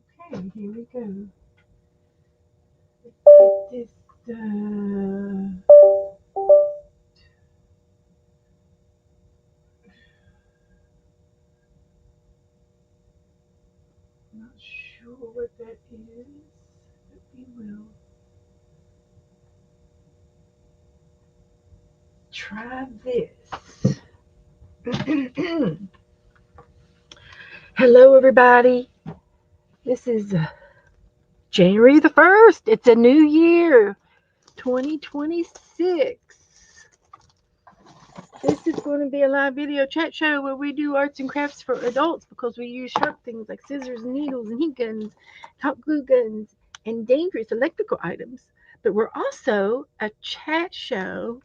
Okay, here we go. Get this. Not sure what that is, but we will try this. Hello, everybody. This is January the 1st. It's a new year, 2026. This is going to be a live video chat show where we do arts and crafts for adults because we use sharp things like scissors, needles, and heat guns, hot glue guns, and dangerous electrical items. But we're also a chat show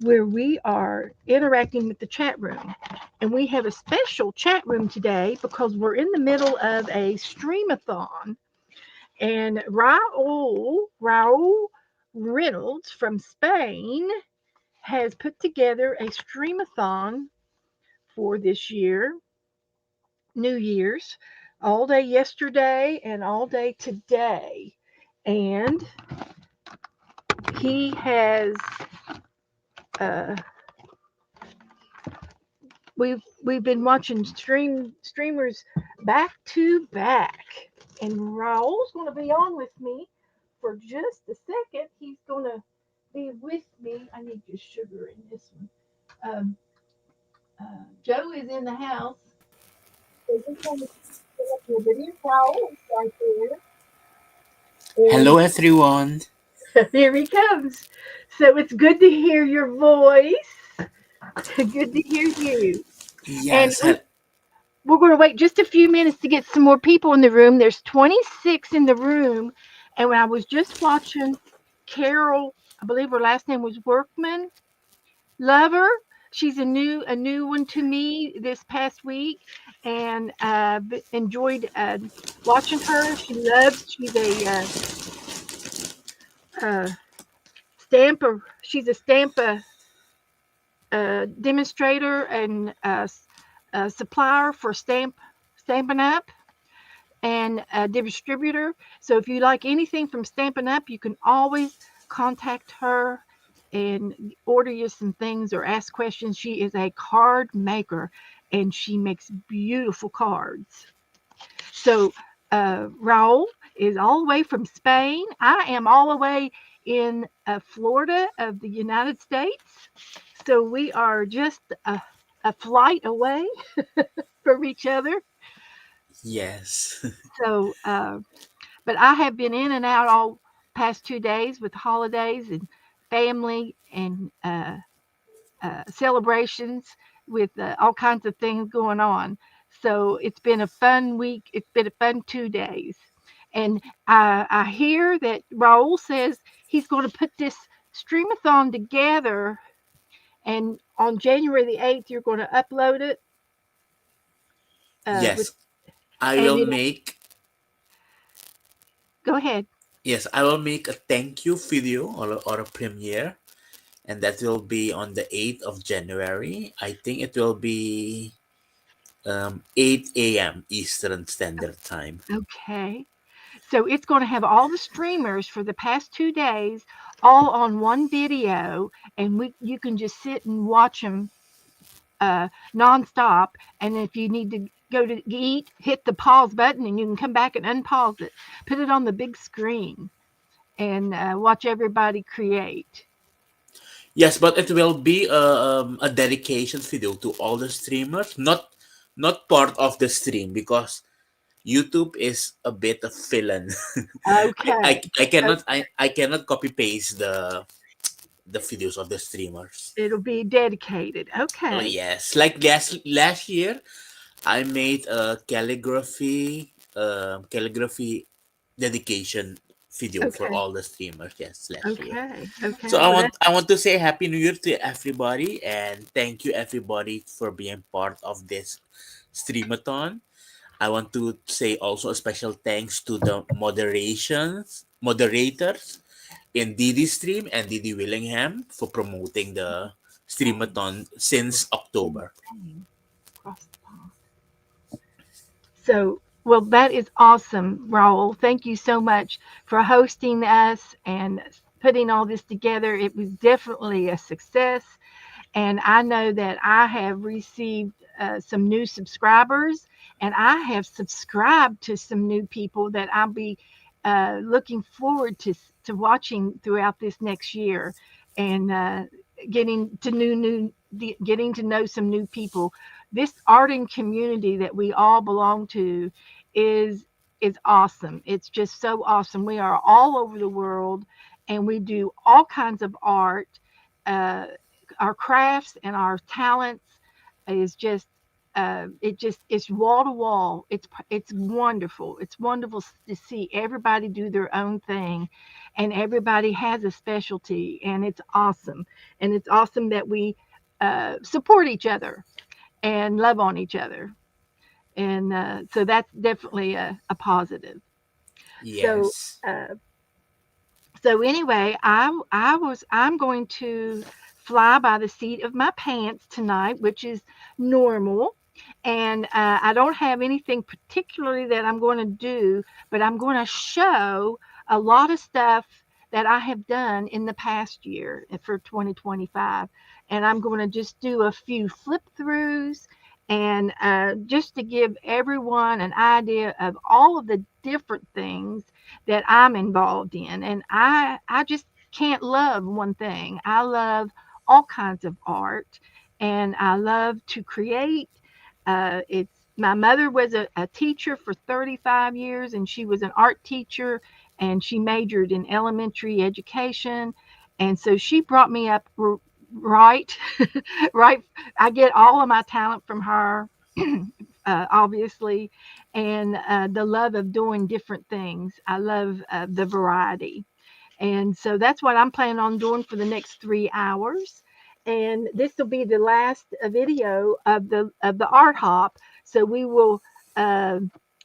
where we are interacting with the chat room. And we have a special chat room today because we're in the middle of a streamathon. And Raul Reynolds from Spain has put together a streamathon for this year, New Year's, all day yesterday and all day today. And he has uh, we've been watching streamers back to back. And Raul's gonna be on with me for just a second. He's gonna be with me. I need just sugar in this one. Joe is in the house. So just want to put up your video Raul right there. Hello, And everyone. here he comes. So it's good to hear your voice. Good to hear you. And Yes, we're going to wait just a few minutes to get some more people in the room. There's 26 in the room. And when I was just watching Carol, I believe her last name was Workman, Lover. She's a new one to me this past week, and enjoyed watching her. She's a uh, stamper. She's a stamper demonstrator and supplier for Stampin' Up and a distributor. So if you like anything from Stampin' Up, you can always contact her and order you some things or ask questions. She is a card maker and she makes beautiful cards. So Raul is all the way from Spain. I am all the way in Florida of the United States. So we are just a flight away from each other. yes, So, but I have been in and out all past 2 days with holidays and family and celebrations with all kinds of things going on. So it's been a fun week. It's been a fun 2 days. And I hear that Raul says he's going to put this streamathon together. And on January the 8th, you're going to upload it with, yes. I and will it'll make go ahead. yes, I will make a thank you video or a premiere, and that will be on the 8th of January. I think it will be 8 a.m. Eastern Standard Time. Okay. So it's going to have all the streamers for the past 2 days all on one video, and you can just sit and watch them nonstop. And if you need to go to eat, hit the pause button, and you can come back and unpause it, put it on the big screen, and watch everybody create. Yes, but it will be a dedication video to all the streamers, not part of the stream because YouTube is a bit of villain. Okay. So I cannot copy paste the videos of the streamers. it'll be dedicated. Oh Okay. yes, like last year, I made a calligraphy dedication video for Okay. all the streamers. Yes, last year. Okay. So Okay. Well, that's I want to say Happy New Year to everybody and thank you everybody for being part of this streamathon. I want to say also a special thanks to the moderators in Didi Stream and Didi Willingham for promoting the Spain. streamathon since In October. Spain. Across the pond. So. Well, that is awesome, Raul. Thank you so much for hosting us and putting all this together. It was definitely a success. And I know that I have received some new subscribers, and I have subscribed to some new people that I'll be looking forward to watching throughout this next year, and getting to getting to know some new people. This arting community that we all belong to is is awesome. It's just so awesome. We are all over the world, and we do all kinds of art. Uh, our crafts and our talents is just it's wall to wall. It's wonderful. It's wonderful to see everybody do their own thing, and everybody has a specialty, and it's awesome. And it's awesome that we support each other and love on each other, and so that's definitely a positive. So Yes. uh, So anyway, I'm going to fly by the seat of my pants tonight, which is normal. And I don't have anything particularly that I'm going to do, but I'm going to show a lot of stuff that I have done in the past year for 2025. And I'm going to just do a few flip throughs, and just to give everyone an idea of all of the different things that I'm involved in. And I just can't love one thing. I love all kinds of art, and I love to create. It's My mother was a teacher for 35 years, and she was an art teacher, and she majored in elementary education. And so she brought me up right, right. I get all of my talent from her, obviously, and the love of doing different things. I love the variety. And so that's what I'm planning on doing for the next 3 hours. And this will be the last video of the art hop. So we will uh,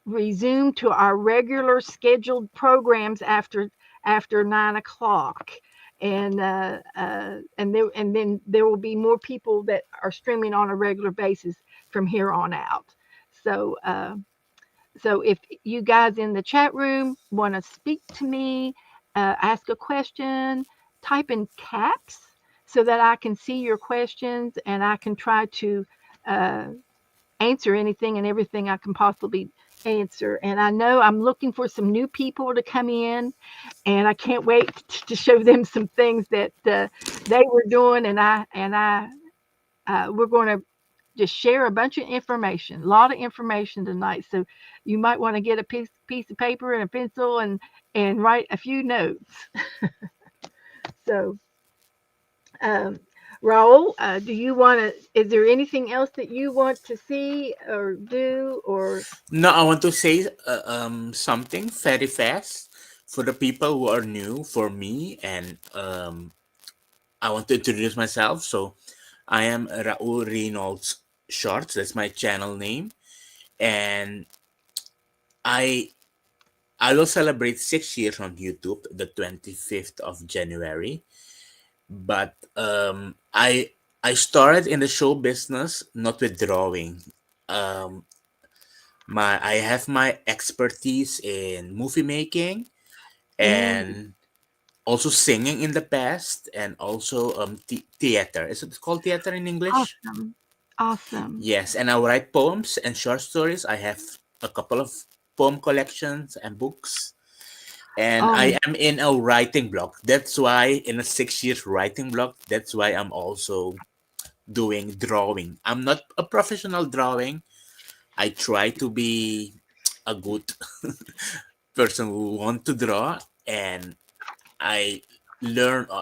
resume to our regular scheduled programs after 9 o'clock. And then there will be more people that are streaming on a regular basis from here on out. So so if you guys in the chat room want to speak to me, ask a question, type in caps so that I can see your questions, and I can try to uh, answer anything and everything I can possibly answer. And I know I'm looking for some new people to come in, and I can't wait to show them some things that they were doing, and I we're going to just share a bunch of information, a lot of information tonight. So you might want to get a piece of paper and a pencil, and write a few notes. So, um, Raul, do you want to? Is there anything else that you want to see or do or? No, I want to say something very fast for the people who are new for me, and I want to introduce myself. So I am Raul Reynolds Shorts. That's my channel name, and I I will celebrate 6 years on YouTube the 25th of January. But I started in the show business not with drawing. Um, I have my expertise in movie making Ooh, and also singing in the past, and also theater. Is it called theater in English? awesome, awesome. Yes, and I write poems and short stories. I have a couple of poem collections and books, and Oh, I am in a writing block. That's why in a 6 years writing block, that's why I'm also doing drawing. I'm not a professional drawing. I try to be a good person who want to draw, and I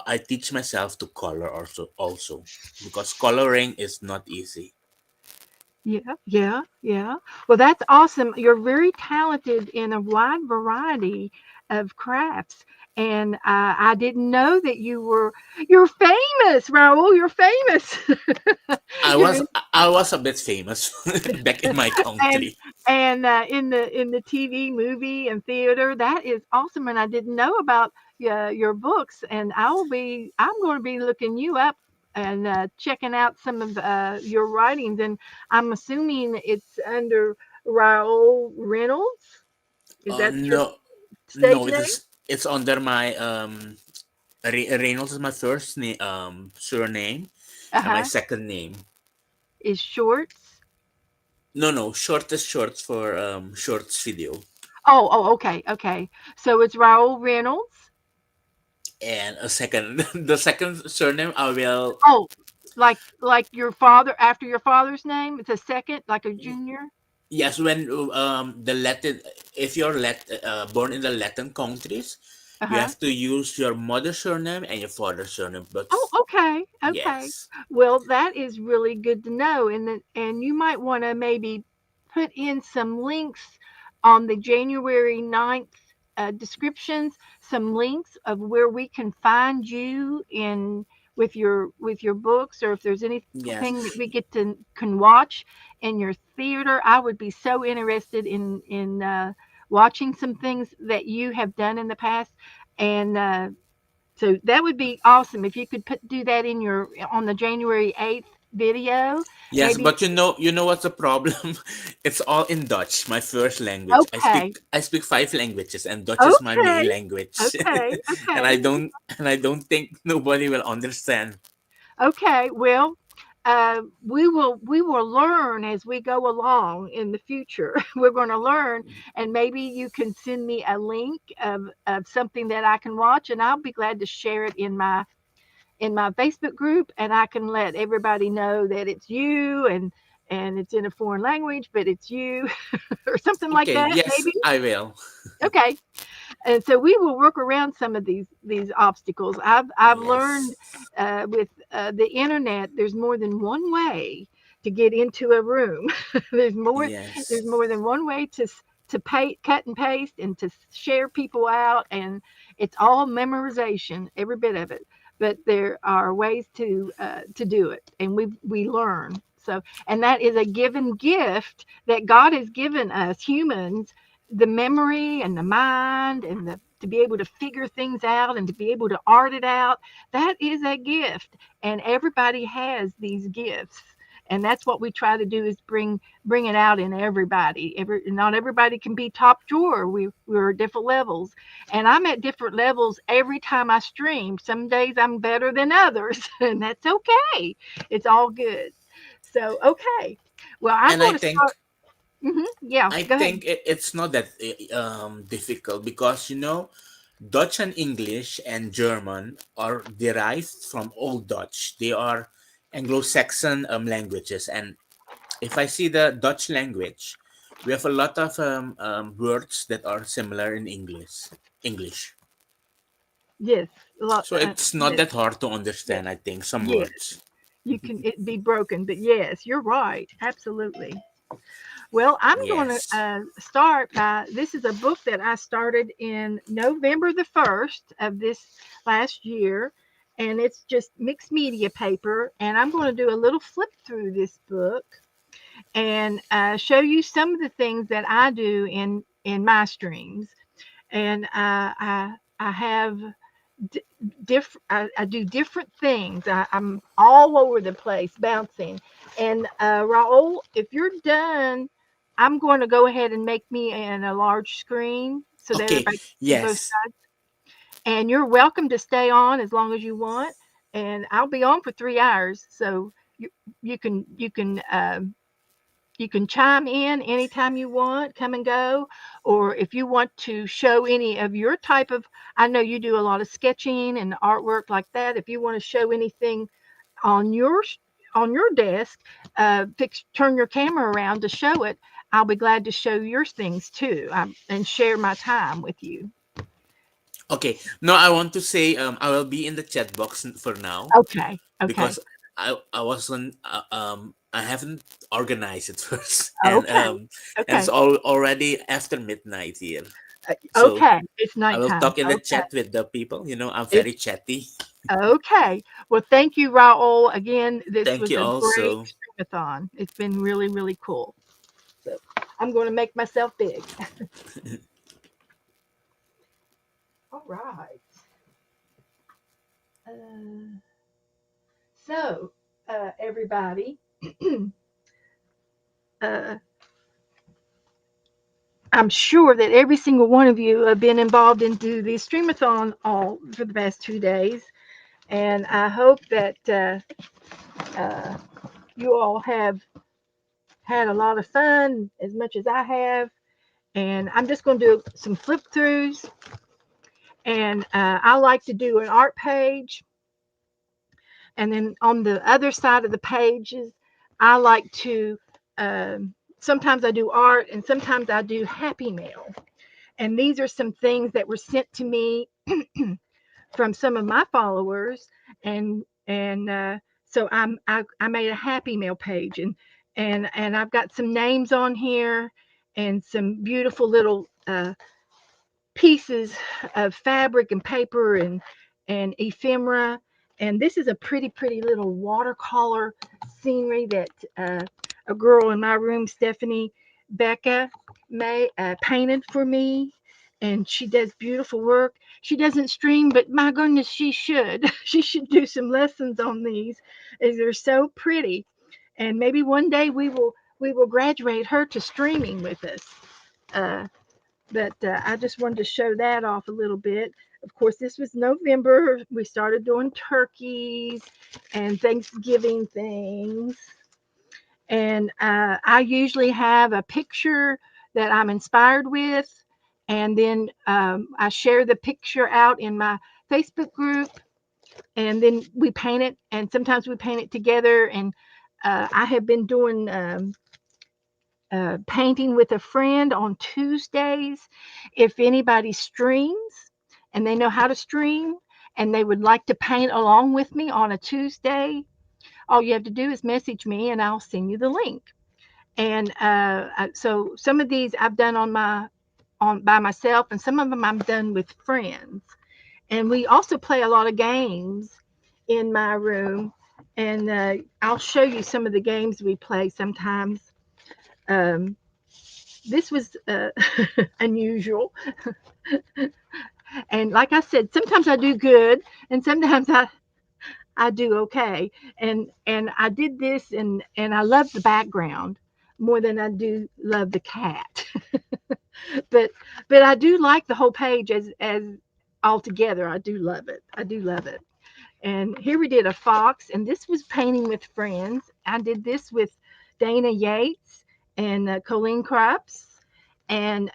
I teach myself to color also because coloring is not easy. yeah, yeah, yeah. Well, that's awesome. You're very talented in a wide variety of crafts. And I didn't know that you're famous, Raul. You're famous. I You're was I was a bit famous back in my and country. in the TV, movie, and theater. That is awesome, and I didn't know about your books. And I'm going to be looking you up and checking out some of your writings. And I'm assuming it's under. Raul Reynolds. Is that your No, stage no, name? it's under my Reynolds is my first name, surname, and my Uh-huh. second name. Is Shorts. No, no, short is short for shorts video, Okay, okay. So it's Raul Reynolds. and a second the second surname I will. Oh, like your father after your father's name. It's a second, like a junior. Yes, when the Latin, if you're born in the Latin countries, you Uh-huh. have to use your mother's surname and your father's surname. But Oh, okay, okay. yes, Well, that is really good to know, and you might want to maybe put in some links on the January 9th descriptions, some links of where we can find you in with your books, or if there's yes, anything that we get to can watch in your theater. I would be so interested in watching some things that you have done in the past, and so that would be awesome if you could do that in your on the January 8th video. yes. Maybe But you know what's the problem? It's all in Dutch, my first language. okay, I speak five languages, and Dutch is my main okay, language, okay, and okay, I don't think nobody will understand. okay. Well, we will learn as we go along in the future. We're going to learn, and maybe you can send me a link of something that I can watch, and I'll be glad to share it in my Facebook group, and I can let everybody know that it's you and it's in a foreign language, but it's you or something like Okay, that, yes, maybe. I will. Okay, and so we will work around some of these obstacles. I've learned Yes, with the internet, there's more than one way to get into a room. there's more yes, there's more than one way to pay, cut and paste, and to share people out, and it's all memorization, every bit of it. But there are ways to do it, and we learn. So, and that is a given gift that God has given us humans, the memory and the mind and the to be able to figure things out and to be able to art it out. That is a gift, and everybody has these gifts, and that's what we try to do is bring it out in everybody. Not everybody can be top drawer. We're at different levels, and I'm at different levels every time I stream. Some days I'm better than others, and that's okay. It's all good. So okay, well, I'm and going to start. Yeah, I go ahead. think it's not that difficult because you know Dutch and English and German are derived from Old Dutch. They are Anglo-Saxon languages, and if I see the Dutch language, we have a lot of words that are similar in English. English, Yes, a lot. so it's not Yes, that hard to yes, understand. I think some yes. words. You can it be broken, but yes, you're right. Absolutely. Well, I'm going to Yes. start by this is a book that I started in November the 1st of this last year, and it's just mixed media paper. And I'm going to do a little flip through this book and show you some of the things that I do in my streams. And I have I do different things. I'm all over the place bouncing. And Raul, if you're done, I'm going to go ahead and make me in a large screen so that Okay. everybody can see both Yes. sides. And you're welcome to stay on as long as you want. And I'll be on for 3 hours, so you can chime in anytime you want, come and go, or if you want to show any of your type of, I know you do a lot of sketching and artwork like that. If you want to show anything on your desk, turn your camera around to show it. I'll be glad to show your things too, and share my time with you. Okay. No, I want to say I will be in the chat box for now Okay, okay, because I wasn't I haven't organized it first, okay, and it's okay, all already after midnight here. So okay. It's I will nighttime. talk in the Okay. chat with the people. You know, I'm It's very chatty. okay. Well, thank you, Raul. Again, this Thank was you a great also. streamathon. It's been really, really cool. So I'm going to make myself big. All right. Uh, so, everybody, uh, I'm sure that every single one of you have been involved into the Streamathon all for the past 2 days, and I hope that uh, you all have had a lot of fun as much as I have. And I'm just going to do some flip throughs, and I like to do an art page, and then on the other side of the pages, I like to. Sometimes I do art, and sometimes I do happy mail. And these are some things that were sent to me from some of my followers, and so I made a happy mail page, and I've got some names on here and some beautiful little pieces of fabric and paper and ephemera. And this is a pretty little watercolor scenery that a girl in my room, Stephanie Becca, painted for me. And she does beautiful work. She doesn't stream, but my goodness, she should. She should do some lessons on these, as they're so pretty. And maybe one day we will graduate her to streaming with us. Uh, but I just wanted to show that off a little bit. Of course, this was November. We started doing turkeys and Thanksgiving things. And I usually have a picture that I'm inspired with. And then I share the picture out in my Facebook group. And then we paint it. And sometimes we paint it together. And I have been doing painting with a friend on Tuesdays. If anybody streams and they know how to stream and they would like to paint along with me on a Tuesday, all you have to do is message me and I'll send you the link. And so some of these I've done on by myself, and some of them I've done with friends. And we also play a lot of games in my room, and I'll show you some of the games we play sometimes. Um, this was unusual. And like I said, sometimes I do good and sometimes I do okay. And I did this, and I love the background more than I do love the cat. but but I do like the whole page as altogether. I do love it. I do love it. And here we did a fox, and this was painting with friends. I did this with Dana Yates and Colleen Krups, and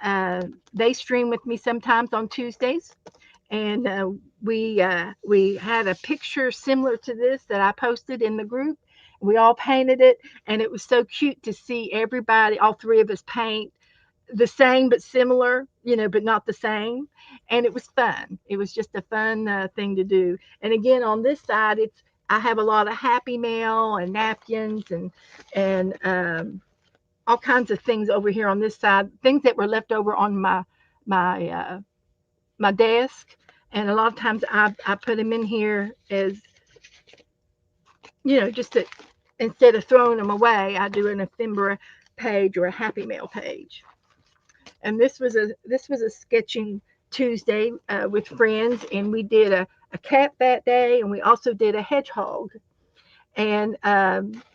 they stream with me sometimes on Tuesdays. And we had a picture similar to this that I posted in the group. We all painted it, and it was so cute to see everybody, all three of us, paint the same but similar, but not the same. And it was fun. It was just a fun thing to do. And again, on this side, I have a lot of happy mail and napkins and all kinds of things over here on this side, things that were left over on my my desk. And a lot of times I put them in here as just to, instead of throwing them away, I do an ephemera page or a happy mail page. And this was a sketching Tuesday with friends, and we did a cat that day, and we also did a hedgehog. And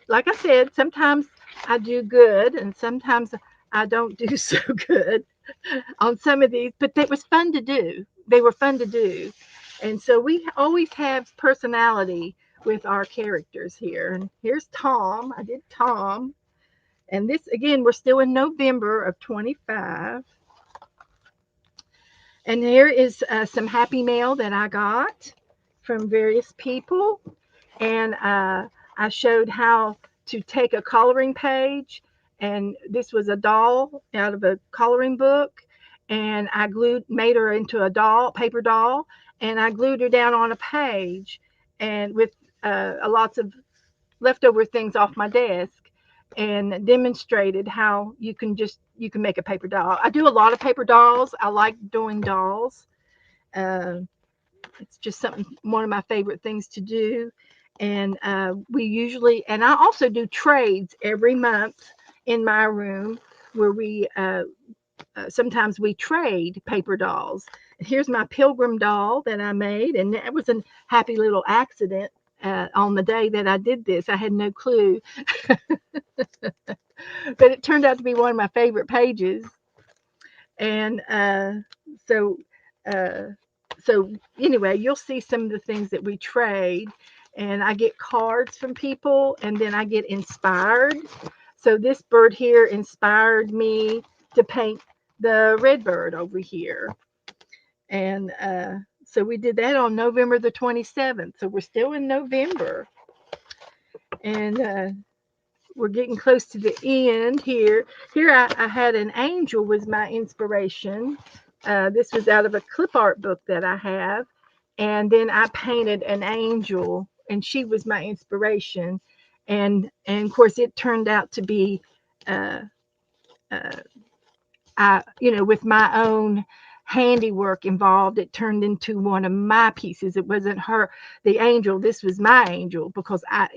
like I said, sometimes I do good, and sometimes I don't do so good on some of these, but it was fun to do. They were fun to do. And so we always have personality with our characters here. And here's Tom. I did Tom. And this, again, we're still in November of 25. And here is some happy mail that I got from various people. And I showed how to take a coloring page. And this was a doll out of a coloring book. And I made her into a doll, paper doll. And I glued her down on a page, and with lots of leftover things off my desk, and demonstrated how you can make a paper doll. I do a lot of paper dolls. I like doing dolls. Uh, it's just one of my favorite things to do. And and I also do trades every month in my room where sometimes we trade paper dolls. Here's my pilgrim doll that I made, and that was a happy little accident. On the day that I did this, I had no clue, but it turned out to be one of my favorite pages. And so uh, so anyway, you'll see some of the things that we trade, and I get cards from people, and then I get inspired. So this bird here inspired me to paint the red bird over here, and so we did that on November the 27th. So we're still in November, and we're getting close to the end here. Here I had an angel was my inspiration. This was out of a clip art book that I have, and then I painted an angel, and she was my inspiration, and of course it turned out to be, uh, uh, with my own handiwork involved. It turned into one of my pieces. It wasn't her, the angel. This was my angel because I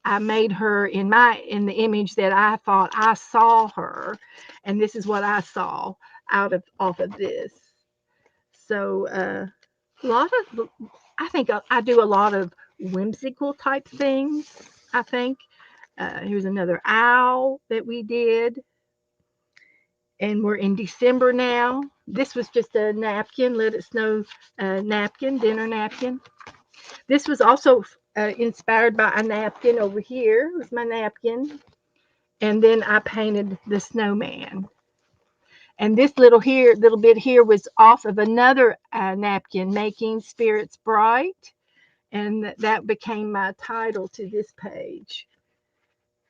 I made her in the image that I thought I saw her, and this is what I saw out of off of this. So a lot of I think I do a lot of whimsical type things. I think here's another owl that we did, and we're in December now. This was just a napkin, let it snow napkin, dinner napkin. This was also inspired by a napkin over here. It was my napkin. And then I painted the snowman. And this little bit here was off of another napkin, Making Spirits Bright. And that became my title to this page.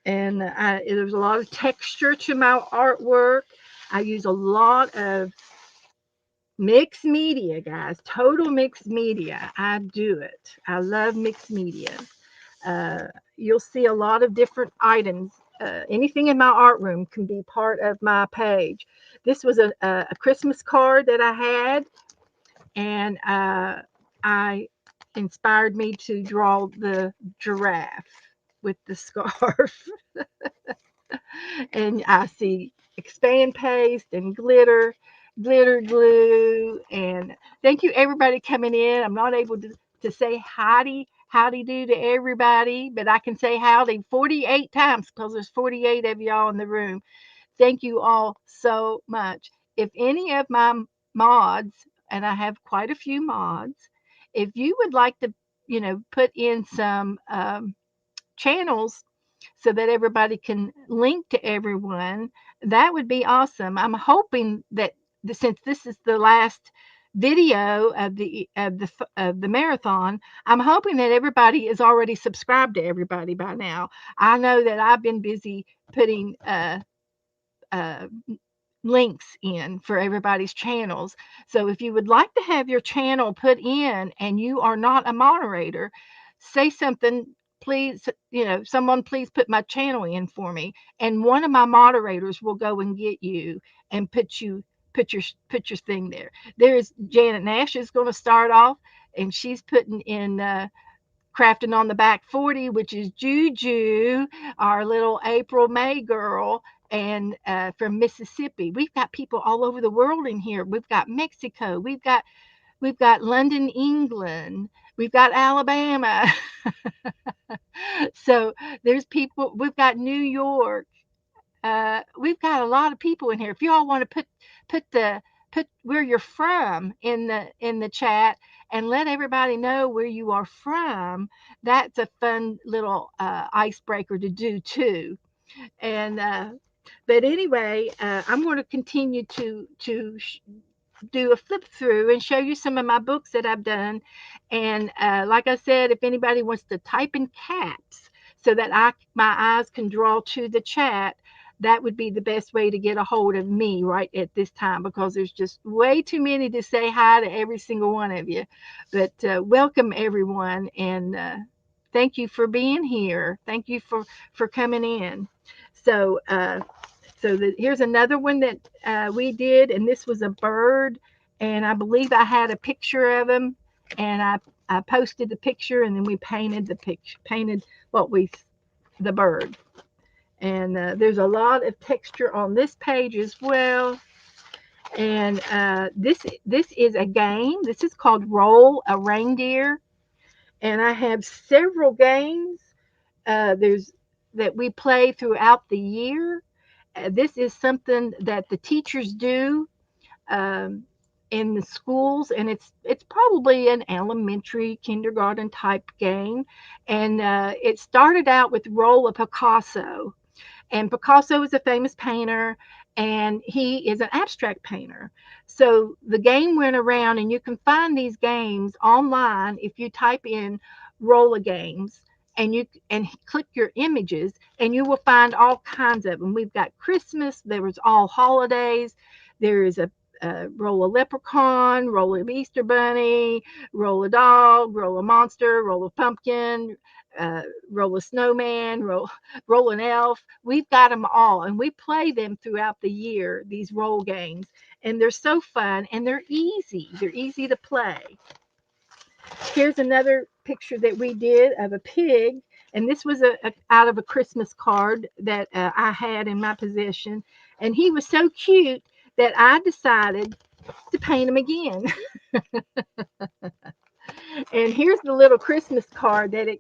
And there's a lot of texture to my artwork. I use a lot of mixed media, guys. Total mixed media. I do it. I love mixed media. Uh, you'll see a lot of different items. Anything in my art room can be part of my page. This was a Christmas card that I had, and I inspired me to draw the giraffe with the scarf. And I see expand paste and glitter glue. And thank you everybody coming in. I'm not able to say howdy do to everybody, but I can say howdy 48 times because there's 48 of y'all in the room. Thank you all so much. If any of my mods, and I have quite a few mods, if you would like to, put in some channels so that everybody can link to everyone, that would be awesome. I'm hoping that since this is the last video of the marathon, I'm hoping that everybody is already subscribed to everybody by now. I know that I've been busy putting uh, links in for everybody's channels. So if you would like to have your channel put in and you are not a moderator, say something. Please, someone please put my channel in for me, and one of my moderators will go and get you and put your thing there. There's Janet Nash is going to start off, and she's putting in crafting on the back 40, which is Juju, our little April May girl, and from Mississippi. We've got people all over the world in here. We've got Mexico. We've got London, England. We've got Alabama. So there's people. We've got New York. We've got a lot of people in here. If you all want to put where you're from in the chat and let everybody know where you are from, that's a fun little icebreaker to do too. And but anyway, I'm going to continue to do a flip through and show you some of my books that I've done. And like I said, if anybody wants to type in caps so that my eyes can draw to the chat, that would be the best way to get a hold of me right at this time, because there's just way too many to say hi to every single one of you. But welcome everyone, and thank you for being here. Thank you for coming in. So here's another one that we did, and this was a bird, and I believe I had a picture of him, and I posted the picture, and then we painted the picture, painted what we the bird. And there's a lot of texture on this page as well. And this is a game. This is called Roll a Reindeer, and I have several games there's that we play throughout the year. This is something that the teachers do um, in the schools, and it's probably an elementary, kindergarten type game. And it started out with Roll a Picasso, and Picasso is a famous painter, and he is an abstract painter. So the game went around, and you can find these games online if you type in roller games and click your images, and you will find all kinds of them. We've got Christmas, there was all holidays, there is a roll a leprechaun, roll a Easter bunny, roll a dog, roll a monster, roll a pumpkin, uh, roll a snowman, roll an elf. We've got them all, and we play them throughout the year, these role games, and they're so fun and they're easy. They're easy to play. Here's another picture that we did of a pig, and this was out of a Christmas card that I had in my possession, and he was so cute that I decided to paint him again. And here's the little Christmas card that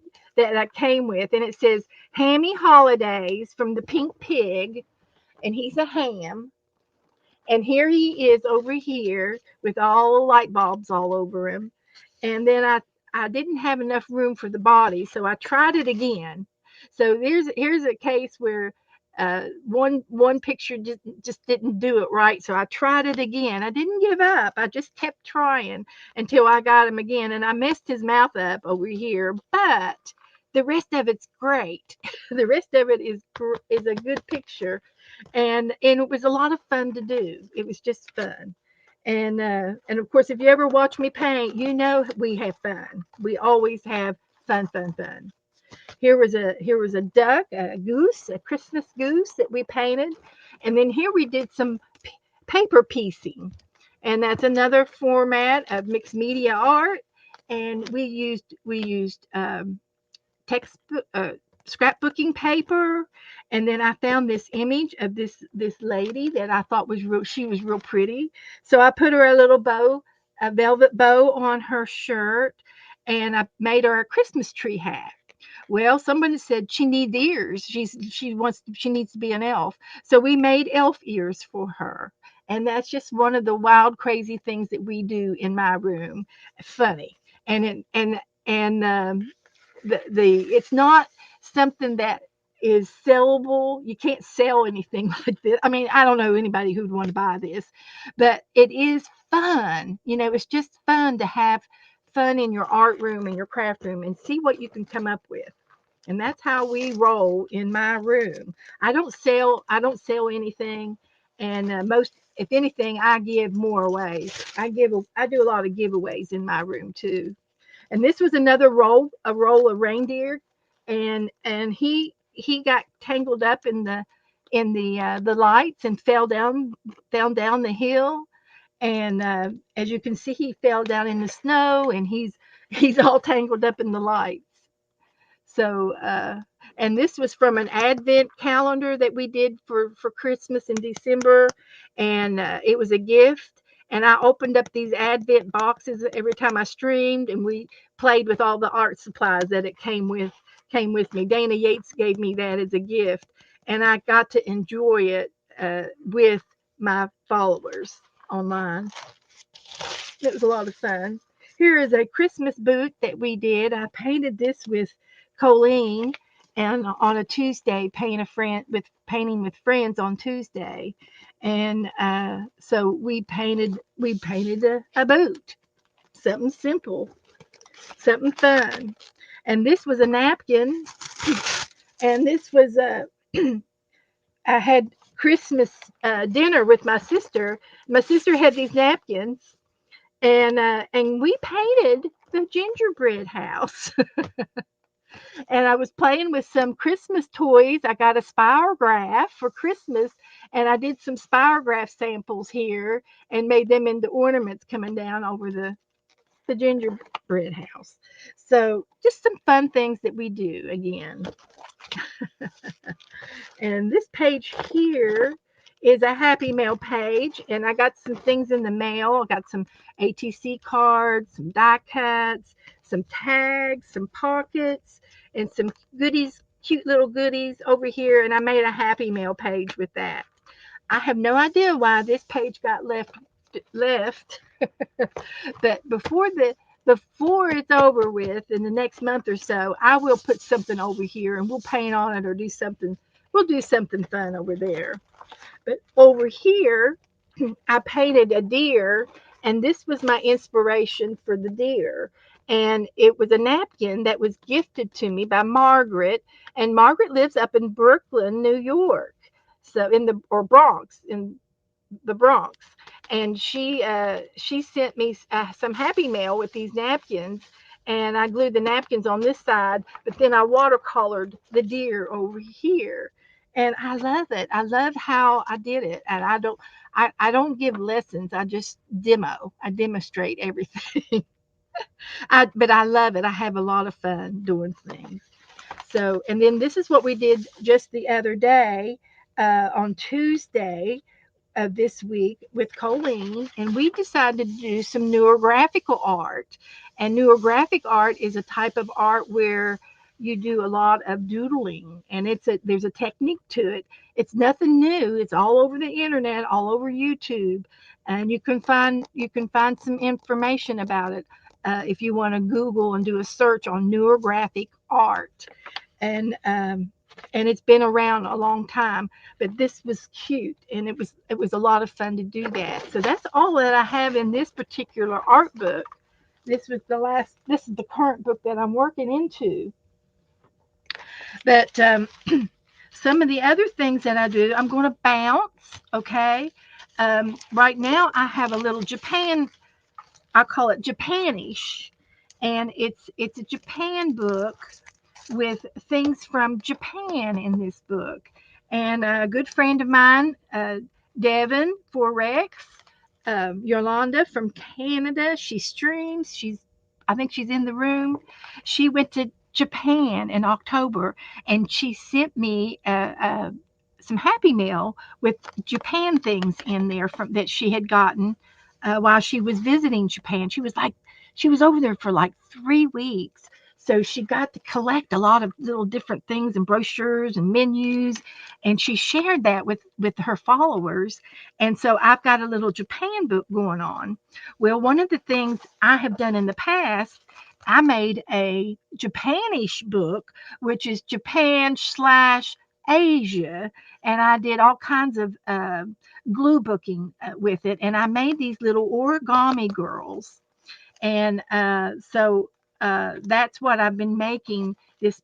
I came with, and it says "Hammy Holidays" from the Pink Pig, and he's a ham. And here he is over here with all the light bulbs all over him. And then I didn't have enough room for the body, so I tried it again. So here's a case where one picture just didn't do it right, so I tried it again. I didn't give up. I just kept trying until I got him again, and I messed his mouth up over here, but the rest of it's great. The rest of it is a good picture, and it was a lot of fun to do. It was just fun. And of course, if you ever watch me paint, you know we have fun. We always have fun, fun, fun. Here was a duck, a goose, a Christmas goose that we painted, and then here we did some paper piecing, and that's another format of mixed media art. And we used text scrapbooking paper, and then I found this image of this lady that I thought was real. She was real pretty, so I put her a little bow, a velvet bow on her shirt, and I made her a Christmas tree hat. Well, somebody said she needs ears. She needs to be an elf, so we made elf ears for her. And that's just one of the wild, crazy things that we do in my room. Funny, and it, and the it's not something that is sellable. You can't sell anything like this. I mean, I don't know anybody who'd want to buy this, but it is fun. It's just fun to have fun in your art room and your craft room and see what you can come up with. And that's how we roll in my room. I don't sell anything, and most, if anything, I give more away. I do a lot of giveaways in my room too. And this was another roll of reindeer, and he got tangled up in the lights and fell down the hill. And as you can see, he fell down in the snow, and he's all tangled up in the lights. So, and this was from an advent calendar that we did for Christmas in December, and it was a gift. And I opened up these advent boxes every time I streamed, and we played with all the art supplies that it came with me. Dana Yates gave me that as a gift, and I got to enjoy it with my followers online. It was a lot of fun. Here is a Christmas boot that we did. I painted this with Colleen, and on a Tuesday, painting with friends on Tuesday, and so we painted a boot, something simple, something fun. And this was a napkin, and this was a I had Christmas dinner with my sister. My sister had these napkins, and we painted the gingerbread house. And I was playing with some Christmas toys. I got a spirograph for Christmas, and I did some spirograph samples here and made them into ornaments coming down over the gingerbread house. So just some fun things that we do again. And this page here is a Happy Mail page, and I got some things in the mail. I got some ATC cards, some die cuts, some tags, some pockets, and some goodies cute little goodies over here, and I made a Happy Mail page with that. I have no idea why this page got left, but before it's over with in the next month or so, I will put something over here and we'll paint on it or do something. We'll do something fun over there. But over here, I painted a deer, and this was my inspiration for the deer. And it was a napkin that was gifted to me by Margaret, and Margaret lives up in Brooklyn, New York. So in the or Bronx, in the Bronx, and she sent me some Happy Mail with these napkins, and I glued the napkins on this side, but then I watercolored the deer over here, and I love it. I love how I did it, and I don't give lessons. I just I demonstrate everything. But I love it. I have a lot of fun doing things. So, and then this is what we did just the other day on Tuesday of this week with Colleen, and we decided to do some neurographical art. And neurographic art is a type of art where you do a lot of doodling, and there's a technique to it. It's nothing new. It's all over the internet, all over YouTube, and you can find some information about it if you want to Google and do a search on neurographic art. And it's been around a long time, but this was cute, and it was a lot of fun to do that. So that's all that I have in this particular art book. This is the current book that I'm working into. But some of the other things that I do, I'm going to bounce. Okay. Right now I have a little Japan. I call it Japanish, and it's a Japan book with things from Japan in this book. And a good friend of mine, Devin Forex, Yolanda from Canada, she streams. I think she's in the room. She went to Japan in October, and she sent me some Happy Mail with Japan things in there from that she had gotten while she was visiting Japan. She was over there for like 3 weeks. So she got to collect a lot of little different things and brochures and menus, and she shared that with her followers. And so I've got a little Japan book going on. Well, one of the things I have done in the past, I made a Japanish book, which is Japan slash Asia, and I did all kinds of glue booking with it, and I made these little origami girls, and that's what I've been making this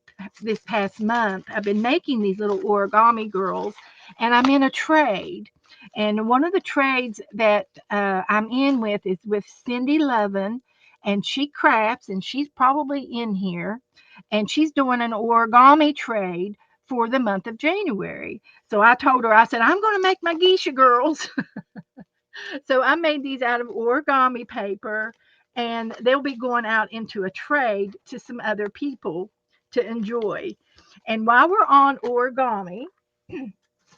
past month. I've been making these little origami girls, and I'm in a trade. And one of the trades that I'm in with is with Cindy Lovin, and she crafts, and she's probably in here, and she's doing an origami trade for the month of January. So I told her, I said, I'm going to make my geisha girls. So I made these out of origami paper, and they'll be going out into a trade to some other people to enjoy. And while we're on origami,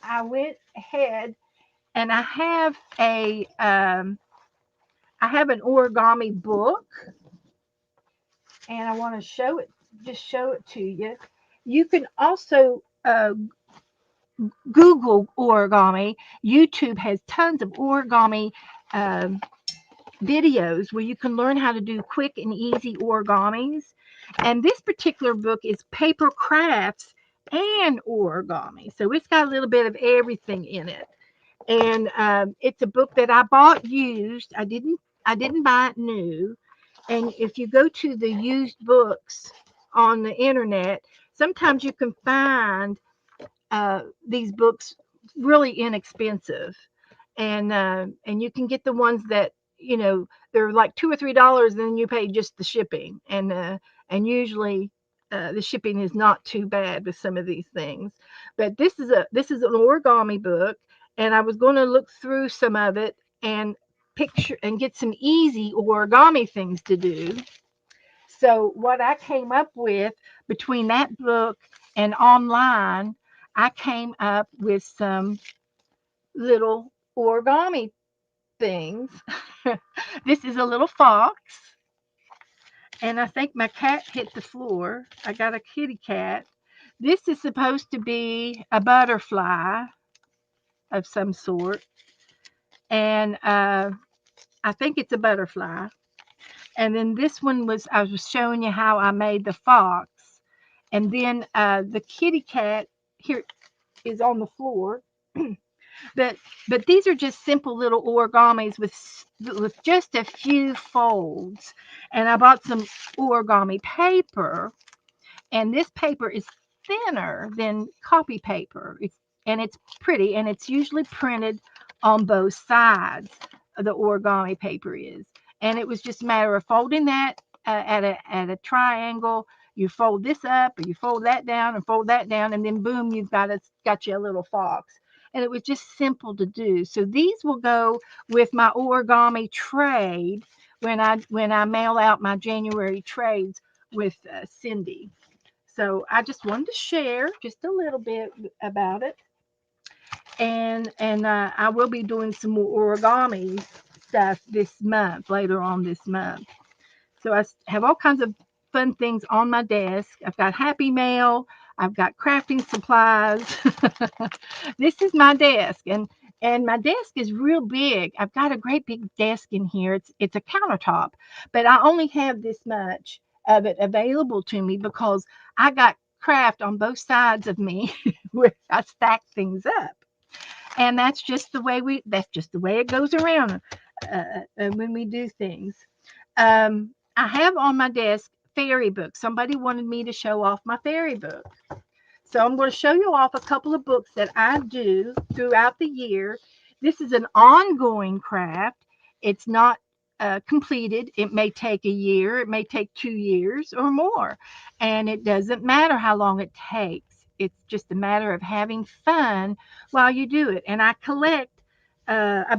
I went ahead and I have an origami book, and I want to show it to you. You can also Google origami. YouTube has tons of origami um, videos where you can learn how to do quick and easy origamis. And this particular book is paper crafts and origami. So it's got a little bit of everything in it. And it's a book that I bought used. I didn't buy it new. And if you go to the used books on the internet, sometimes you can find these books really inexpensive, and you can get the ones that they're like $2 or $3, and then you pay just the shipping, and usually the shipping is not too bad with some of these things. But this is an origami book, and I was going to look through some of it and picture and get some easy origami things to do. So what I came up with between that book and online, I came up with some little origami things. This is a little fox, and I think my cat hit the floor. I got a kitty cat. This is supposed to be a butterfly of some sort, and I think it's a butterfly. And then this one was, I was showing you how I made the fox, and then the kitty cat here is on the floor. but but these are just simple little origamis with just a few folds. And I bought some origami paper, and this paper is thinner than copy paper. It's pretty, and it's usually printed on both sides. The origami paper is, and it was just a matter of folding that at a triangle. You fold this up, or you fold that down, and fold that down, and then boom, you've got you a little fox. And it was just simple to do. So these will go with my origami trade when I mail out my January trades with Cindy. So I just wanted to share just a little bit about it, and I will be doing some more origami stuff this month, later on this month. So I have all kinds of fun things on my desk. I've got Happy Mail. I've got crafting supplies. This is my desk, and my desk is real big. I've got a great big desk in here. It's a countertop, but I only have this much of it available to me because I got craft on both sides of me where I stack things up. And that's just the way it goes around when we do things. I have on my desk fairy books. Somebody wanted me to show off my fairy book. So I'm going to show you off a couple of books that I do throughout the year. This is an ongoing craft. It's not completed. It may take a year, it may take 2 years or more. And it doesn't matter how long it takes. It's just a matter of having fun while you do it. And I've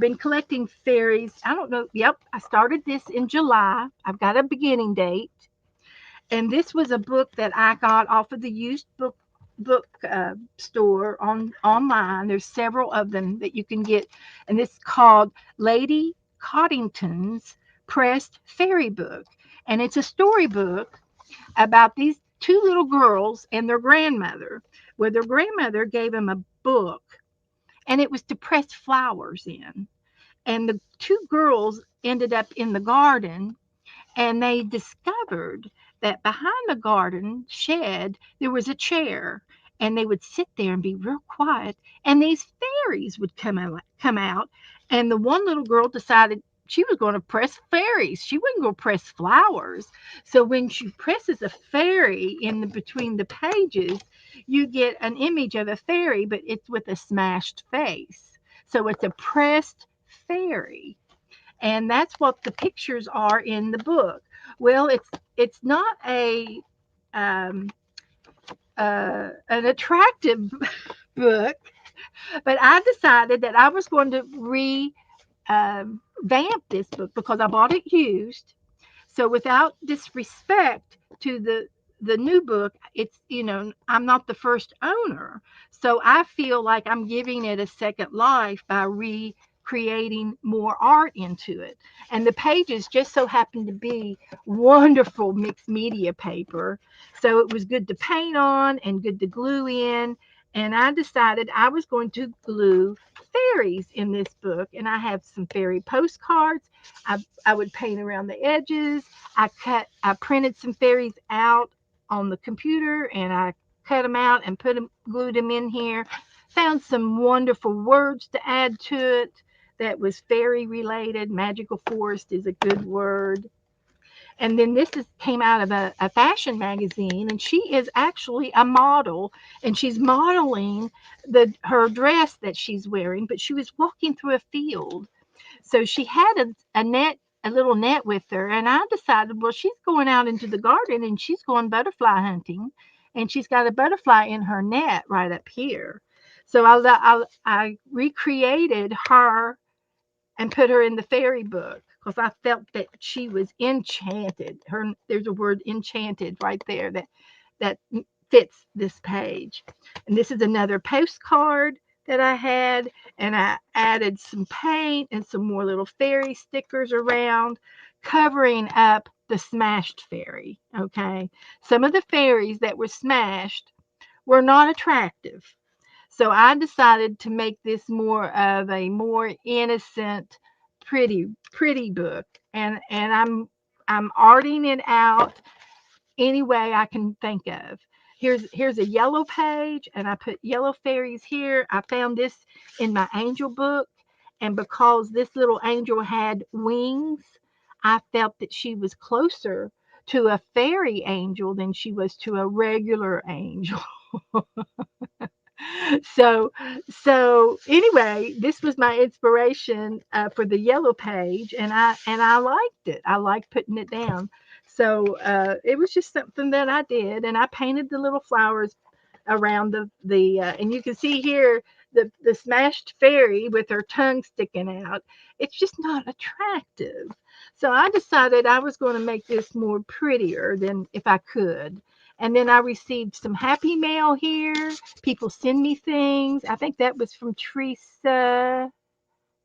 been collecting fairies. I don't know. Yep, I started this in July. I've got a beginning date. And this was a book that I got off of the used book store online. There's several of them that you can get, and this is called Lady Coddington's Pressed Fairy Book, and it's a storybook about these two little girls and their grandmother, where their grandmother gave them a book, and it was to press flowers in. And the two girls ended up in the garden, and they discovered that behind the garden shed there was a chair, and they would sit there and be real quiet, and these fairies would come out. And the one little girl decided she was going to press fairies. She wasn't going to press flowers. So when she presses a fairy in between the pages, you get an image of a fairy, but it's with a smashed face. So it's a pressed fairy, and that's what the pictures are in the book. Well, it's not a an attractive book, but I decided that I was going to vamp this book because I bought it used. So without disrespect to the new book, it's, I'm not the first owner. So I feel like I'm giving it a second life by recreating more art into it. And the pages just so happen to be wonderful mixed media paper. So it was good to paint on and good to glue in. And I decided I was going to glue fairies in this book. And I have some fairy postcards. I would paint around the edges. I printed some fairies out on the computer, and I cut them out and glued them in here. Found some wonderful words to add to it that was fairy related. Magical forest is a good word. And then came out of a fashion magazine, and she is actually a model, and she's modeling her dress that she's wearing, but she was walking through a field. So she had a little net with her, and I decided, well, she's going out into the garden and she's going butterfly hunting, and she's got a butterfly in her net right up here. So I recreated her and put her in the fairy book because I felt that she was enchanted. There's a word enchanted right there that fits this page. And this is another postcard that I had, and I added some paint and some more little fairy stickers around, covering up the smashed fairy. Okay, some of the fairies that were smashed were not attractive. So I decided to make this more of a more innocent, pretty book, and I'm arting it out any way I can think of. Here's a yellow page, and I put yellow fairies here. I found this in my angel book, and because this little angel had wings, I felt that she was closer to a fairy angel than she was to a regular angel. so so anyway, this was my inspiration for the yellow page, and I liked it. I liked putting it down. So it was just something that I did, and I painted the little flowers around the and you can see here the smashed fairy with her tongue sticking out. It's just not attractive. So I decided I was going to make this more prettier than if I could. And then I received some happy mail here. People send me things. I think that was from Teresa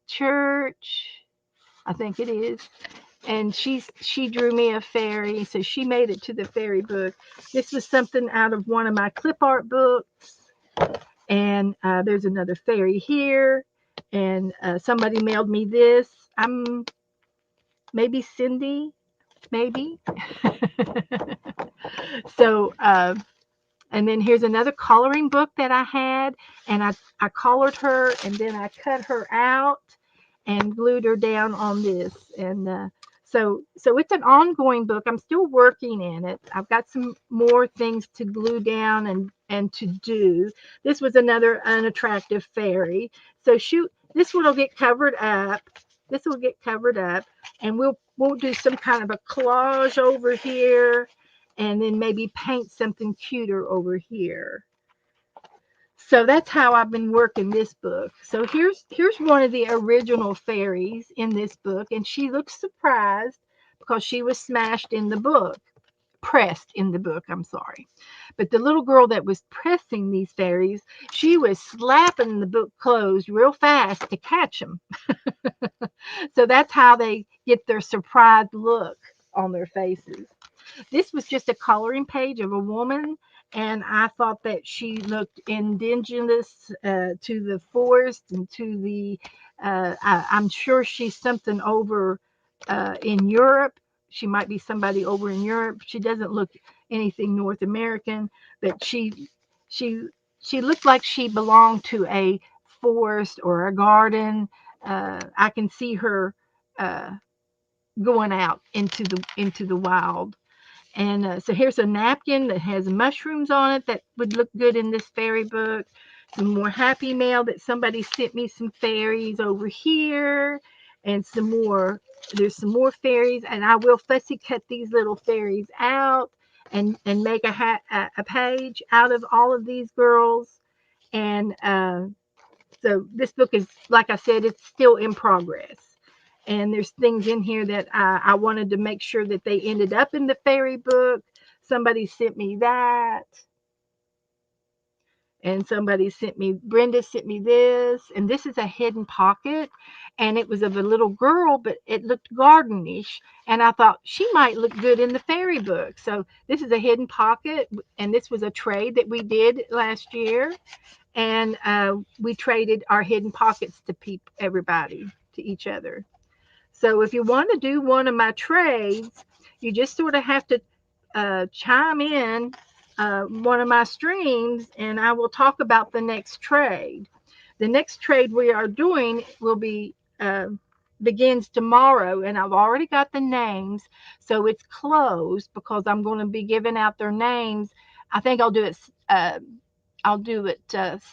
Church. I think it is. And she drew me a fairy, so she made it to the fairy book. This was something out of one of my clip art books. And there's another fairy here. And somebody mailed me this. I'm maybe Cindy, maybe. so and then here's another coloring book that I had, and I colored her, and then I cut her out and glued her down on this. And so it's an ongoing book. I'm still working in it. I've got some more things to glue down and to do. This was another unattractive fairy. So shoot, this one will get covered up. This will get covered up, and we'll do some kind of a collage over here, and then maybe paint something cuter over here. So that's how I've been working this book. So here's one of the original fairies in this book, and she looks surprised because she was smashed in the book, pressed in the book, I'm sorry. But the little girl that was pressing these fairies, she was slapping the book closed real fast to catch them. So that's how they get their surprised look on their faces. This was just a coloring page of a woman, and I thought that she looked indigenous to the forest and to the. I'm sure she's something over in Europe. She might be somebody over in Europe. She doesn't look anything North American, but she she looked like she belonged to a forest or a garden. I can see her uh, going out into the wild. And so here's a napkin that has mushrooms on it that would look good in this fairy book. Some more happy mail that somebody sent me some fairies over here. And some more, there's some more fairies. And I will fussy cut these little fairies out and make a page out of all of these girls. And so this book is, like I said, it's still in progress. And there's things in here that I wanted to make sure that they ended up in the fairy book. Somebody sent me that. And Brenda sent me this. And this is a hidden pocket. And it was of a little girl, but it looked gardenish. And I thought she might look good in the fairy book. So this is a hidden pocket. And this was a trade that we did last year. And we traded our hidden pockets to everybody, to each other. So if you want to do one of my trades, you just sort of have to chime in one of my streams, and I will talk about the next trade. The next trade we are doing will be begins tomorrow, and I've already got the names, so it's closed because I'm going to be giving out their names. I think I'll do it. I'll do it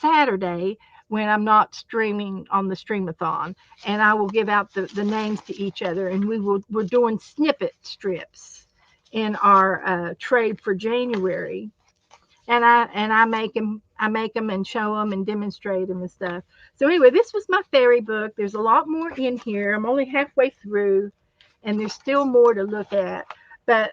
Saturday when I'm not streaming on the Streamathon, and I will give out the names to each other, and we're doing snippet strips in our trade for January, and I make them and show them and demonstrate them and stuff. So anyway, this was my fairy book. There's a lot more in here. I'm only halfway through, and there's still more to look at, but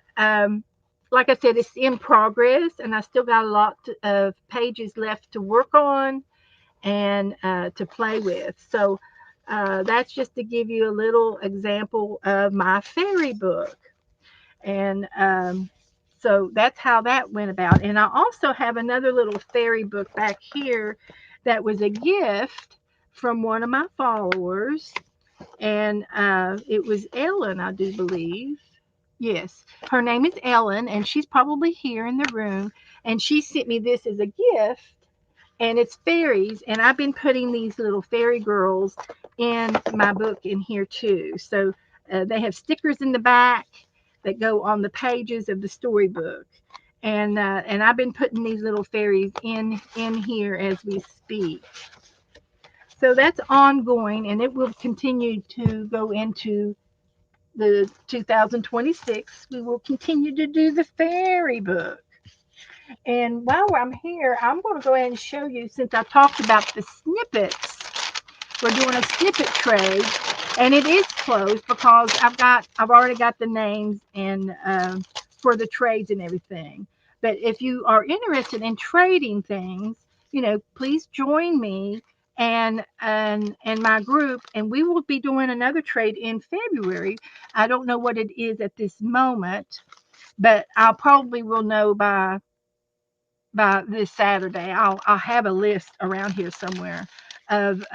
like I said, it's in progress, and I still got a lot of pages left to work on and to play with. So that's just to give you a little example of my fairy book. And So that's how that went about. And I also have another little fairy book back here that was a gift from one of my followers. And it was Ellen, I do believe. Yes, her name is Ellen, and she's probably here in the room. And she sent me this as a gift, and it's fairies. And I've been putting these little fairy girls in my book in here too. So they have stickers in the back that go on the pages of the storybook. And I've been putting these little fairies in here as we speak. So that's ongoing, and it will continue to go into the 2026. We will continue to do the fairy book. And while I'm here, I'm going to go ahead and show you, since I talked about the snippets, we're doing a snippet trade, and it is closed because I've already got the names and for the trades and everything. But if you are interested in trading things, please join me and my group, and we will be doing another trade in February. I don't know what it is at this moment, but I'll probably will know by this Saturday. I'll have a list around here somewhere of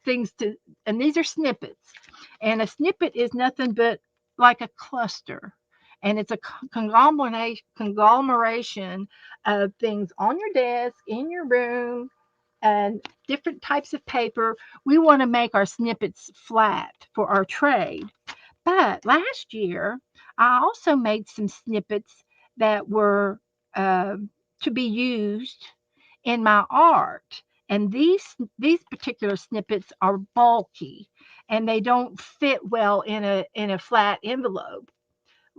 things to, and these are snippets. And a snippet is nothing but like a cluster, and it's a conglomeration of things on your desk, in your room, and different types of paper. We want to make our snippets flat for our trade. But last year, I also made some snippets that were uh, to be used in my art. And these particular snippets are bulky, and they don't fit well in a flat envelope.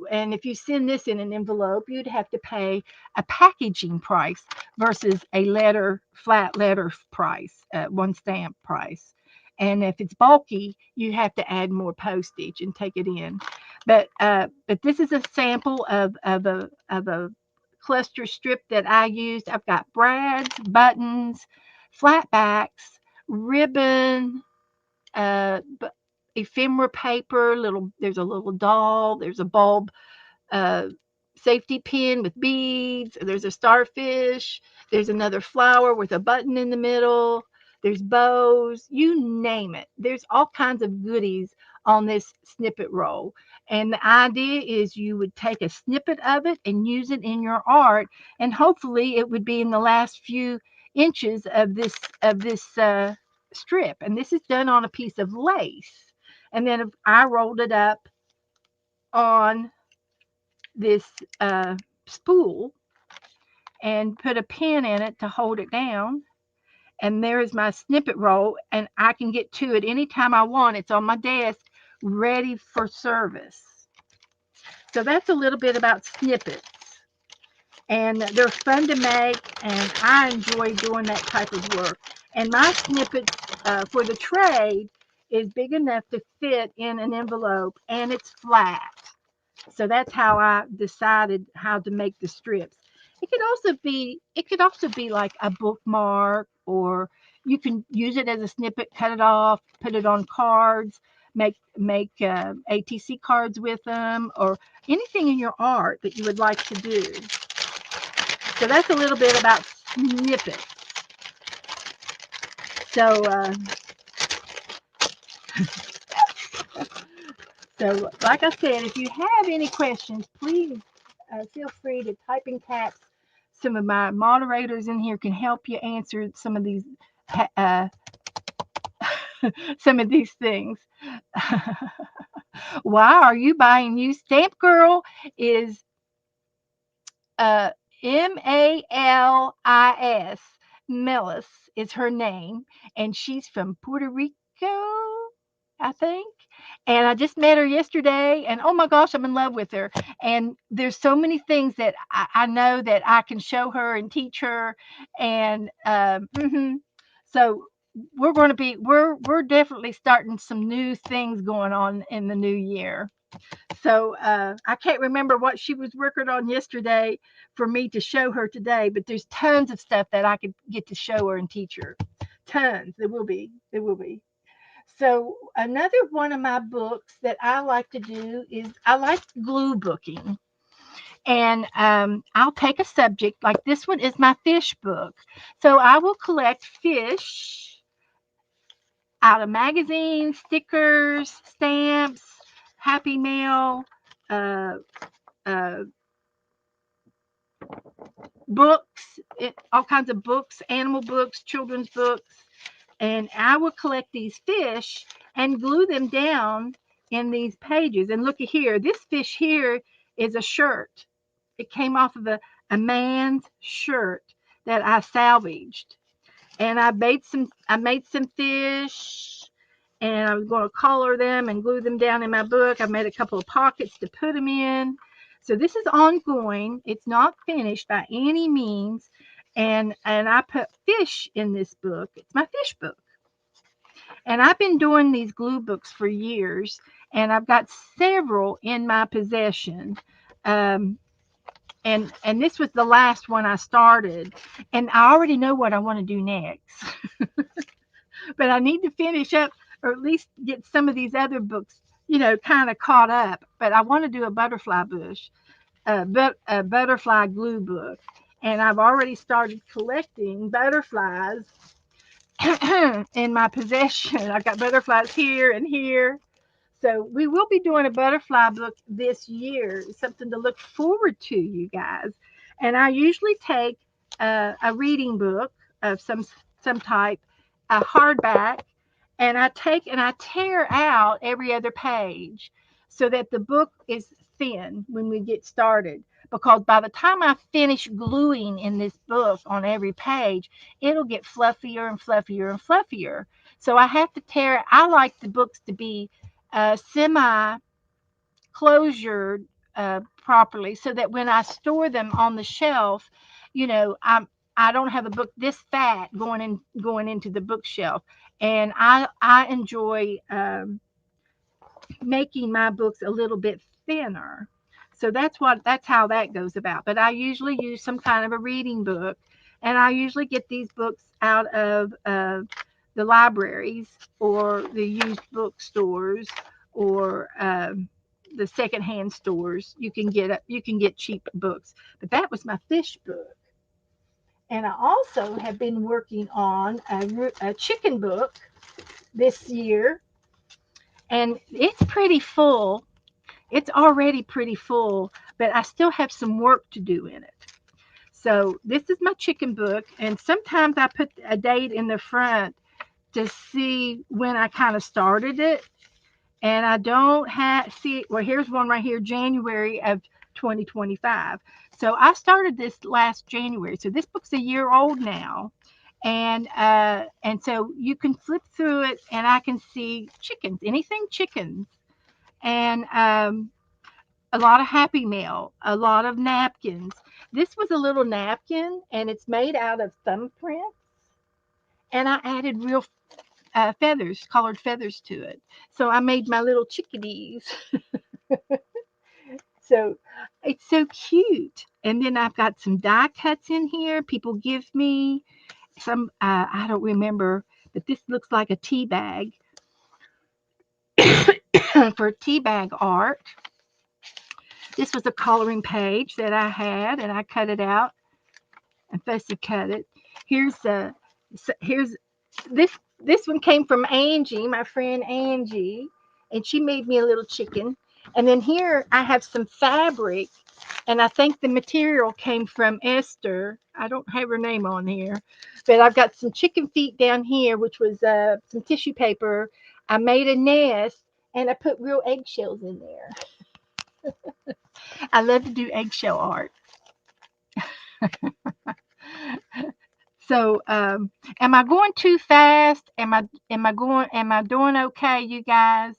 And if you send this in an envelope, you'd have to pay a packaging price versus a flat letter price, one stamp price. And if it's bulky, you have to add more postage and take it in. But this is a sample of a cluster strip that I used. I've got brads, buttons, flat backs, ribbon, uh, ephemera paper. There's a little doll. There's a bulb uh, safety pin with beads. There's a starfish. There's another flower with a button in the middle. There's bows. You name it. There's all kinds of goodies on this snippet roll. And the idea is you would take a snippet of it and use it in your art, and hopefully it would be in the last few inches of this strip. And this is done on a piece of lace. And then if I rolled it up on this spool and put a pin in it to hold it down. And there is my snippet roll, and I can get to it anytime I want. It's on my desk, ready for service. So that's a little bit about snippets. And they're fun to make, and I enjoy doing that type of work. And my snippets for the trade is big enough to fit in an envelope, and it's flat. So that's how I decided how to make the strips. It could also be like a bookmark, or you can use it as a snippet, cut it off, put it on cards, make ATC cards with them, or anything in your art that you would like to do. So that's a little bit about snippets. So So, like I said, if you have any questions, please feel free to type in caps. Some of my moderators in here can help you answer uh, some of these things. Why are you buying new? Stamp Girl is uh, Malis. Melis is her name, and she's from Puerto Rico, I think. And I just met her yesterday, and oh my gosh, I'm in love with her. And there's so many things that I know that I can show her and teach her. And so we're definitely starting some new things going on in the new year. So I can't remember what she was working on yesterday for me to show her today, but there's tons of stuff that I could get to show her and teach her. Tons. There will be. There will be. So another one of my books that I like to do is I like glue booking. And I'll take a subject, like this one is my fish book. So I will collect fish out of magazines, stickers, stamps, Happy Mail, uh, uh, books, all kinds of books, animal books, children's books. And I will collect these fish and glue them down in these pages. And look at here, this fish here is a shirt. It came off of a man's shirt that I salvaged. And I made some fish, and I was going to color them and glue them down in my book. I made a couple of pockets to put them in. So this is ongoing. It's not finished by any means. And I put fish in this book. It's my fish book. And I've been doing these glue books for years, and I've got several in my possession. Um, and this was the last one I started, and I already know what I want to do next. But I need to finish up, or at least get some of these other books, kind of caught up. But I want to do a butterfly bush, but a butterfly glue book, and I've already started collecting butterflies in my possession. I've got butterflies here and here. So we will be doing a butterfly book this year, something to look forward to, you guys. And I usually take a reading book of some type, a hardback, and I tear out every other page so that the book is thin when we get started. Because by the time I finish gluing in this book on every page, it'll get fluffier and fluffier and fluffier. So I have to tear. I like the books to be semi closured properly, so that when I store them on the shelf, I don't have a book this fat going into the bookshelf. And I enjoy making my books a little bit thinner. So that's how that goes about. But I usually use some kind of a reading book, and I usually get these books out of the libraries or the used bookstores, or the secondhand stores. You can get cheap books. But that was my fish book. And I also have been working on a chicken book this year, and it's pretty full. It's already pretty full, but I still have some work to do in it. So this is my chicken book, and sometimes I put a date in the front to see when I kind of started it. And I don't have see well, here's one right here, January of 2025. So I started this last January. So this book's a year old now. And so you can flip through it, and I can see chickens, anything chickens. And a lot of Happy Mail, a lot of napkins. This was a little napkin, and it's made out of thumbprints. And I added real feathers, colored feathers to it. So I made my little chickadees. So it's so cute. And then I've got some die cuts in here. People give me some, I don't remember, but this looks like a tea bag for tea bag art. This was a coloring page that I had, and I cut it out and fussy cut it. Here's this one came from Angie, my friend Angie, and she made me a little chicken. And then here I have some fabric, and I think the material came from Esther. I don't have her name on here, but I've got some chicken feet down here, which was some tissue paper. I made a nest, and I put real eggshells in there. I love to do eggshell art. So, am I going too fast? Am I doing okay, you guys?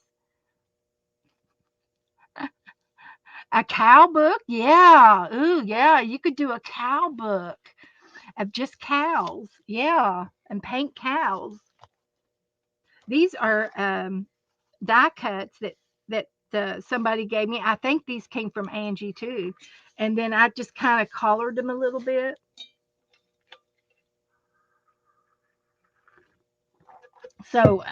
A cow book? Yeah. Ooh, yeah. You could do a cow book of just cows. Yeah. And paint cows. These are die cuts that somebody gave me. I think these came from Angie too. And then I just kind of colored them a little bit. So,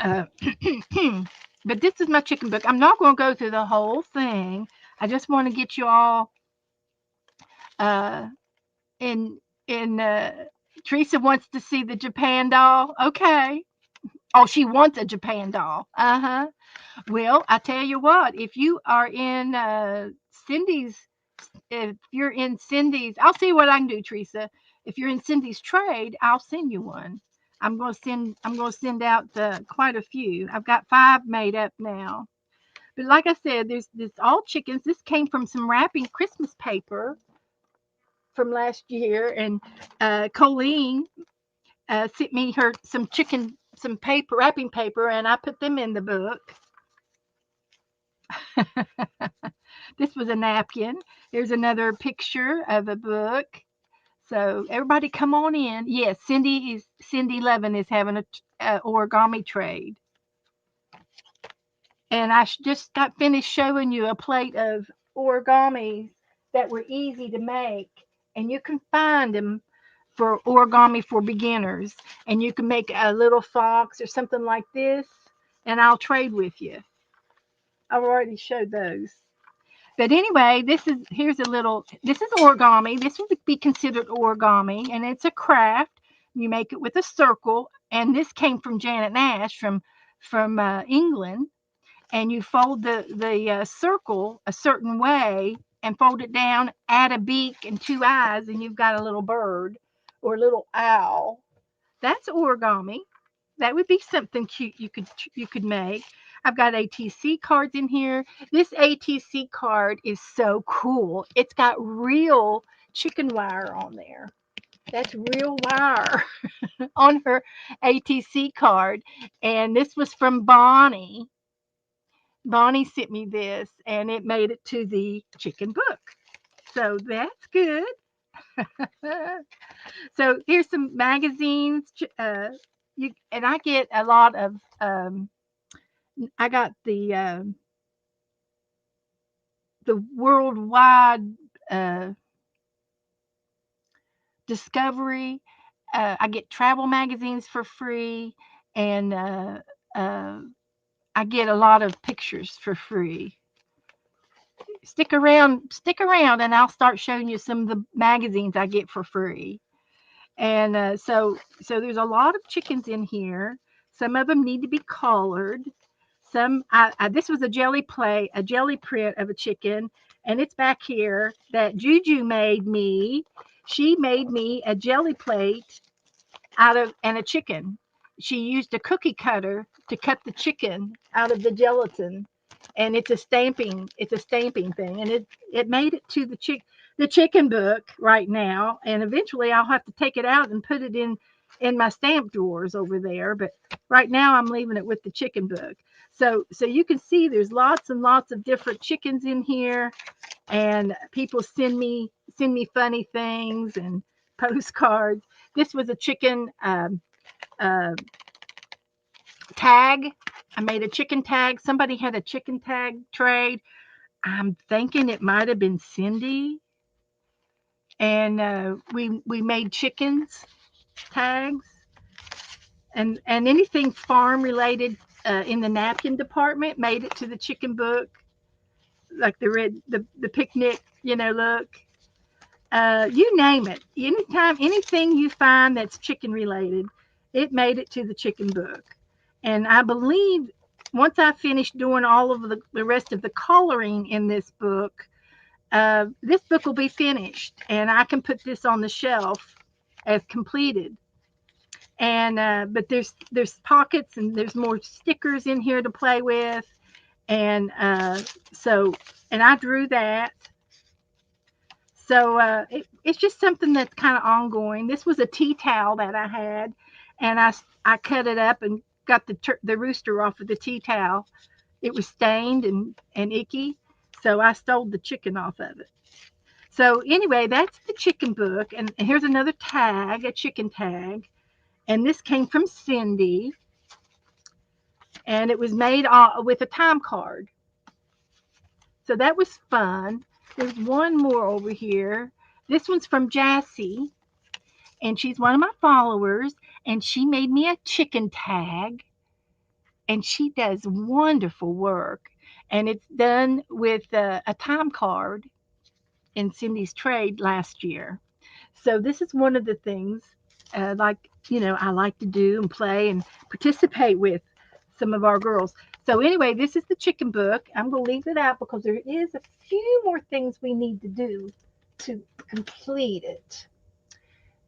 but this is my chicken book. I'm not going to go through the whole thing. I just want to get you all Uh, and and Teresa wants to see the Japan doll. Okay. Oh, she wants a Japan doll. Uh huh. Well, I tell you what, if you are in Cindy's, if you're in Cindy's, I'll see what I can do, Teresa. If you're in Cindy's trade, I'll send you one. I'm gonna send out quite a few. I've got 5 made up now. But like I said, there's this all chickens. This came from some wrapping Christmas paper from last year, and Colleen sent me her some paper, wrapping paper, and I put them in the book. This was a napkin. Here's another picture of a book. So everybody, come on in. Yes, Cindy Levin is having a origami trade, and I just got finished showing you a plate of origamis that were easy to make, and you can find them for origami for beginners, and you can make a little fox or something like this, and I'll trade with you. I've already showed those. But anyway, here's a little. This is origami. This would be considered origami, and it's a craft. You make it with a circle, and this came from Janet Nash from England. And you fold the circle a certain way, and fold it down, add a beak and 2 eyes, and you've got a little bird or a little owl. That's origami. That would be something cute you could make. I've got ATC cards in here. This ATC card is so cool. It's got real chicken wire on there. That's real wire on her ATC card. And this was from Bonnie. Bonnie sent me this, and it made it to the chicken book. So that's good. So here's some magazines. And I get a lot of. I got the worldwide uh, discovery. I get travel magazines for free, and uh, I get a lot of pictures for free. Stick around, and I'll start showing you some of the magazines I get for free. And so there's a lot of chickens in here. Some of them need to be colored. This was a jelly print of a chicken, and it's back here that Juju made me. She made me a jelly plate out of and a chicken. She used a cookie cutter to cut the chicken out of the gelatin, and it's a stamping thing, and it made it to the chicken book right now, and eventually I'll have to take it out and put it in my stamp drawers over there, but right now I'm leaving it with the chicken book. So you can see there's lots and lots of different chickens in here, and people send me funny things and postcards. This was a chicken uh, tag. I made a chicken tag. Somebody had a chicken tag trade. I'm thinking it might have been Cindy, and we made chickens tags, and anything farm related in the napkin department made it to the chicken book, like the picnic, look. You name it. Anytime, anything you find that's chicken related, it made it to the chicken book. And I believe once I finish doing all of the rest of the coloring in this book will be finished, and I can put this on the shelf as completed. And but there's pockets, and there's more stickers in here to play with, and so and I drew that. So it's just something that's kind of ongoing. This was a tea towel that I had, and I cut it up and got the rooster off of the tea towel. It was stained and icky, so I stole the chicken off of it. So anyway, that's the chicken book, and here's another tag, a chicken tag, and this came from Cindy, and it was made with a time card. So that was fun. There's one more over here. This one's from Jassy, and she's one of my followers, and she made me a chicken tag, and she does wonderful work, and it's done with a time card. in Cindy's trade last year. So this is one of the things, like I like to do and play and participate with some of our girls. So anyway, this is the chicken book. I'm going to leave it out because there is a few more things we need to do to complete it.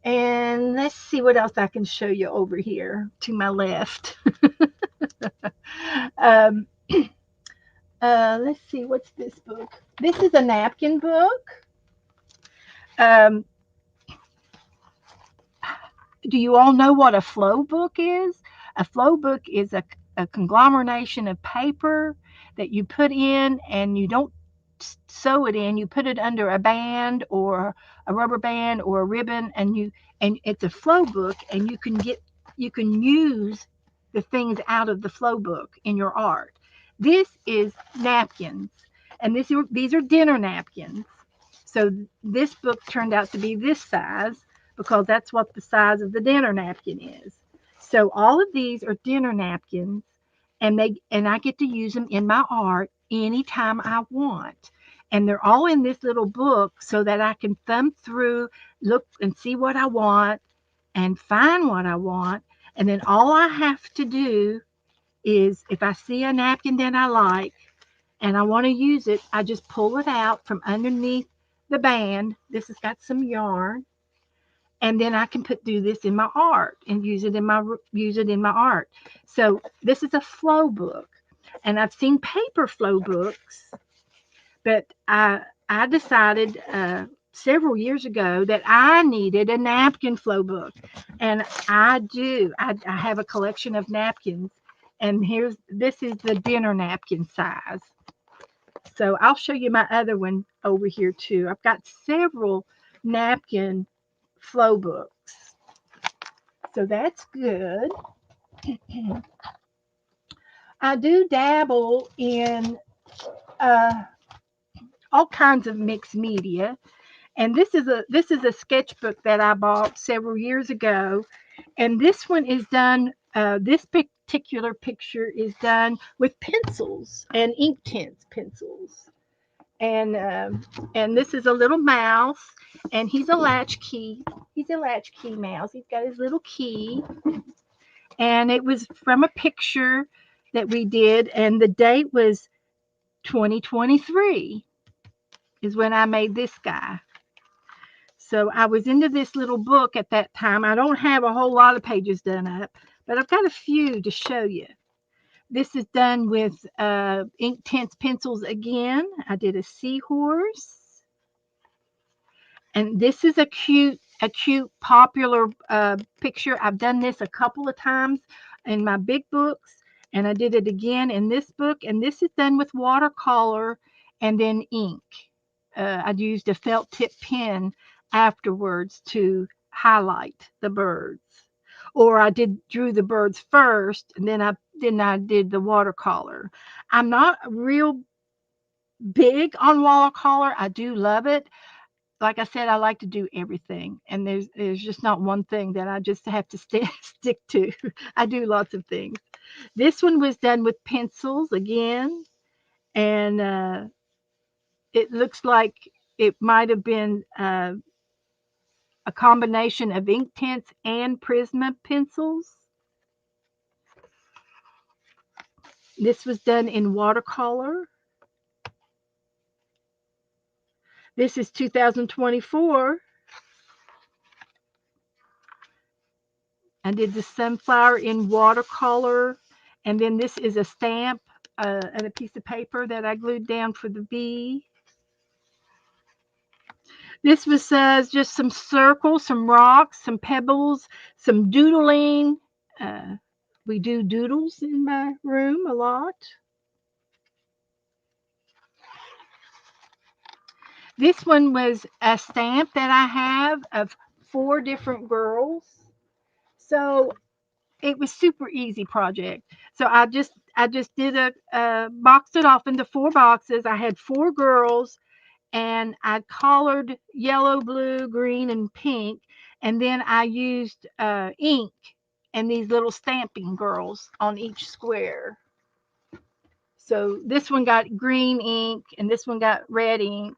And let's see what else I can show you over here to my left. um, let's see, what's this book? This is a napkin book. Um, do you all know what a flow book is? A flow book is a conglomeration of paper that you put in, and you don't sew it in. You put it under a band or a rubber band or a ribbon, and it's a flow book, and you can use the things out of the flow book in your art. This is napkins, and these are dinner napkins. So this book turned out to be this size because that's what the size of the dinner napkin is. So all of these are dinner napkins, and I get to use them in my art anytime I want. And they're all in this little book so that I can thumb through, look and see what I want and find what I want. And then all I have to do is, if I see a napkin that I like and I want to use it, I just pull it out from underneath the band. This has got some yarn, and then I can do this in my art and use it in my art. So this is a flow book, and I've seen paper flow books, but I decided several years ago that I needed a napkin flow book, and I do. I have a collection of napkins, and this is the dinner napkin size. So I'll show you my other one over here too. I've got several napkin flow books. So that's good. I do dabble in uh, all kinds of mixed media, and this is a sketchbook that I bought several years ago, and this one is done. This particular picture is done with pencils and ink tints pencils, and this is a little mouse, and he's a latchkey. He's a latchkey mouse. He's got his little key, and it was from a picture that we did, and the date was 2023 is when I made this guy. So I was into this little book at that time. I don't have a whole lot of pages done up, but I've got a few to show you. This is done with ink tints pencils again. I did a seahorse, and this is a cute popular picture. I've done this a couple of times in my big books, and I did it again in this book, and this is done with watercolor and then ink. I used a felt tip pen afterwards to highlight the birds, or I drew the birds first, and then I did the watercolor. I'm not real big on watercolor. I do love it. Like I said, I like to do everything, and there's just not one thing that I just have to stick to. I do lots of things. This one was done with pencils again, and it looks like it might have been a combination of ink tints and Prisma pencils. This was done in watercolor. This is 2024. I did the sunflower in watercolor, and then this is a stamp and a piece of paper that I glued down for the bee. This was just some circles, some rocks, some pebbles, some doodling. Uh, we do doodles in my room a lot. This one was a stamp that I have of 4 different girls. So it was super easy project. So I just did boxed it off into 4 boxes. I had 4 girls, and I colored yellow, blue, green, and pink, and then I used ink and these little stamping girls on each square. So this one got green ink, and this one got red ink,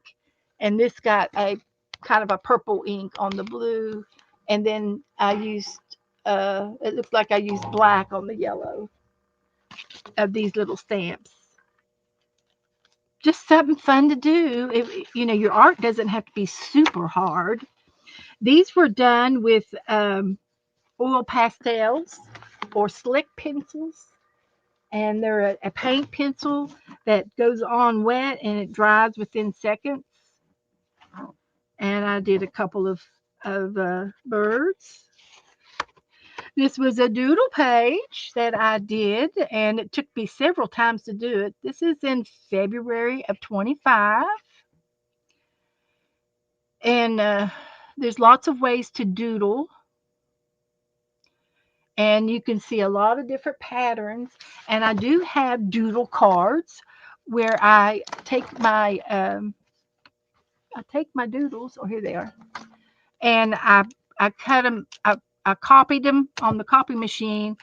And this got a kind of a purple ink on the blue, and then I used it looks like I used black on the yellow of these little stamps. Just something fun to do. Your art doesn't have to be super hard. These were done with oil pastels or slick pencils, and they're a paint pencil that goes on wet and it dries within seconds. And I did a couple of birds. This was a doodle page that I did, and it took me several times to do it. This is in February of 25, and there's lots of ways to doodle, and you can see a lot of different patterns. And I do have doodle cards where I take my doodles. Oh, here they are, and I cut them. I copied them on the copy machine,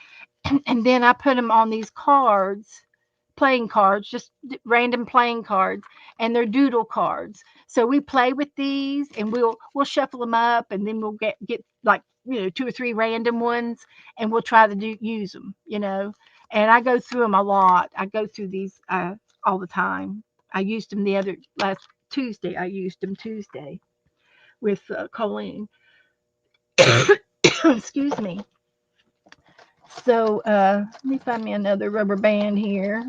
and then I put them on these cards, playing cards, just random playing cards, and they're doodle cards. So we play with these, and we'll shuffle them up, and then we'll get like two or three random ones, and we'll try to use them. And I go through them a lot. I go through these all the time. I used them the other last Tuesday. I used them Tuesday with Colleen. Excuse me. So let me find me another rubber band here.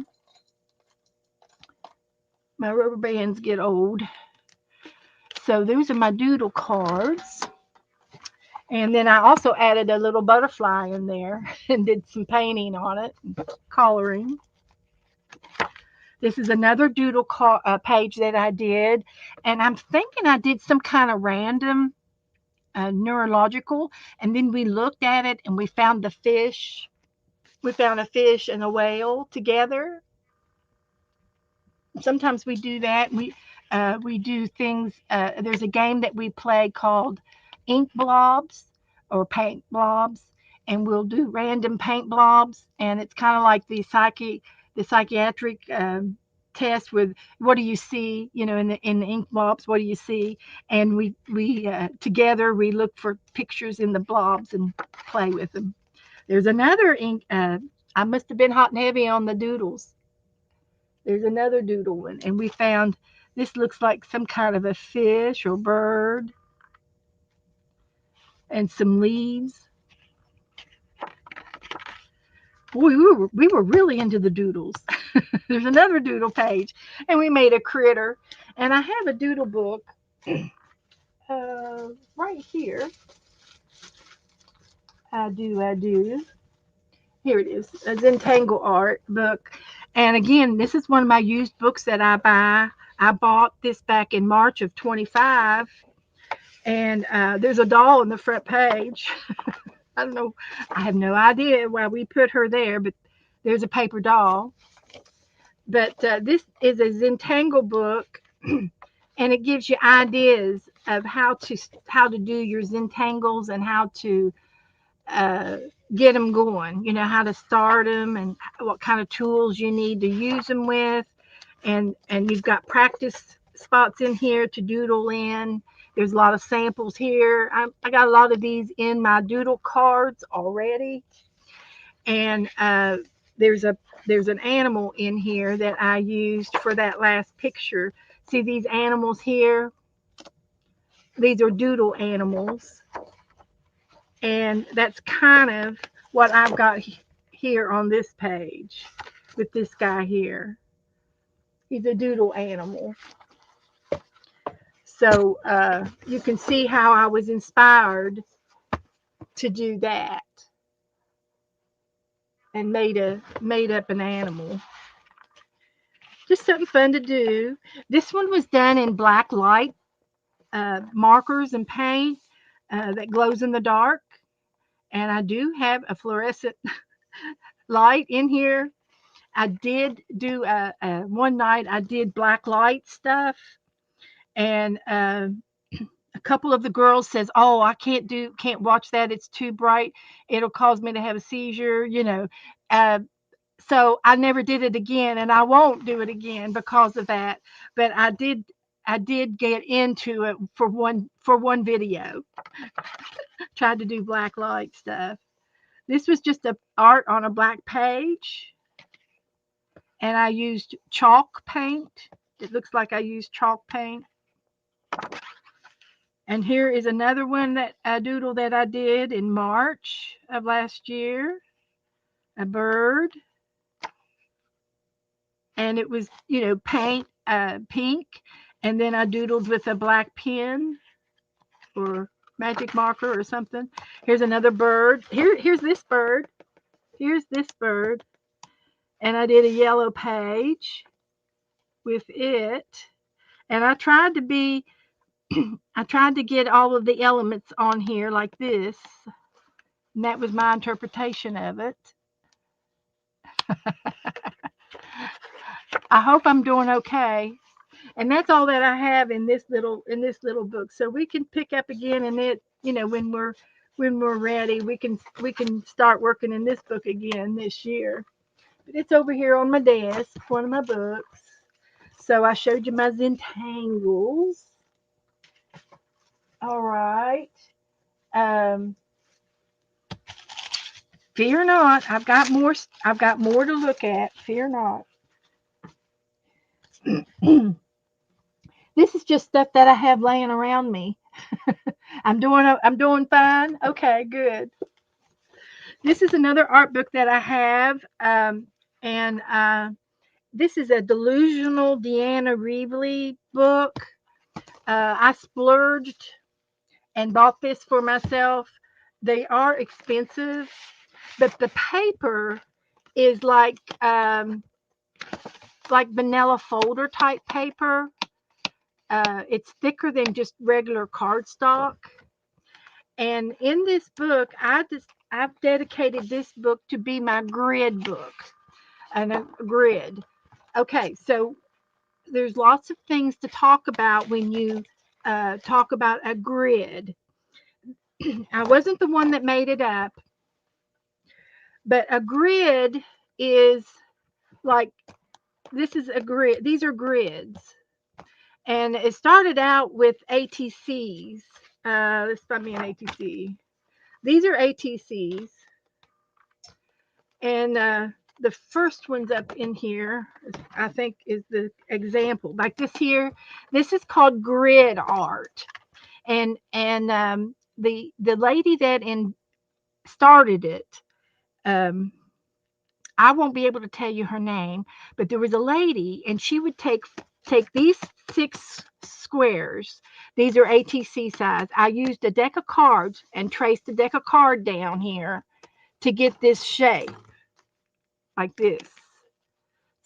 My rubber bands get old. So those are my doodle cards. And then I also added a little butterfly in there and did some painting on it, coloring. This is another doodle page that I did. And I'm thinking I did some kind of random neurological. And then we looked at it and we found the fish. We found a fish and a whale together. Sometimes we do that. We do things. There's a game that we play called ink blobs or paint blobs, and we'll do random paint blobs, and it's kind of like the psychiatric test with what do you see, in the ink blobs, what do you see, and we together we look for pictures in the blobs and play with them. There's another ink. I must have been hot and heavy on the doodles. There's another doodle one, and we found this looks like some kind of a fish or bird, and some leaves. Boy, we were really into the doodles. There's another doodle page, and we made a critter. And I have a doodle book right here. I do. Here it is, a Zentangle art book. And again, this is one of my used books that I buy. I bought this back in March of 25, and there's a doll on the front page. I don't know. I have no idea why we put her there, but there's a paper doll. But this is a Zentangle book, and it gives you ideas of how to do your Zentangles and how to uh, get them going. How to start them and what kind of tools you need to use them with, and you've got practice spots in here to doodle in. There's a lot of samples here. I got a lot of these in my doodle cards already, and there's an animal in here that I used for that last picture. See these animals here? These are doodle animals, and that's kind of what I've got here on this page with this guy here. He's a doodle animal. So you can see how I was inspired to do that and made up an animal. Just something fun to do. This one was done in black light markers and paint that glows in the dark. And I do have a fluorescent light in here. I did do one night. I did black light stuff, and a couple of the girls says, "Oh, I can't watch that. It's too bright. It'll cause me to have a seizure." Uh, so I never did it again, and I won't do it again because of that. But I did I did get into it for one video. Tried to do black light stuff. This was just a art on a black page, and I used chalk paint. It looks like I used chalk paint. And here is another one, that a doodle that I did in March of last year. A bird, and it was, paint pink, and then I doodled with a black pen or magic marker or something. Here's another bird. Here's this bird. Here's this bird, and I did a yellow page with it, and I tried to be I tried to get all of the elements on here like this, and that was my interpretation of it. I hope I'm doing okay. And that's all that I have in this little book. So we can pick up again, and when we're ready, we can start working in this book again this year. But it's over here on my desk, one of my books. So I showed you my Zentangles. All right. Um, Fear not. I've got more. I've got more to look at. Fear not. This is just stuff that I have laying around me. I'm doing fine. Okay, good. This is another art book that I have, and this is a delusional Deanna Reevely book. I splurged and bought this for myself. They are expensive, but the paper is like vanilla folder type paper. It's thicker than just regular cardstock. And in this book, I've dedicated this book to be my grid book, and a grid. Okay, so there's lots of things to talk about when you talk about a grid. I wasn't the one that made it up, but a grid is like, this is a grid. These are grids, and it started out with ATCs. Let's find me an ATC. These are ATCs, and the first one's up in here, I think, is the example. Like this here, this is called grid art, and the lady that started it, um, I won't be able to tell you her name, but there was a lady, and she would take these 6 squares. These are ATC size. I used a deck of cards and traced the deck of card down here to get this shape, like this.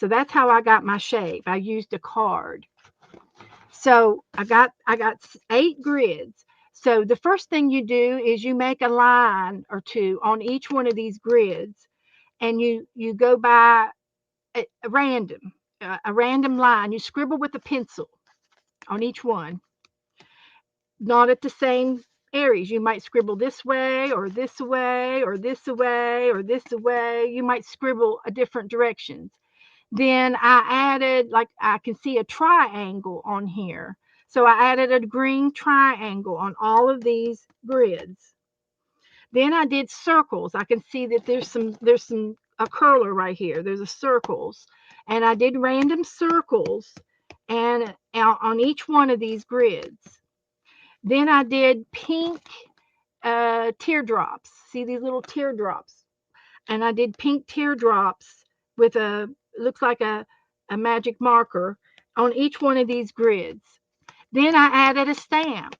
So that's how I got my shape. I used a card. So I got 8 grids. So the first thing you do is you make a line or two on each one of these grids, and you go by a random line. You scribble with a pencil on each one, not at the same areas. You might scribble this way or this way or this way or this way. You might scribble a different directions. Then I added, like, I can see a triangle on here. So I added a green triangle on all of these grids. Then I did circles. I can see that there's a curler right here. There's a circles. And I did random circles and on each one of these grids. Then I did pink teardrops. See these little teardrops? And I did pink teardrops with looks like a magic marker on each one of these grids. Then I added a stamp,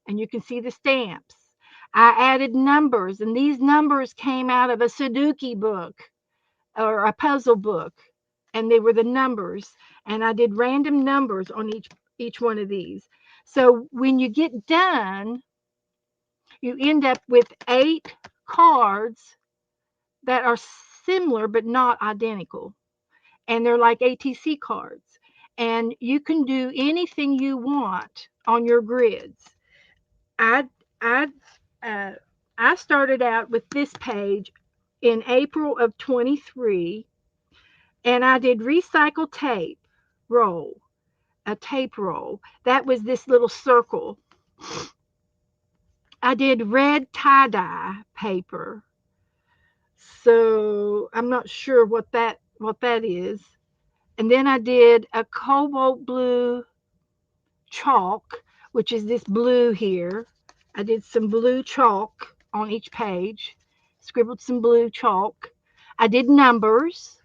and you can see the stamps. I added numbers, and these numbers came out of a Sudoku book or a puzzle book, and they were the numbers. And I did random numbers on each one of these. So when you get done, you end up with 8 cards that are similar but not identical. And they're like ATC cards. And you can do anything you want on your grids. I I uh, I started out with this page in April of 23, and I did recycle tape roll. a tape roll. That was this little circle. I did red tie-dye paper. So I'm not sure what that is. And then I did a cobalt blue chalk, which is this blue here. I did some blue chalk on each page, scribbled some blue chalk. I did numbers,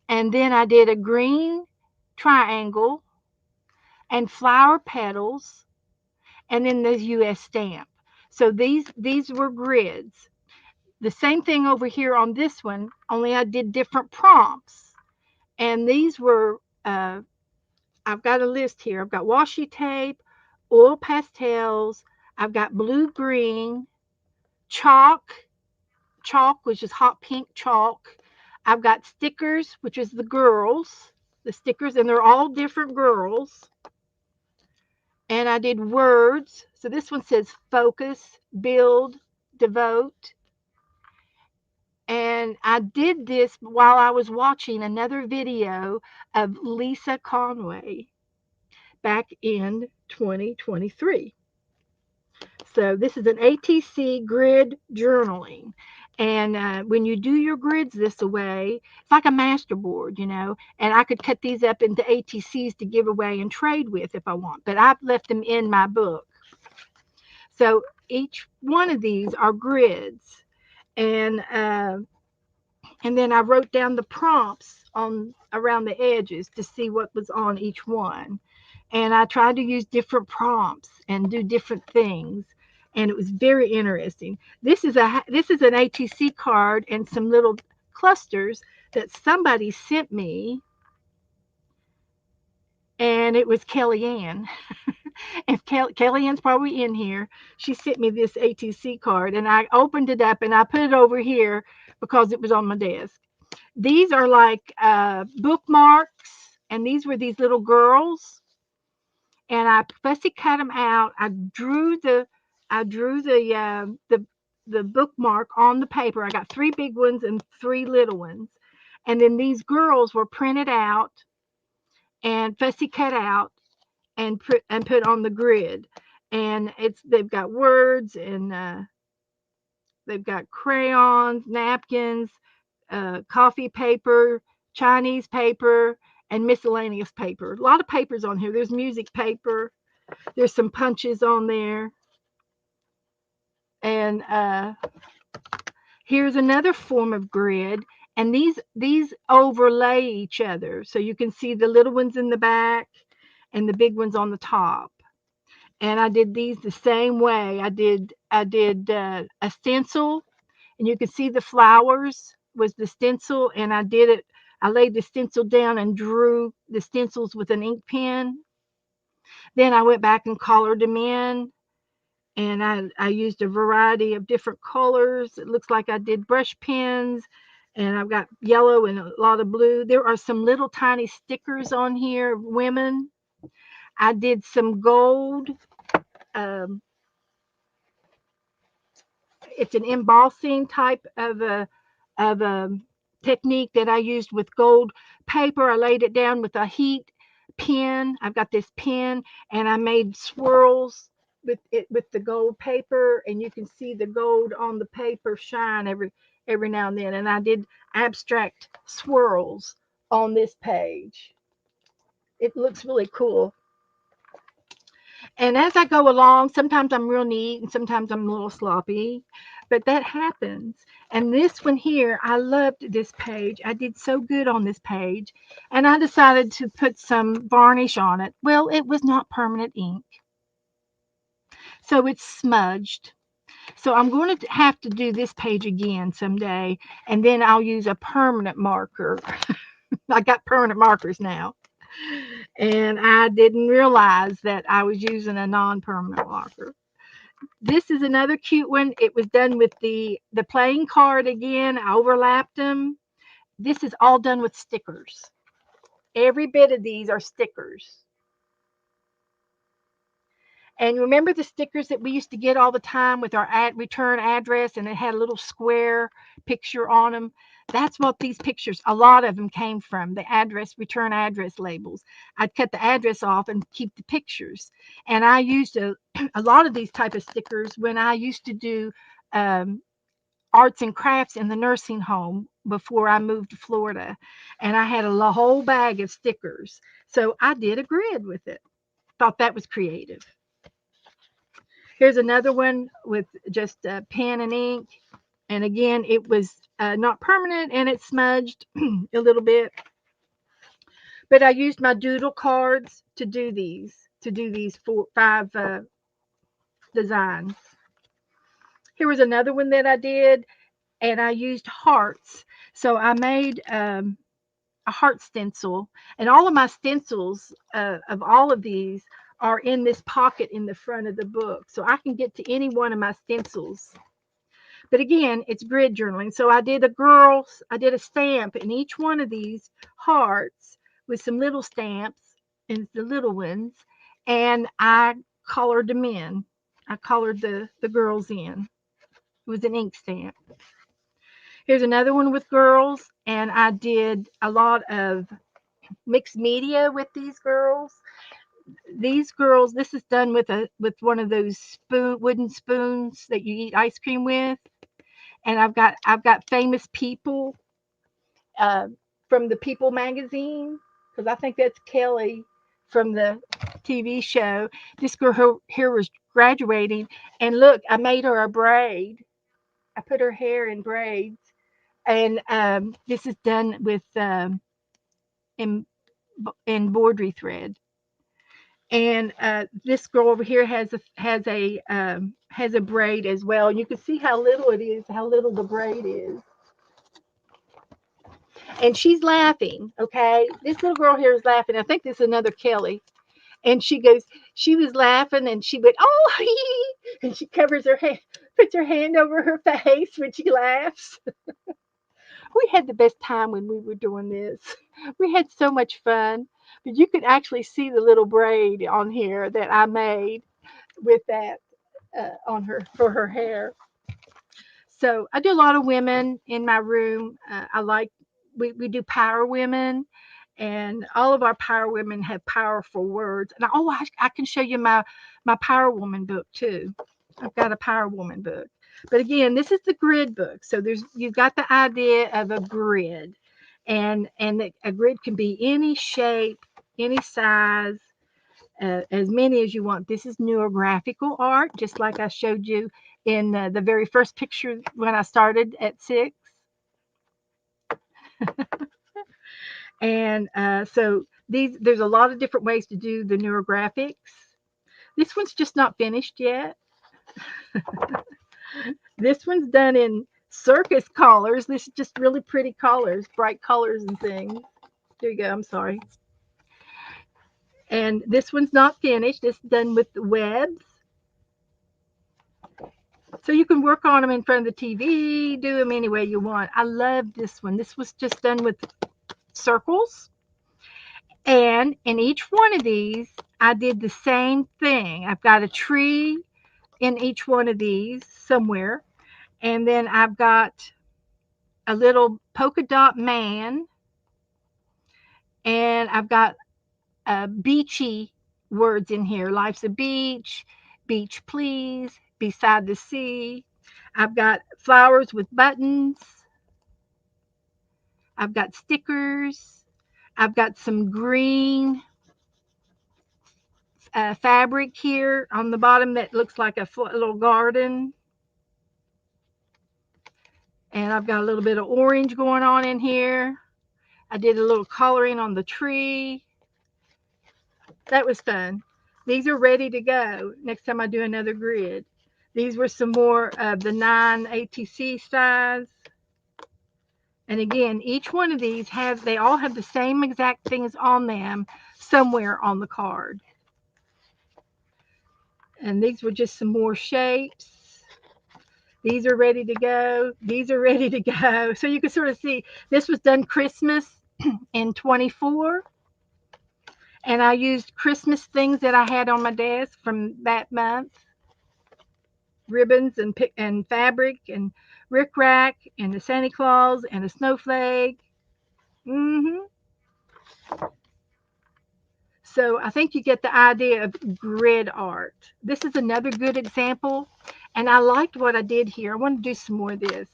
and then I did a green triangle and flower petals, and then the US stamp. So these were grids. The same thing over here on this one, only I did different prompts. And these were I've got a list here. I've got washi tape, oil pastels, I've got blue green, chalk, which is hot pink chalk. I've got stickers, which is the stickers, and they're all different girls. And I did words. So this one says focus, build, devote. And I did this while I was watching another video of Lisa Conway back in 2023. So this is an ATC grid journaling. And when you do your grids this way, it's like a master board, and I could cut these up into ATCs to give away and trade with if I want, but I've left them in my book. So each one of these are grids. And then I wrote down the prompts on around the edges to see what was on each one. And I tried to use different prompts and do different things. And it was very interesting. This is an ATC card and some little clusters that somebody sent me, and it was Kellyanne. And Kellyanne's probably in here. She sent me this ATC card, and I opened it up and I put it over here because it was on my desk. These are like bookmarks, and these were these little girls, and I fussy cut them out. I drew the bookmark on the paper. I got 3 big ones and 3 little ones, and then these girls were printed out and fussy cut out and put on the grid. And they've got words, and they've got crayons, napkins, coffee paper, Chinese paper, and miscellaneous paper. A lot of papers on here. There's music paper. There's some punches on there. And here's another form of grid. And these overlay each other. So you can see the little ones in the back and the big ones on the top. And I did these the same way. I did a stencil, and you can see the flowers was the stencil, and I laid the stencil down and drew the stencils with an ink pen. Then I went back and colored them in, and I used a variety of different colors. It looks like I did brush pens, and I've got yellow and a lot of blue. There are some little tiny stickers on here of women. I did some gold. Um, it's an embossing type of a technique that I used with gold paper. I laid it down with a heat pen. I've got this pen, and I made swirls with the gold paper, and you can see the gold on the paper shine every now and then. And I did abstract swirls on this page. It looks really cool. And as I go along, sometimes I'm real neat and sometimes I'm a little sloppy, but that happens. And this one here, I loved this page. I did so good on this page, and I decided to put some varnish on it. Well, it was not permanent ink, so it's smudged. So I'm going to have to do this page again someday, and then I'll use a permanent marker. I got permanent markers now. And I didn't realize that I was using a non-permanent marker. This is another cute one. It was done with the playing card again. I overlapped them. This is all done with stickers. Every bit of these are stickers. And remember the stickers that we used to get all the time with our return address, and it had a little square picture on them? That's what these pictures, a lot of them came from the return address labels. I'd cut the address off and keep the pictures. And I used a lot of these type of stickers when I used to do um, arts and crafts in the nursing home before I moved to Florida. And I had a whole bag of stickers. So I did a grid with it. Thought that was creative. Here's another one with just pen and ink. And again, it was not permanent and it smudged a little bit. But I used my doodle cards to do these five designs. Here was another one that I did, and I used hearts. So I made a heart stencil, and all of my stencils of all of these are in this pocket in the front of the book, so I can get to any one of my stencils. But again, it's grid journaling. So I did a stamp in each one of these hearts with some little stamps and the little ones, and I colored them in. I colored the girls in. It was an ink stamp. Here's another one with girls, and I did a lot of mixed media with these girls. These girls, this is done with one of those wooden spoons that you eat ice cream with, and I've got famous people uh, from the People magazine, because I think that's Kelly from the TV show. This girl here was graduating, and look, I made her a braid. I put her hair in braids, and this is done with em- embroidery thread. And this girl over here has a braid as well. You can see how little it is, how little the braid is. And she's laughing. Okay, this little girl here is laughing. I think this is another Kelly. And she was laughing, and she went, oh, and she covers her hand, puts her hand over her face when she laughs. We had the best time when we were doing this. We had so much fun. But you could actually see the little braid on here that I made with that on her for her hair. So I do a lot of women in my room. We do power women, and all of our power women have powerful words. And I can show you my power woman book too. I've got a power woman book. But again, this is the grid book. So you've got the idea of a grid, and a grid can be any shape, any size, as many as you want. This is neurographical art, just like I showed you in the very first picture when I started at 6. And so there's a lot of different ways to do the neurographics. This one's just not finished yet. This one's done in circus colors. This is just really pretty colors, bright colors and things. There you go. I'm sorry. And this one's not finished. It's done with the webs. So you can work on them in front of the TV, do them any way you want. I love this one. This was just done with circles. And in each one of these, I did the same thing. I've got a tree in each one of these somewhere. And then I've got a little polka dot man. And I've got beachy words in here. Life's a beach, beach please, beside the sea. I've got flowers with buttons. I've got stickers. I've got some green fabric here on the bottom that looks like a little garden. And I've got a little bit of orange going on in here. I did a little coloring on the tree. That was fun. These are ready to go next time I do another grid. These were some more of the 9 ATC size. And again, each one of these they all have the same exact things on them somewhere on the card. And these were just some more shapes. These are ready to go. These are ready to go. So you can sort of see this was done Christmas in 24. And I used Christmas things that I had on my desk from that month, ribbons and fabric and rickrack and the Santa Claus and a snowflake. hmm So I think you get the idea of grid art. This is another good example, and I liked what I did here. I want to do some more of this.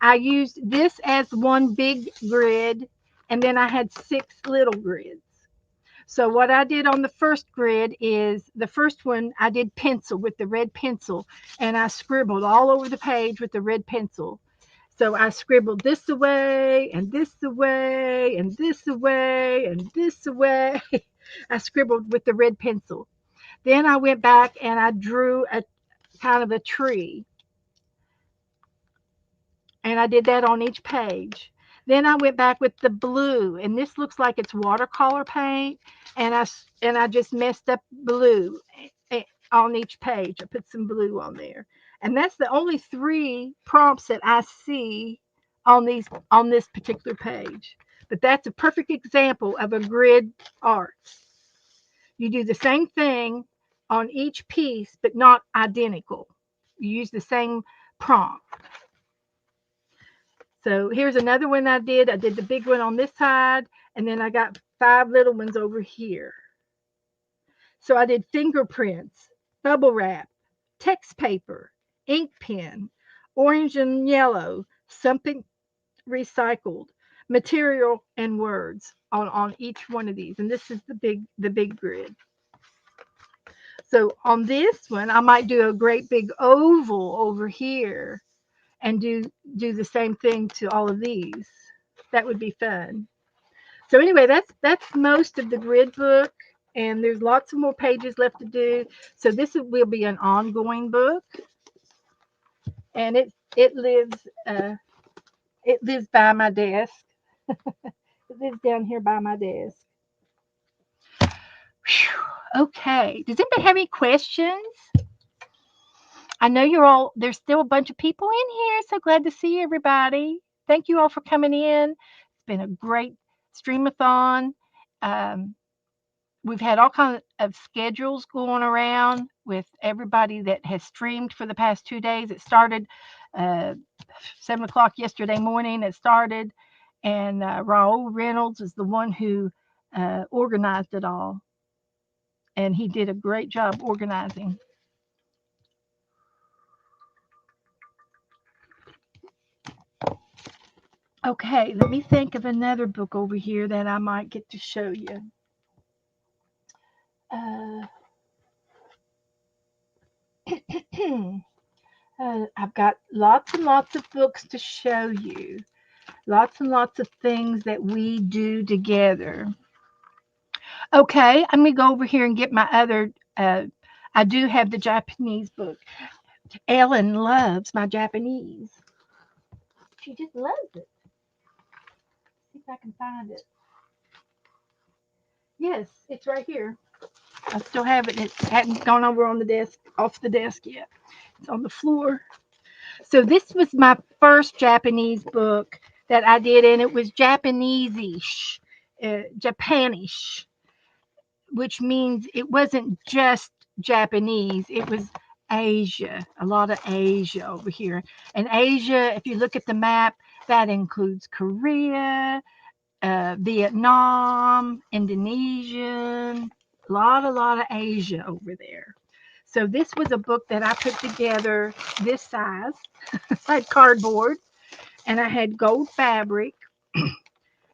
I used this as one big grid, and then I had 6 little grids. So what I did on the first grid is the first one I did pencil with the red pencil, and I scribbled all over the page with the red pencil. So I scribbled this away and this away and this away and this away. I scribbled with the red pencil. Then I went back and I drew a kind of a tree, and I did that on each page. Then I went back with the blue, and this looks like it's watercolor paint, and I just messed up blue on each page. I put some blue on there, and that's the only 3 prompts that I see on this particular page. But that's a perfect example of a grid art. You do the same thing on each piece, but not identical. You use the same prompt. So here's another one I did. I did the big one on this side, and then I got 5 little ones over here. So I did fingerprints, bubble wrap, text paper, ink pen, orange and yellow, something recycled, material, and words on each one of these. And this is the big grid. So on this one, I might do a great big oval over here and do the same thing to all of these. That would be fun. So anyway, that's most of the grid book, and there's lots of more pages left to do. So will be an ongoing book, and it lives by my desk. It lives down here by my desk. Whew. Okay. Does anybody have any questions? I know there's still a bunch of people in here. So glad to see everybody. Thank you all for coming in. It's been a great streamathon. Um, we've had all kinds of schedules going around with everybody that has streamed for the past 2 days. It started 7 o'clock yesterday morning. It started, and Raul Reynolds is the one who organized it all, and he did a great job organizing. Okay, let me think of another book over here that I might get to show you. Uh, I've got lots and lots of books to show you. Lots and lots of things that we do together. Okay, I'm going to go over here and get my other. I do have the Japanese book. Ellen loves my Japanese. She just loves it. See if I can find it. Yes, it's right here. I still have it. It hadn't gone over on the desk, off the desk yet. It's on the floor. So this was my first Japanese book that I did, and it was Japanese-ish, Japanish, which means it wasn't just Japanese. It was Asia, a lot of Asia over here. And Asia, if you look at the map, that includes Korea, Vietnam, Indonesian, a lot of Asia over there. So this was a book that I put together this size. I had cardboard, and I had gold fabric,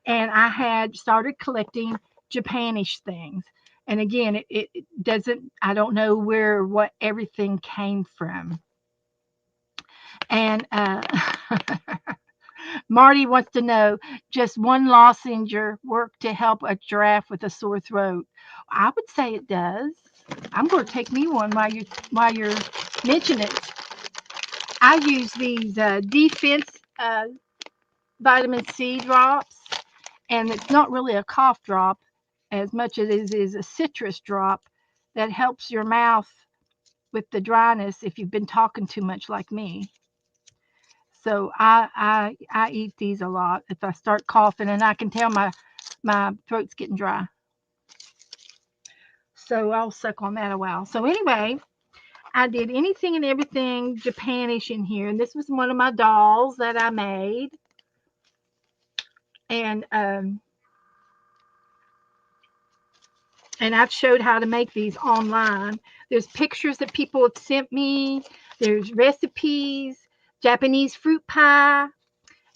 and I had started collecting Japanish things. And again, it doesn't, I don't know what everything came from. And Marty wants to know, just one lozenge work to help a giraffe with a sore throat? I would say it does. I'm going to take me one while you're mentioning it. I use these defense vitamin C drops, and it's not really a cough drop as much as it is a citrus drop that helps your mouth with the dryness if you've been talking too much like me. So I eat these a lot if I start coughing, and I can tell my throat's getting dry. So I'll suck on that a while. So anyway, I did anything and everything Japanish in here, and this was one of my dolls that I made, and I've showed how to make these online. There's pictures that people have sent me. There's recipes, Japanese fruit pie.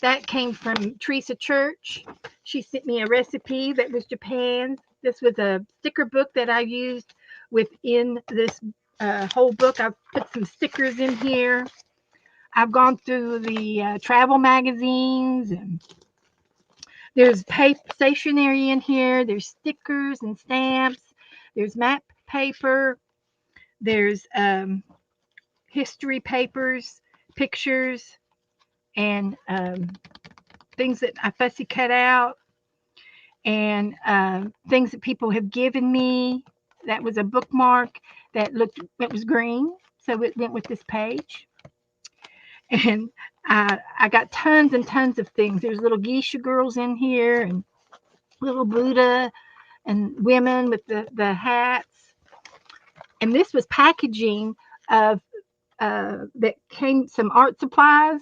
That came from Teresa Church. She sent me a recipe that was Japan's. This was a sticker book that I used within this whole book. I've put some stickers in here. I've gone through the travel magazines, and there's stationery in here. There's stickers and stamps. There's map paper. There's history papers, pictures, and things that I fussy cut out, and things that people have given me. That was a bookmark that was green, so it went with this page. And I got tons and tons of things. There's little geisha girls in here, and little Buddha, and women with the hats. And this was packaging of that came some art supplies.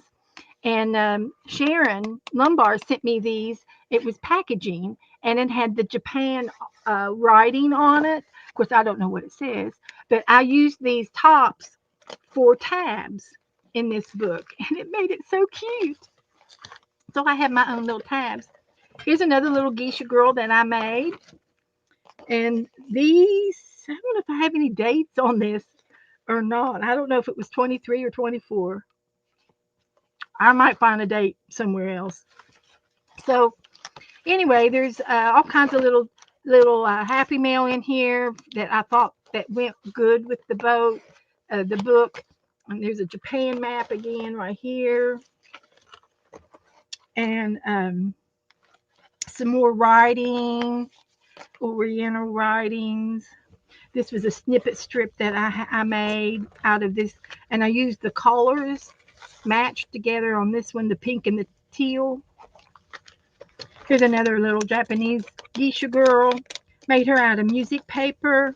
And Sharon Lombard sent me these. It was packaging, and it had the Japan writing on it. Of course, I don't know what it says, but I used these tops for tabs in this book, and it made it so cute. So I have my own little tabs. Here's another little geisha girl that I made. And these, I don't know if I have any dates on this or not. I don't know if it was 23 or 24. I might find a date somewhere else. So anyway, there's all kinds of little Happy Mail in here that I thought that went good with the book. And there's a Japan map again right here, and some more writing, Oriental writings. This was a snippet strip that I made out of this, and I used the colors matched together on this one, the pink and the teal. Here's another little Japanese geisha girl. Made her out of music paper,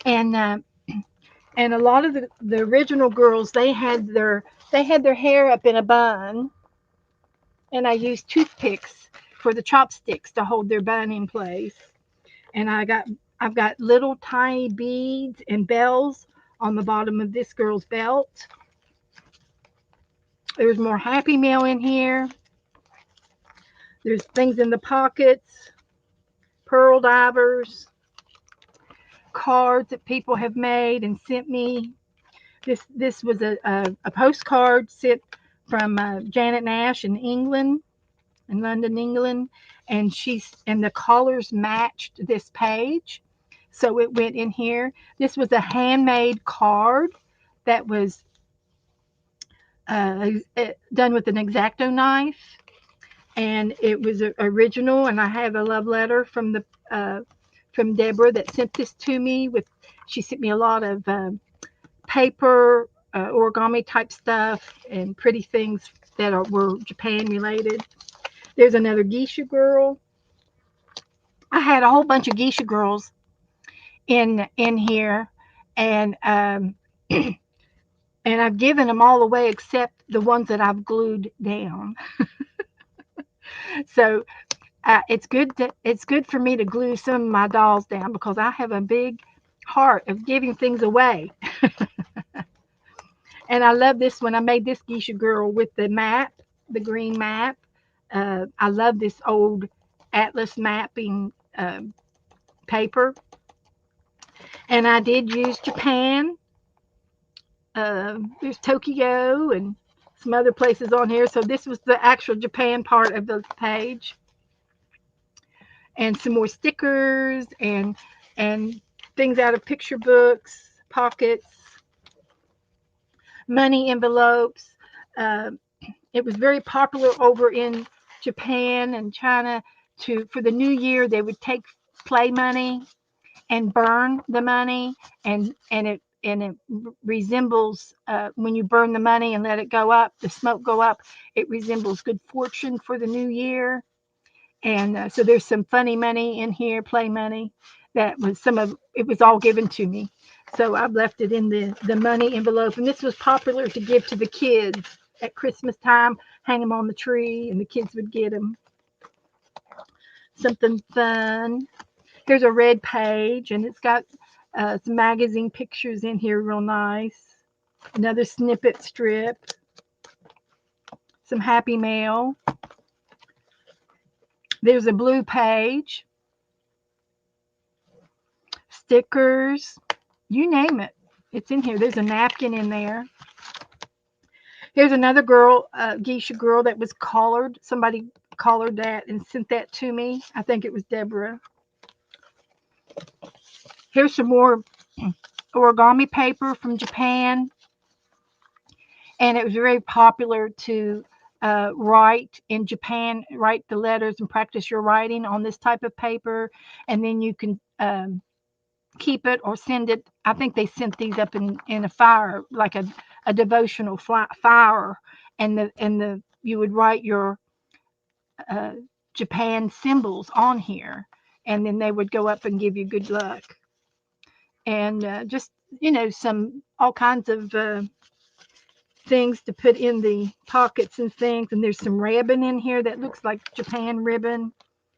and a lot of the original girls, they had their hair up in a bun, and I used toothpicks for the chopsticks to hold their bun in place. And I've got little tiny beads and bells on the bottom of this girl's belt. There's more Happy Mail in here. There's things in the pockets, pearl divers, cards that people have made and sent me. This was a postcard sent from Janet Nash in England, in London, England, and the colors matched this page, so it went in here. This was a handmade card that was done with an X-Acto knife, and it was original. And I have a love letter from from Deborah that sent this to me. She sent me a lot of paper, origami type stuff, and pretty things that were Japan related. There's another geisha girl. I had a whole bunch of geisha girls in here, and and I've given them all away except the ones that I've glued down. So it's good for me to glue some of my dolls down, because I have a big heart of giving things away. And I love this one. I made this geisha girl with the map, the green map. I love this old atlas mapping paper. And I did use Japan. There's Tokyo and some other places on here. So this was the actual Japan part of the page. And some more stickers and things out of picture books, pockets, money envelopes. Uh, it was very popular over in Japan and China for the new year. They would take play money and burn the money, and it resembles when you burn the money and let it go up, the smoke go up. It resembles good fortune for the new year. And so there's some funny money in here, play money. That was some of it was all given to me. So I've left it in the money envelope. And this was popular to give to the kids at Christmas time, hang them on the tree, and the kids would get them. Something fun. Here's a red page, and it's got some magazine pictures in here, real nice. Another snippet strip. Some happy mail. There's a blue page. Stickers. You name it. It's in here. There's a napkin in there. Here's another girl, geisha girl that was collared. Somebody collared that and sent that to me. I think it was Deborah. Here's some more origami paper from Japan. And it was very popular to write in Japan, write the letters and practice your writing on this type of paper. And then you can keep it or send it. I think they sent these up in a fire, like a devotional fire. And you would write your uh, Japan symbols on here. And then they would go up and give you good luck. And just, some all kinds of things to put in the pockets and things. And there's some ribbon in here that looks like Japan ribbon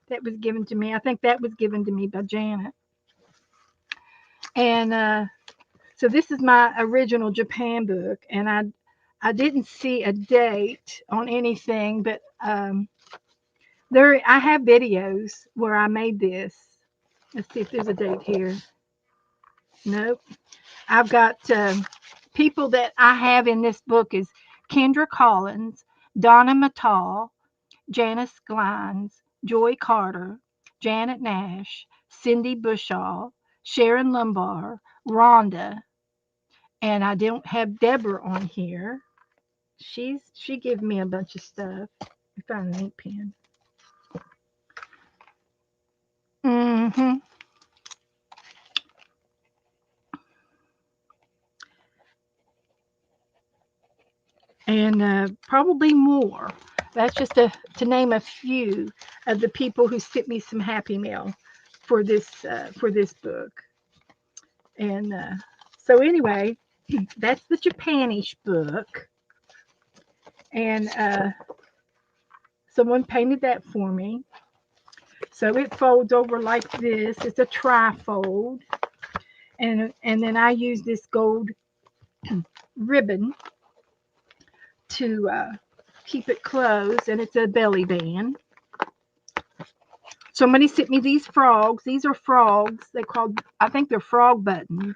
that was given to me. I think that was given to me by Janet. And so this is my original Japan book, and I didn't see a date on anything, but I have videos where I made this. Let's see if there's a date here. Nope. I've got people that I have in this book is Kendra Collins, Donna Mattal, Janice Glines, Joy Carter, Janet Nash, Cindy Bushall, Sharon Lumbar, Rhonda, and I don't have Deborah on here. She gave me a bunch of stuff. I found an ink pen. Mm-hmm. And probably more. That's just to name a few of the people who sent me some happy mail for this book. And so anyway, that's the Japanish book, and someone painted that for me. So it folds over like this. It's a trifold, and then I use this gold ribbon to keep it closed, and it's a belly band. Somebody sent me these frogs. These are frogs. I think they're frog buttons.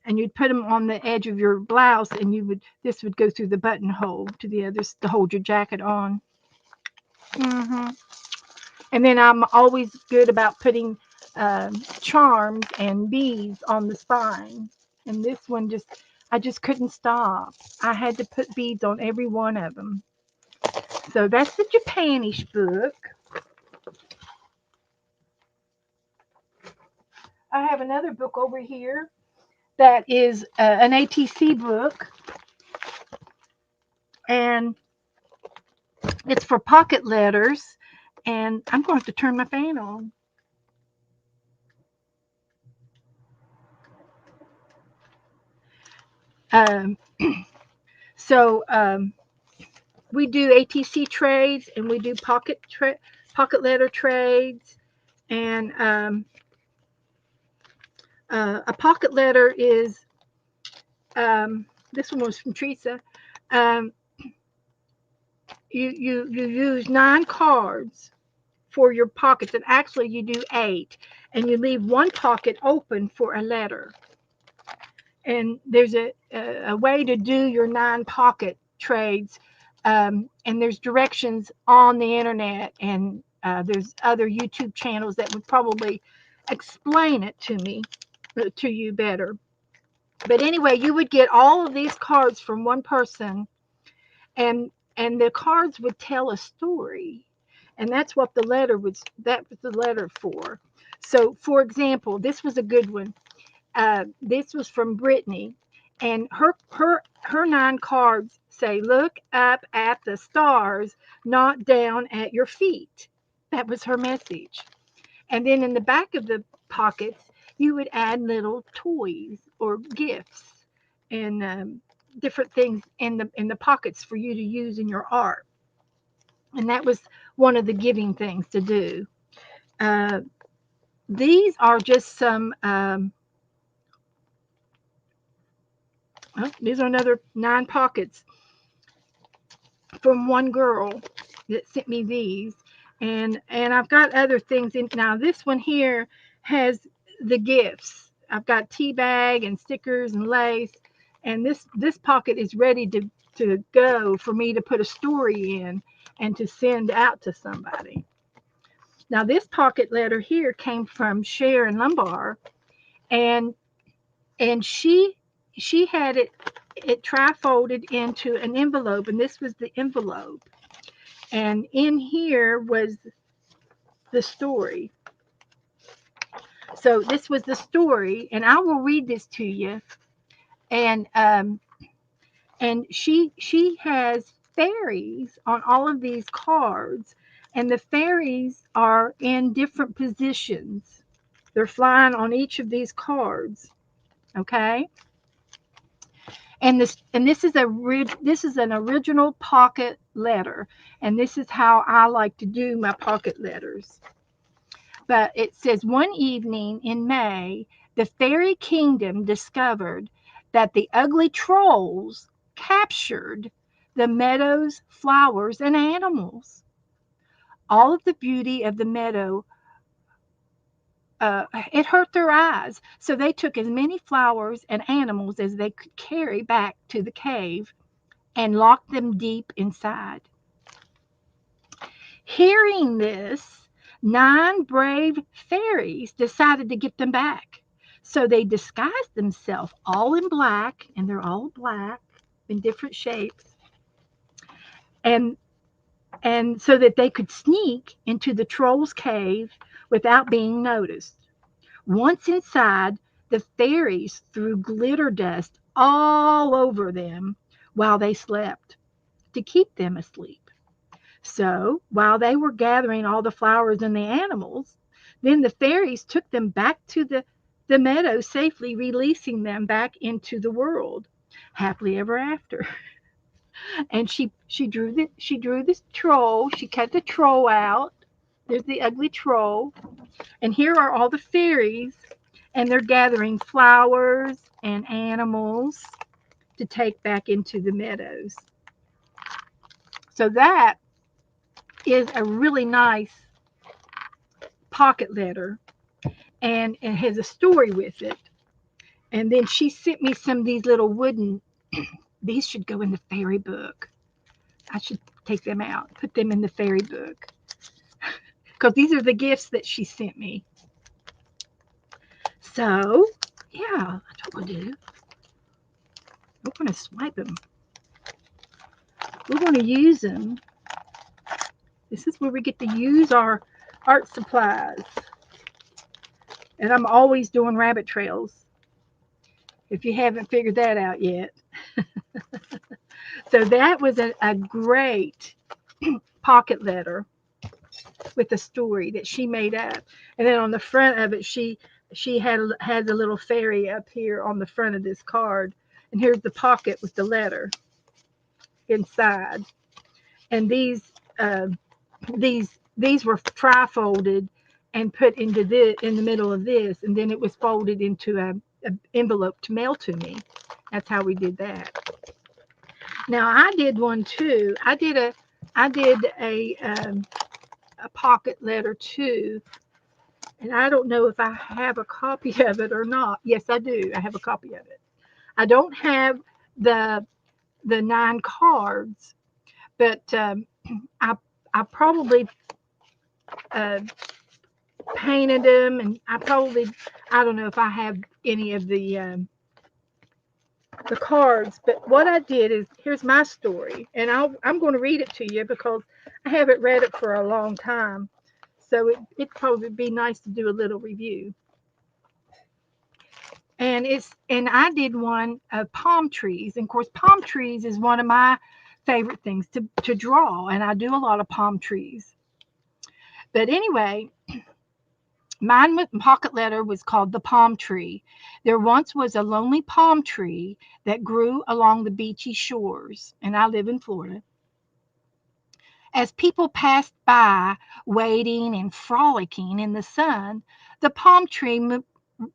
And you'd put them on the edge of your blouse, and this would go through the buttonhole to the others to hold your jacket on. Mm-hmm. And then I'm always good about putting charms and beads on the spine. And this one I just couldn't stop. I had to put beads on every one of them. So that's the Japanish book. I have another book over here that is an ATC book. And it's for pocket letters. And I'm going to have to turn my fan on. Um, so we do ATC trades, and we do pocket letter trades. And a pocket letter is this one was from Teresa. You use 9 cards for your pockets, and actually you do 8, and you leave one pocket open for a letter. And there's a way to do your 9 pocket trades, and there's directions on the internet, and there's other YouTube channels that would probably explain it to you better. But anyway, you would get all of these cards from one person, and the cards would tell a story, and that's what that was the letter for. So, for example, this was a good one. This was from Brittany, and her 9 cards say, "Look up at the stars, not down at your feet." That was her message. And then in the back of the pockets, you would add little toys or gifts and different things in the pockets for you to use in your art. And that was one of the giving things to do. Uh, these are just some. Well, these are another 9 pockets from one girl that sent me these, and I've got other things in now. This one here has the gifts. I've got tea bag and stickers and lace, and this pocket is ready to go for me to put a story in and to send out to somebody. Now this pocket letter here came from Sharon Lumbar, and she had it tri-folded into an envelope, and this was the envelope, and in here was the story. So this was the story, and I will read this to you. And she has fairies on all of these cards, and the fairies are in different positions. They're flying on each of these cards. Okay. This is an original pocket letter, and this is how I like to do my pocket letters. But it says, one evening in May, the fairy kingdom discovered that the ugly trolls captured the meadow's flowers and animals. All of the beauty of the meadow, it hurt their eyes, so they took as many flowers and animals as they could carry back to the cave and locked them deep inside. Hearing this, 9 brave fairies decided to get them back. So they disguised themselves all in black, and they're all black in different shapes, and so that they could sneak into the troll's cave without being noticed. Once inside, the fairies threw glitter dust all over them while they slept to keep them asleep. So, while they were gathering all the flowers and the animals, then the fairies took them back to the meadow, safely releasing them back into the world, happily ever after. And she drew this troll. She cut the troll out. There's the ugly troll, and here are all the fairies, and they're gathering flowers and animals to take back into the meadows. So that is a really nice pocket letter, and it has a story with it. And then she sent me some of these little wooden, these should go in the fairy book. I should take them out, put them in the fairy book, because these are the gifts that she sent me. So, yeah, that's what we'll do. We're going to swipe them. We're going to use them. This is where we get to use our art supplies. And I'm always doing rabbit trails, if you haven't figured that out yet. So that was a great pocket letter with a story that she made up. And then on the front of it, she has a little fairy up here on the front of this card. And here's the pocket with the letter inside. And these were tri-folded and put into in the middle of this, and then it was folded into a envelope to mail to me. That's how we did that. Now I did one too. I did a pocket letter too, and I don't know if I have a copy of it or not. Yes, I do. I have a copy of it. I don't have the 9 cards, but I probably painted them, and I don't know if I have any of the cards. But what I did is, here's my story, and I'm going to read it to you because I haven't read it for a long time. So it'd probably be nice to do a little review. And I did one of palm trees. And of course, palm trees is one of my favorite things to draw. And I do a lot of palm trees. But anyway, mine with pocket letter was called the palm tree. There once was a lonely palm tree that grew along the beachy shores, and I live in Florida. As people passed by, wading and frolicking in the sun, the palm tree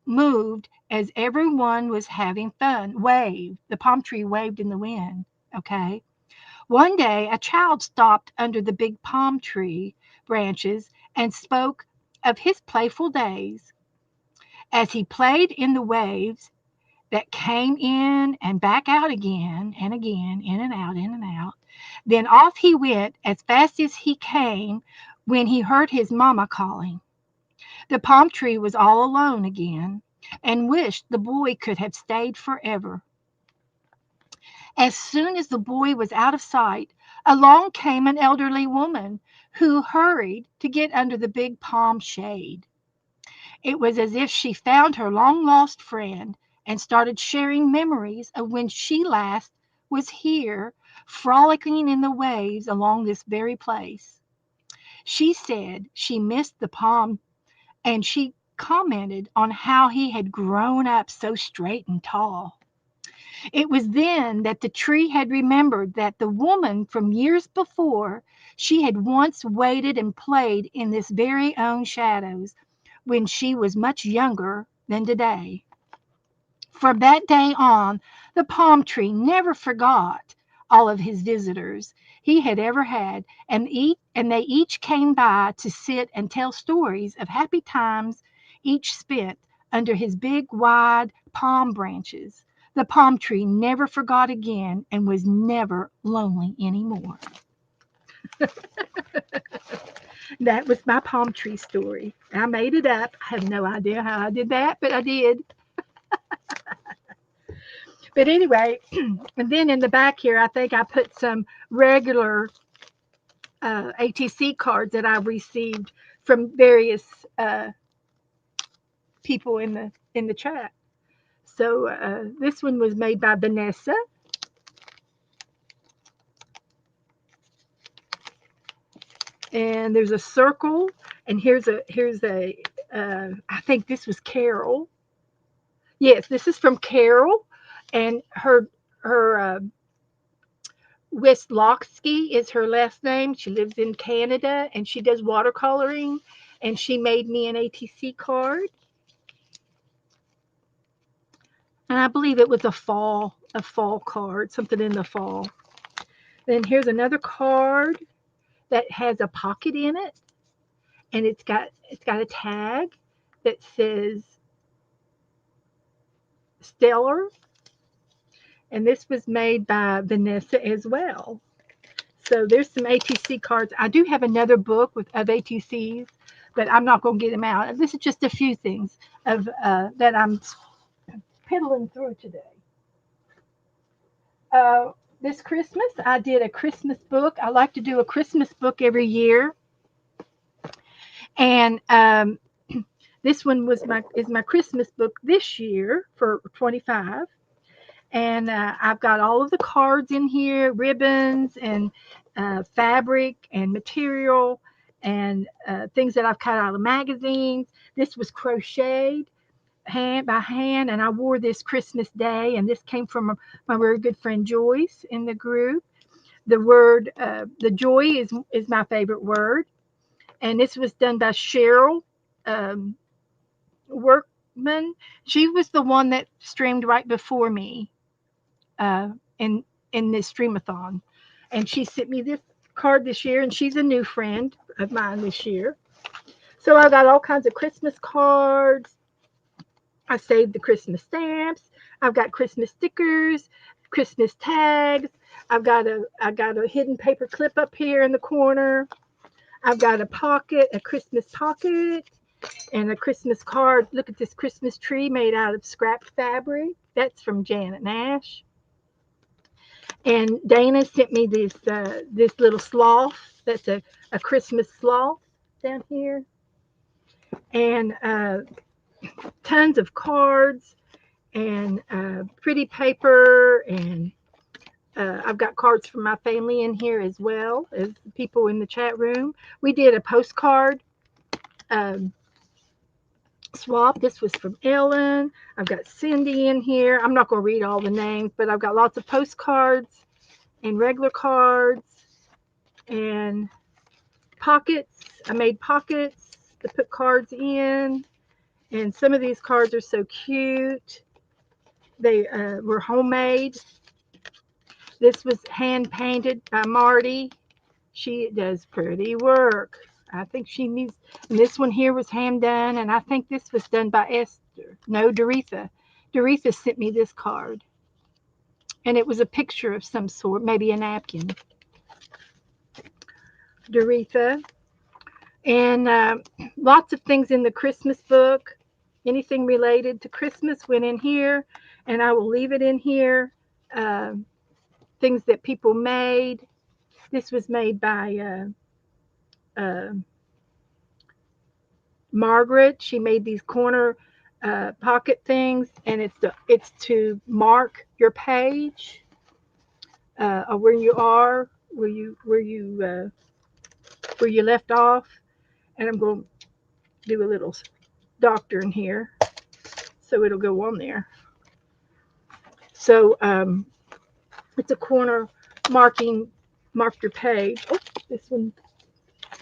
moved as everyone was having fun. Waved. The palm tree waved in the wind. Okay. One day, a child stopped under the big palm tree branches and spoke of his playful days. As he played in the waves that came in and back out again and again, in and out, in and out, then off he went as fast as he came when he heard his mamma calling. The palm tree was all alone again and wished the boy could have stayed forever. As soon as the boy was out of sight, along came an elderly woman who hurried to get under the big palm shade. It was as if she found her long lost friend and started sharing memories of when she last was here, frolicking in the waves along this very place. She said she missed the palm, and she commented on how he had grown up so straight and tall. It was then that the tree had remembered that the woman from years before she had once waited and played in this very own shadows when she was much younger than today. From that day on, the palm tree never forgot all of his visitors he had ever had, and they each came by to sit and tell stories of happy times each spent under his big, wide palm branches. The palm tree never forgot again and was never lonely anymore. That was my palm tree story. I made it up. I have no idea how I did that, but I did. But anyway, and then in the back here, I think I put some regular ATC cards that I received from various people in the chat. So this one was made by Vanessa, and there's a circle, and here's a I think this was Carol. Yes, this is from Carol, and her Wisloksky is her last name. She lives in Canada, and she does watercoloring, and she made me an ATC card, and I believe it was a fall card, something in the fall. Then here's another card that has a pocket in it, and it's got a tag that says Stellar, and this was made by Vanessa as well. So there's some ATC cards. I do have another book of ATCs, but I'm not going to get them out. This is just a few things of that I'm piddling through today. This Christmas, I did a Christmas book. I like to do a Christmas book every year, and this one is my Christmas book this year for 25. And I've got all of the cards in here, ribbons and fabric and material and things that I've cut out of magazines. This was crocheted hand by hand, and I wore this Christmas Day. And this came from my very good friend Joyce in the group. The joy is my favorite word, and this was done by Cheryl um, Workman. She was the one that streamed right before me uh, in this Streamathon, and she sent me this card this year, and she's a new friend of mine this year. So I got all kinds of Christmas cards. I saved the Christmas stamps. I've got Christmas stickers, Christmas tags. I got a hidden paper clip up here in the corner. I've got a Christmas pocket, and a Christmas card. Look at this Christmas tree made out of scrap fabric. That's from Janet Nash. And Dana sent me this little sloth. That's a Christmas sloth down here, and tons of cards and pretty paper and I've got cards from my family in here as well as the people in the chat room. We did a postcard um, swap. This was from Ellen. I've got Cindy in here. I'm not going to read all the names, but I've got lots of postcards and regular cards and pockets. I made pockets to put cards in, and some of these cards are so cute. They were homemade. This was hand painted by Marty. She does pretty work. I think she needs, and this one here was hand done, and I think this was done by Esther. No, Doretha. Doretha sent me this card, and it was a picture of some sort, maybe a napkin. Doretha. And lots of things in the Christmas book. Anything related to Christmas went in here, and I will leave it in here. Uh, things that people made. This was made by Margaret. She made these corner pocket things, and it's to mark your page or where you are, where you left off. And I'm going to do a little doctor in here, so it'll go on there. So it's a corner mark your page. Oh, this one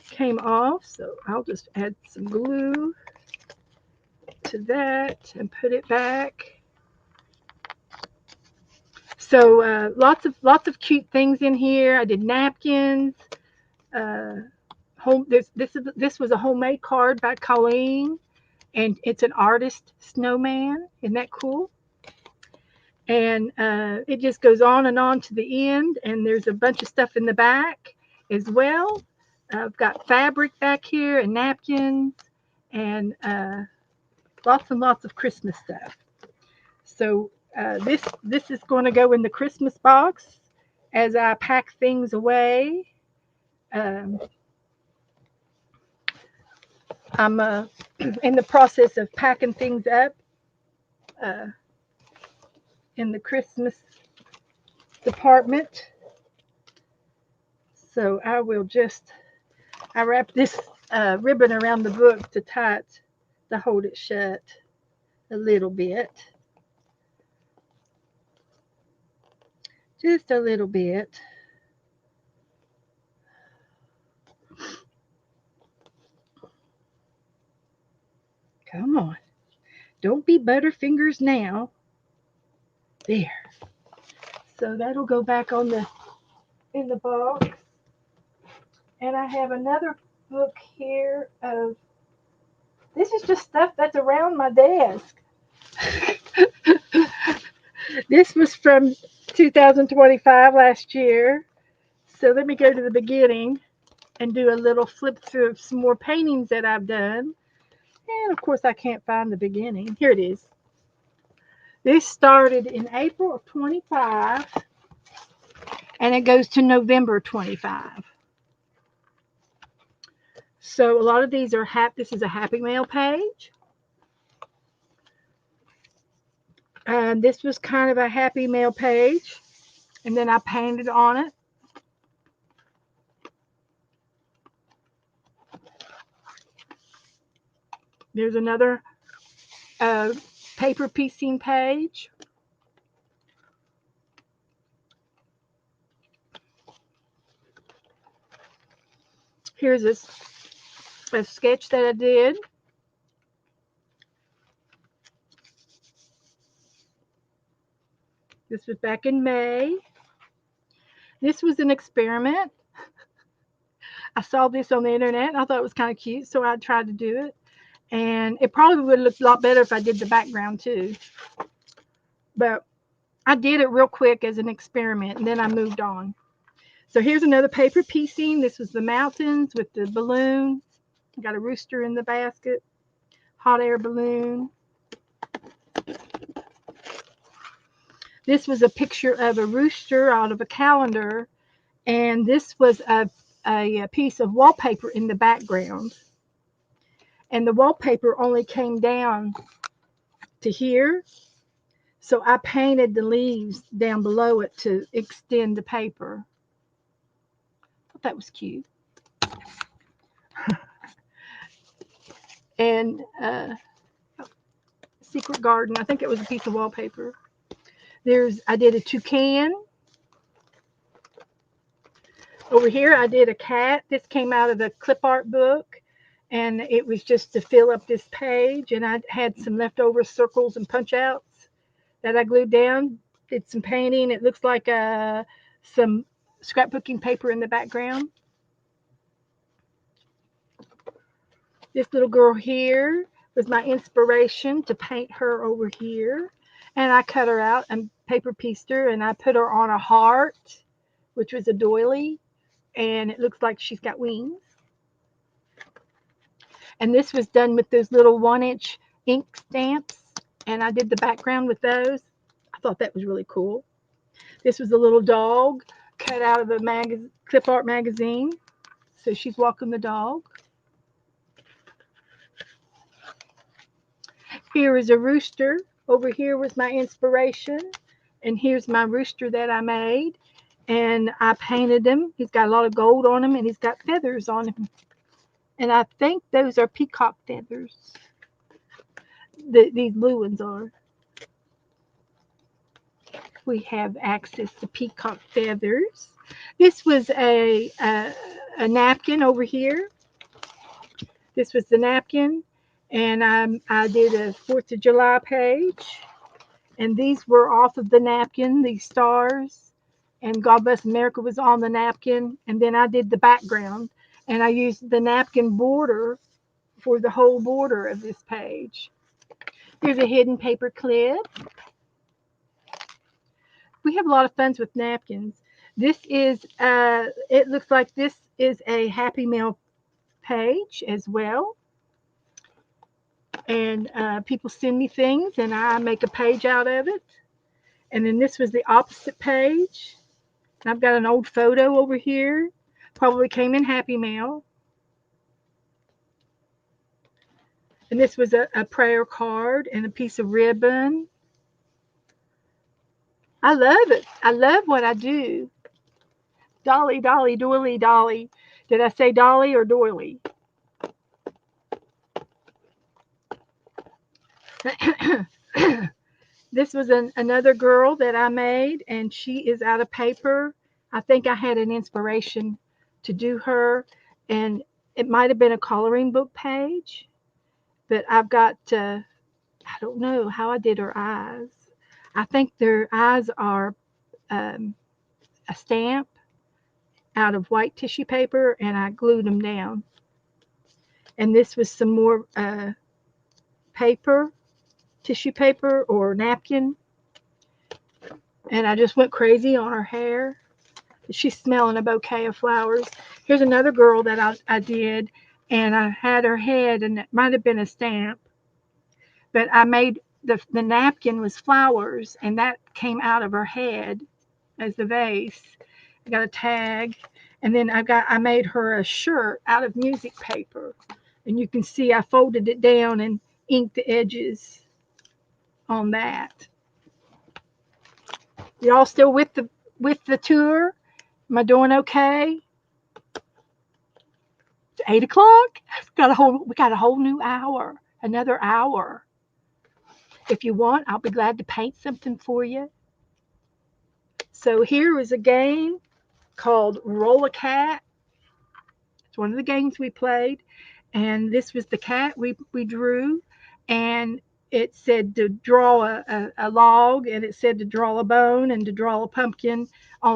came off, so I'll just add some glue to that and put it back. So lots of cute things in here. I did napkins. This was a homemade card by Colleen, and it's an artist snowman. Isn't that cool? And it just goes on to the end, and there's a bunch of stuff in the back as well. I've got fabric back here and napkins and lots of Christmas stuff. So this is going to go in the Christmas box as I pack things away. I'm in the process of packing things up in the Christmas department. So I wrap this ribbon around the book to tie it, to hold it shut a little bit. Just a little bit. Come on. Don't be butterfingers now. There. So that'll go back in the box. And I have another book here of, this is just stuff that's around my desk. This was from 2025, last year. So let me go to the beginning and do a little flip through of some more paintings that I've done. And of course I can't find the beginning. Here it is. This started in April of 25 and it goes to November 25. So a lot of these are this is a Happy Mail page. This was kind of a Happy Mail page, and then I painted on it. There's another paper piecing page. Here's a sketch that I did. This was back in May. This was an experiment. I saw this on the internet and I thought it was kind of cute, so I tried to do it. And it probably would look a lot better if I did the background too. But I did it real quick as an experiment, and then I moved on. So here's another paper piecing. This was the mountains with the balloons. I got a rooster in the basket, hot air balloon. This was a picture of a rooster out of a calendar, and this was a piece of wallpaper in the background. And the wallpaper only came down to here. So I painted the leaves down below it to extend the paper. I thought that was cute. And Secret Garden, I think it was a piece of wallpaper. I did a toucan. Over here, I did a cat. This came out of the clip art book, and it was just to fill up this page. And I had some leftover circles and punch outs that I glued down. Did some painting. It looks like some scrapbooking paper in the background. This little girl here was my inspiration to paint her over here. And I cut her out and paper pieced her, and I put her on a heart, which was a doily. And it looks like she's got wings. And this was done with those little 1-inch ink stamps, and I did the background with those. I thought that was really cool. This was a little dog cut out of a clip art magazine. So she's walking the dog. Here is a rooster. Over here was my inspiration. And here's my rooster that I made. And I painted him. He's got a lot of gold on him, and he's got feathers on him. And I think those are peacock feathers. These blue ones are. We have access to peacock feathers. This was a napkin over here. This was the napkin. And I did a 4th of July page. And these were off of the napkin, these stars. And God Bless America was on the napkin. And then I did the background. And I used the napkin border for the whole border of this page. Here's a hidden paper clip. We have a lot of fun with napkins. This is, it looks like this is a Happy Meal page as well. And people send me things, and I make a page out of it. And then this was the opposite page. And I've got an old photo over here. Probably came in Happy Mail. And this was a prayer card and a piece of ribbon. I love it. I love what I do. Dolly, dolly, doily, dolly. Did I say dolly or doily? This was another girl that I made, and she is out of paper. I think I had an inspiration to do her, and it might have been a coloring book page, but I've got, I don't know how I did her eyes. I think their eyes are a stamp out of white tissue paper, and I glued them down. And this was some more paper, tissue paper or napkin. And I just went crazy on her hair. She's smelling a bouquet of flowers. Here's another girl that I did, and I had her head, and it might have been a stamp. But I made the napkin was flowers, and that came out of her head as the vase. I got a tag, and then I made her a shirt out of music paper. And you can see I folded it down and inked the edges on that. Y'all still with the tour? Am I doing okay? It's 8 o'clock. We got a whole new hour, another hour. If you want, I'll be glad to paint something for you. So here is a game called Roll a Cat. It's one of the games we played, and this was the cat we drew, and it said to draw a log, and it said to draw a bone and to draw a pumpkin.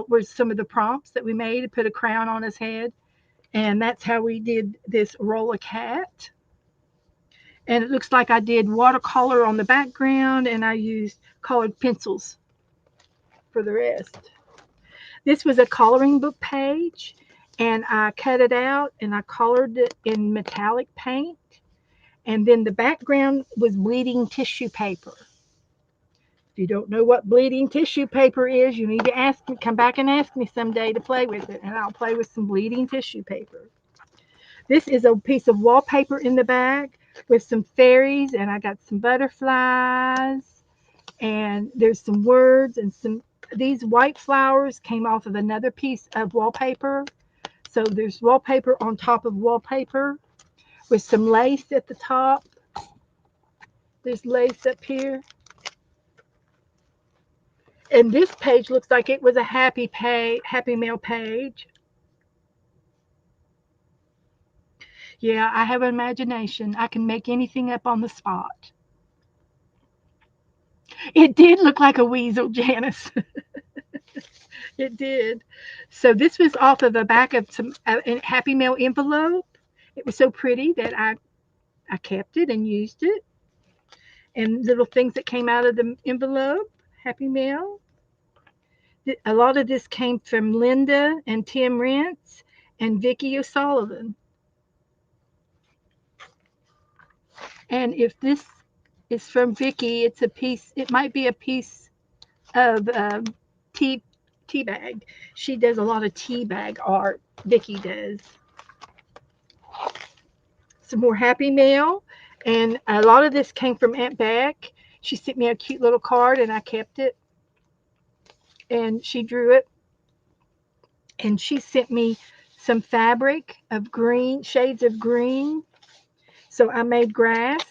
Was some of the prompts that we made. To put a crown on his head, and that's how we did this Roll a Cat. And it looks like I did watercolor on the background, and I used colored pencils for the rest. This was a coloring book page, and I cut it out and I colored it in metallic paint. And then the background was bleeding tissue paper. If you don't know what bleeding tissue paper is, you need to come back and ask me someday to play with it, and I'll play with some bleeding tissue paper. This is a piece of wallpaper in the back with some fairies, and I got some butterflies And there's some words and some, these white flowers came off of another piece of wallpaper. So there's wallpaper on top of wallpaper with some lace at the top. There's lace up here. And this page looks like it was a happy mail page. Yeah, I have an imagination. I can make anything up on the spot. It did look like a weasel, Janice. It did. So this was off of the back of some a Happy Mail envelope. It was so pretty that I kept it and used it. And little things that came out of the envelope, Happy Mail. A lot of this came from Linda and Tim Rentz and Vicki O'Sullivan. And if this is from Vicki, it's a piece. It might be a piece of tea bag. She does a lot of tea bag art. Vicki does. Some more Happy Mail, and a lot of this came from Aunt Beck. She sent me a cute little card, and I kept it. And she drew it, and she sent me some fabric of green, shades of green. So I made grass,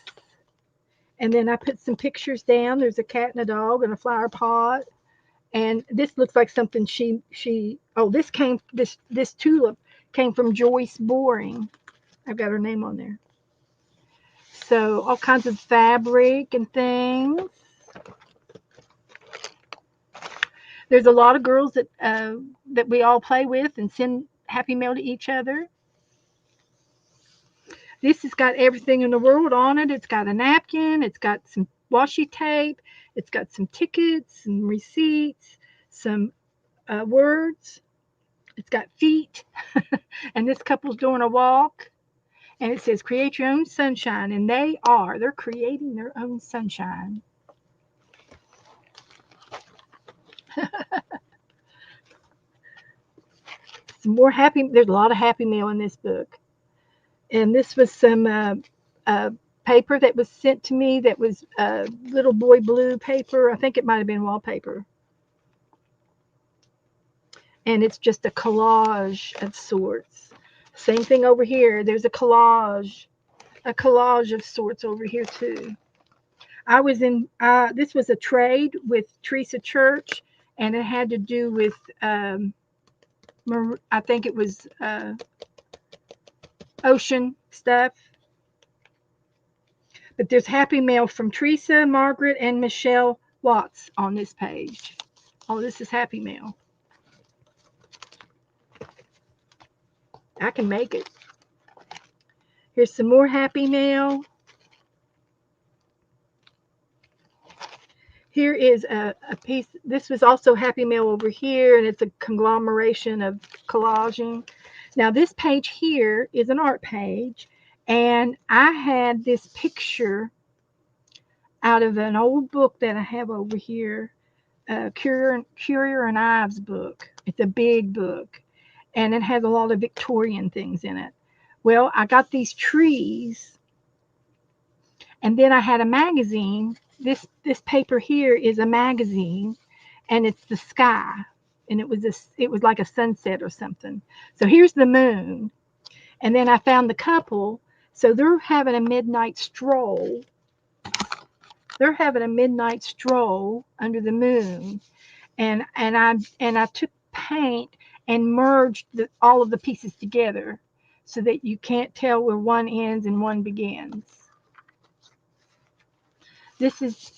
and then I put some pictures down. There's a cat and a dog and a flower pot. And this looks like something she oh, this tulip came from Joyce Boring. I've got her name on there. So all kinds of fabric and things. There's a lot of girls that we all play with and send Happy Mail to each other. This has got everything in the world on it. It's got a napkin. It's got some washi tape. It's got some tickets, some receipts, some words. It's got feet. And this couple's doing a walk. And it says, create your own sunshine. And they're creating their own sunshine. Some more there's a lot of Happy Mail in this book. And this was some paper that was sent to me that was little boy blue paper. I think it might have been wallpaper. And it's just a collage of sorts. Same thing over here. There's a collage of sorts over here too. I was in, this was a trade with Teresa Church, and it had to do with, I think it was ocean stuff. But there's Happy Mail from Teresa, Margaret, and Michelle Watts on this page. Oh, this is Happy Mail. I can make it. Here's some more Happy Mail. Here is a piece. This was also Happy Mail over here, and it's a conglomeration of collaging. Now, this page here is an art page, and I had this picture out of an old book that I have over here, Currier and Ives book. It's a big book, and it has a lot of Victorian things in it. Well, I got these trees, and then I had a magazine. This paper here is a magazine, and it's the sky, and it was like a sunset or something. So here's the moon, and then I found the couple. So they're having a midnight stroll. They're having a midnight stroll under the moon, and I took paint and merged all of the pieces together so that you can't tell where one ends and one begins. This is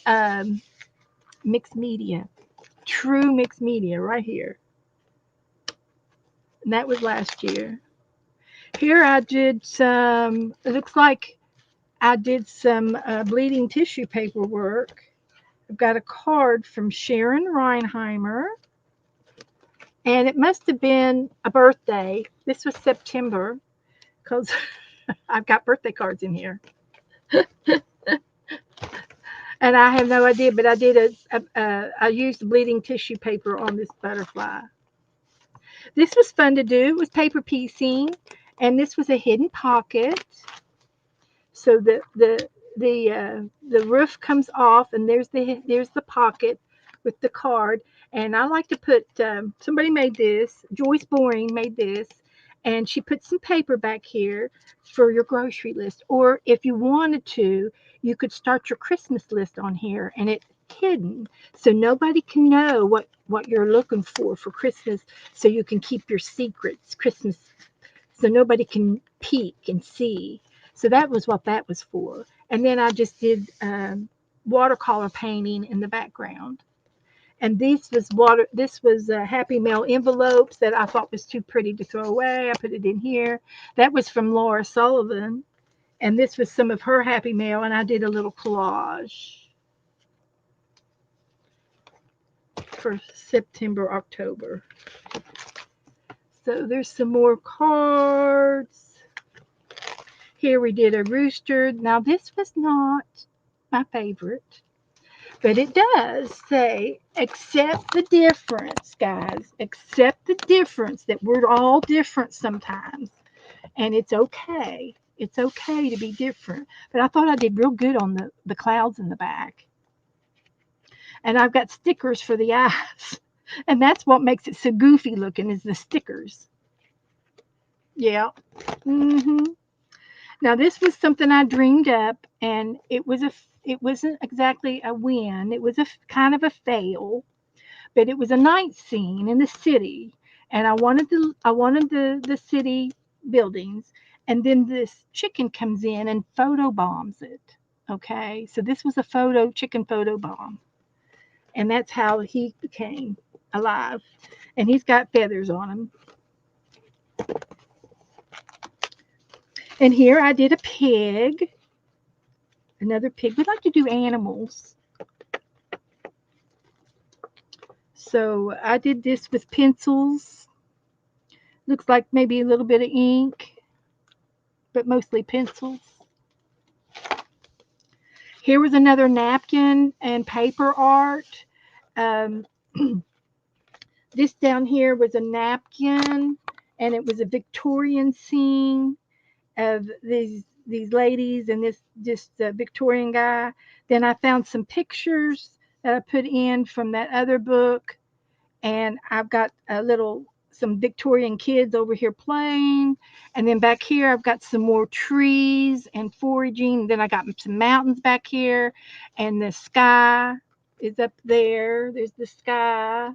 mixed media, true mixed media right here. And that was last year. Here I did some, it looks like I did some bleeding tissue paperwork. I've got a card from Sharon Reinheimer. And it must have been a birthday. This was September because I've got birthday cards in here. And I have no idea, but I did I used bleeding tissue paper on this butterfly. This was fun to do. It was paper piecing, and this was a hidden pocket. So the roof comes off, and there's the pocket with the card. And I like to put, somebody made this. Joyce Boring made this, and she put some paper back here for your grocery list. Or if you wanted to, you could start your Christmas list on here, and it's hidden, so nobody can know what you're looking for Christmas. So you can keep your secrets Christmas, so nobody can peek and see. So that was what that was for. And then I just did watercolor painting in the background. And this was Happy Mail envelopes that I thought was too pretty to throw away. I put it in here. That was from Laura Sullivan. And this was some of her Happy Mail, and I did a little collage for September, October. So there's some more cards. Here we did a rooster. Now this was not my favorite, but it does say, accept the difference, guys. Accept the difference, that we're all different sometimes. And it's okay. It's okay to be different. But I thought I did real good on the clouds in the back. And I've got stickers for the eyes. And that's what makes it so goofy looking, is the stickers. Yeah. Now this was something I dreamed up, and it wasn't exactly a win. It was a kind of a fail, but it was a night scene in the city, and I wanted the city buildings, and then this chicken comes in and photo bombs it. Okay, so this was a chicken photo bomb, and that's how he became alive, and he's got feathers on him. And here I did a pig, another pig. We like to do animals. So I did this with pencils. Looks like maybe a little bit of ink, but mostly pencils. Here was another napkin and paper art. Um, this down here was a napkin, and it was a Victorian scene of these ladies and this Victorian guy. Then I found some pictures that I put in from that other book, and I've got some Victorian kids over here playing, and then back here I've got some more trees and foraging. Then I got some mountains back here, and the sky is up there. There's the sky,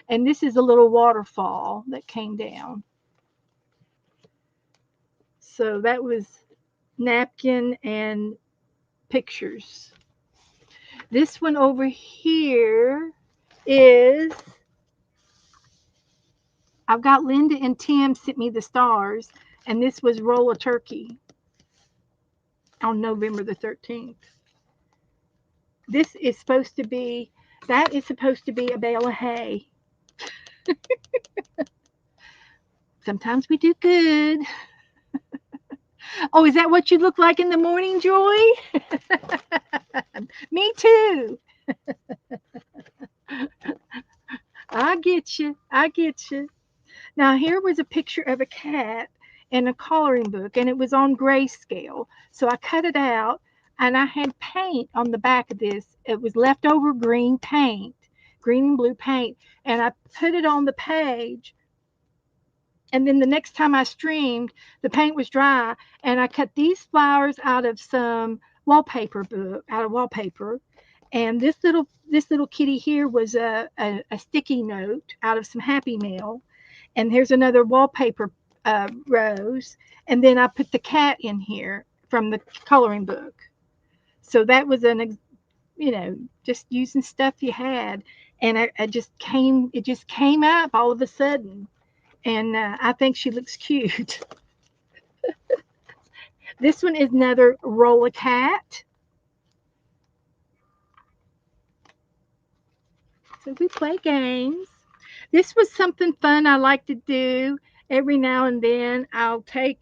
and this is a little waterfall that came down. So that was napkin and pictures. This one over here is, I've got Linda and Tim sent me the stars, and this was Roll a Turkey on November the 13th. This is supposed to be, that is supposed to be a bale of hay. Sometimes we do good. Oh, is that what you look like in the morning, Joy? Me too. I get you. I get you. Now, here was a picture of a cat in a coloring book, and it was on grayscale. So I cut it out, and I had paint on the back of this. It was leftover green paint, green and blue paint, and I put it on the page. And then the next time I streamed, the paint was dry, and I cut these flowers out of some wallpaper. And this little kitty here was a sticky note out of some Happy Mail. And here's another wallpaper rose. And then I put the cat in here from the coloring book. So that was just using stuff you had. And it just came up all of a sudden. And I think she looks cute. This one is another Roll a Cat. So we play games. This was something fun I like to do every now and then. I'll take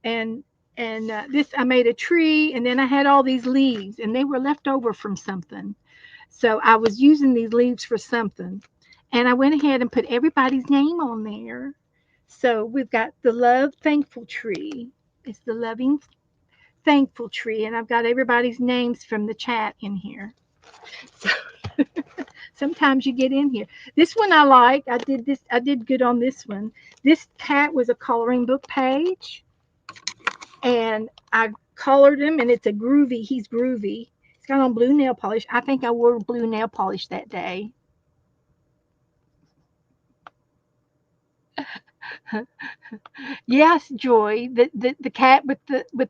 and this, I made a tree, and then I had all these leaves, and they were left over from something. So I was using these leaves for something, and I went ahead and put everybody's name on there. So we've got the Love Thankful tree. It's the loving thankful tree, and I've got everybody's names from the chat in here. So sometimes you get in here. This one I like. I did this. I did good on this one. This cat was a coloring book page, and I colored him, and it's a groovy. He's groovy. He's got on blue nail polish. I think I wore blue nail polish that day. Yes, Joy, the cat with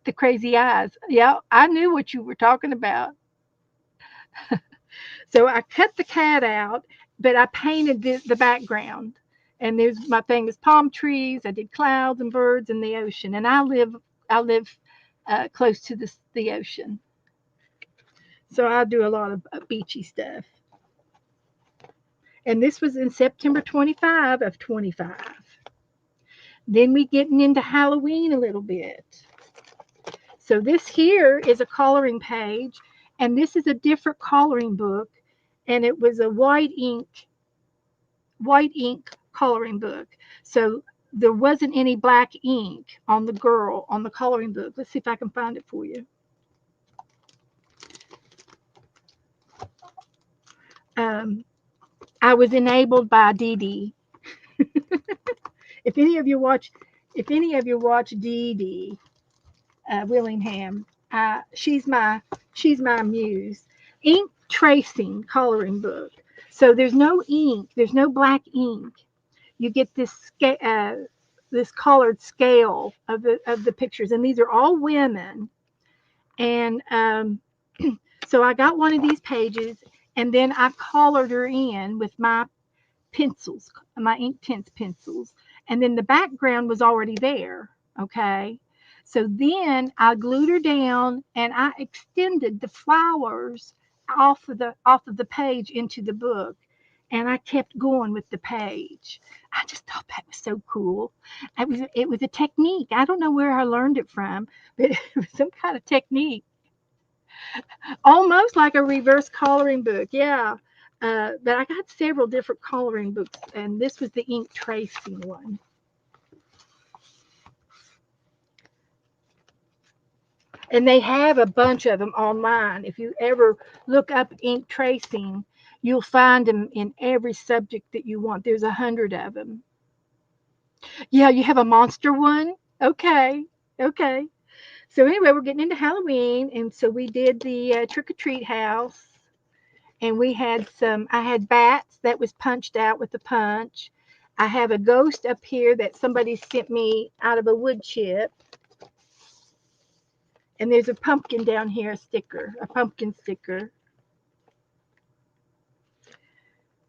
the crazy eyes. Yeah, I knew what you were talking about. So I cut the cat out, but I painted the background. And there's my thing is palm trees. I did clouds and birds and the ocean. And I live close to the ocean, so I do a lot of beachy stuff. And this was in September 25 of 25. Then we getting into Halloween a little bit. So this here is a coloring page, and this is a different coloring book, and it was a white ink coloring book. So there wasn't any black ink on the girl on the coloring book. Let's see if I can find it for you. Um, I was enabled by Dee Dee. If any of you watch, Dee Dee Willingham, she's my muse. Ink tracing coloring book. So there's no ink. There's no black ink. You get this colored scale of the pictures, and these are all women. And so I got one of these pages, and then I colored her in with my pencils, my Inktense pencils, and then the background was already there. Okay. So then I glued her down, and I extended the flowers off of the page into the book, and I kept going with the page. I just thought that was so cool. It was a technique. I don't know where I learned it from, but it was some kind of technique, almost like a reverse coloring book. Yeah. But I got several different coloring books, and this was the ink tracing one. And they have a bunch of them online. If you ever look up ink tracing, you'll find them in every subject that you want. There's 100 of them. Yeah, you have a monster one? Okay. Okay. So anyway, we're getting into Halloween, and so we did the trick or treat house, and I had bats that was punched out with a punch. I have a ghost up here that somebody sent me out of a wood chip. And there's a pumpkin down here, a pumpkin sticker.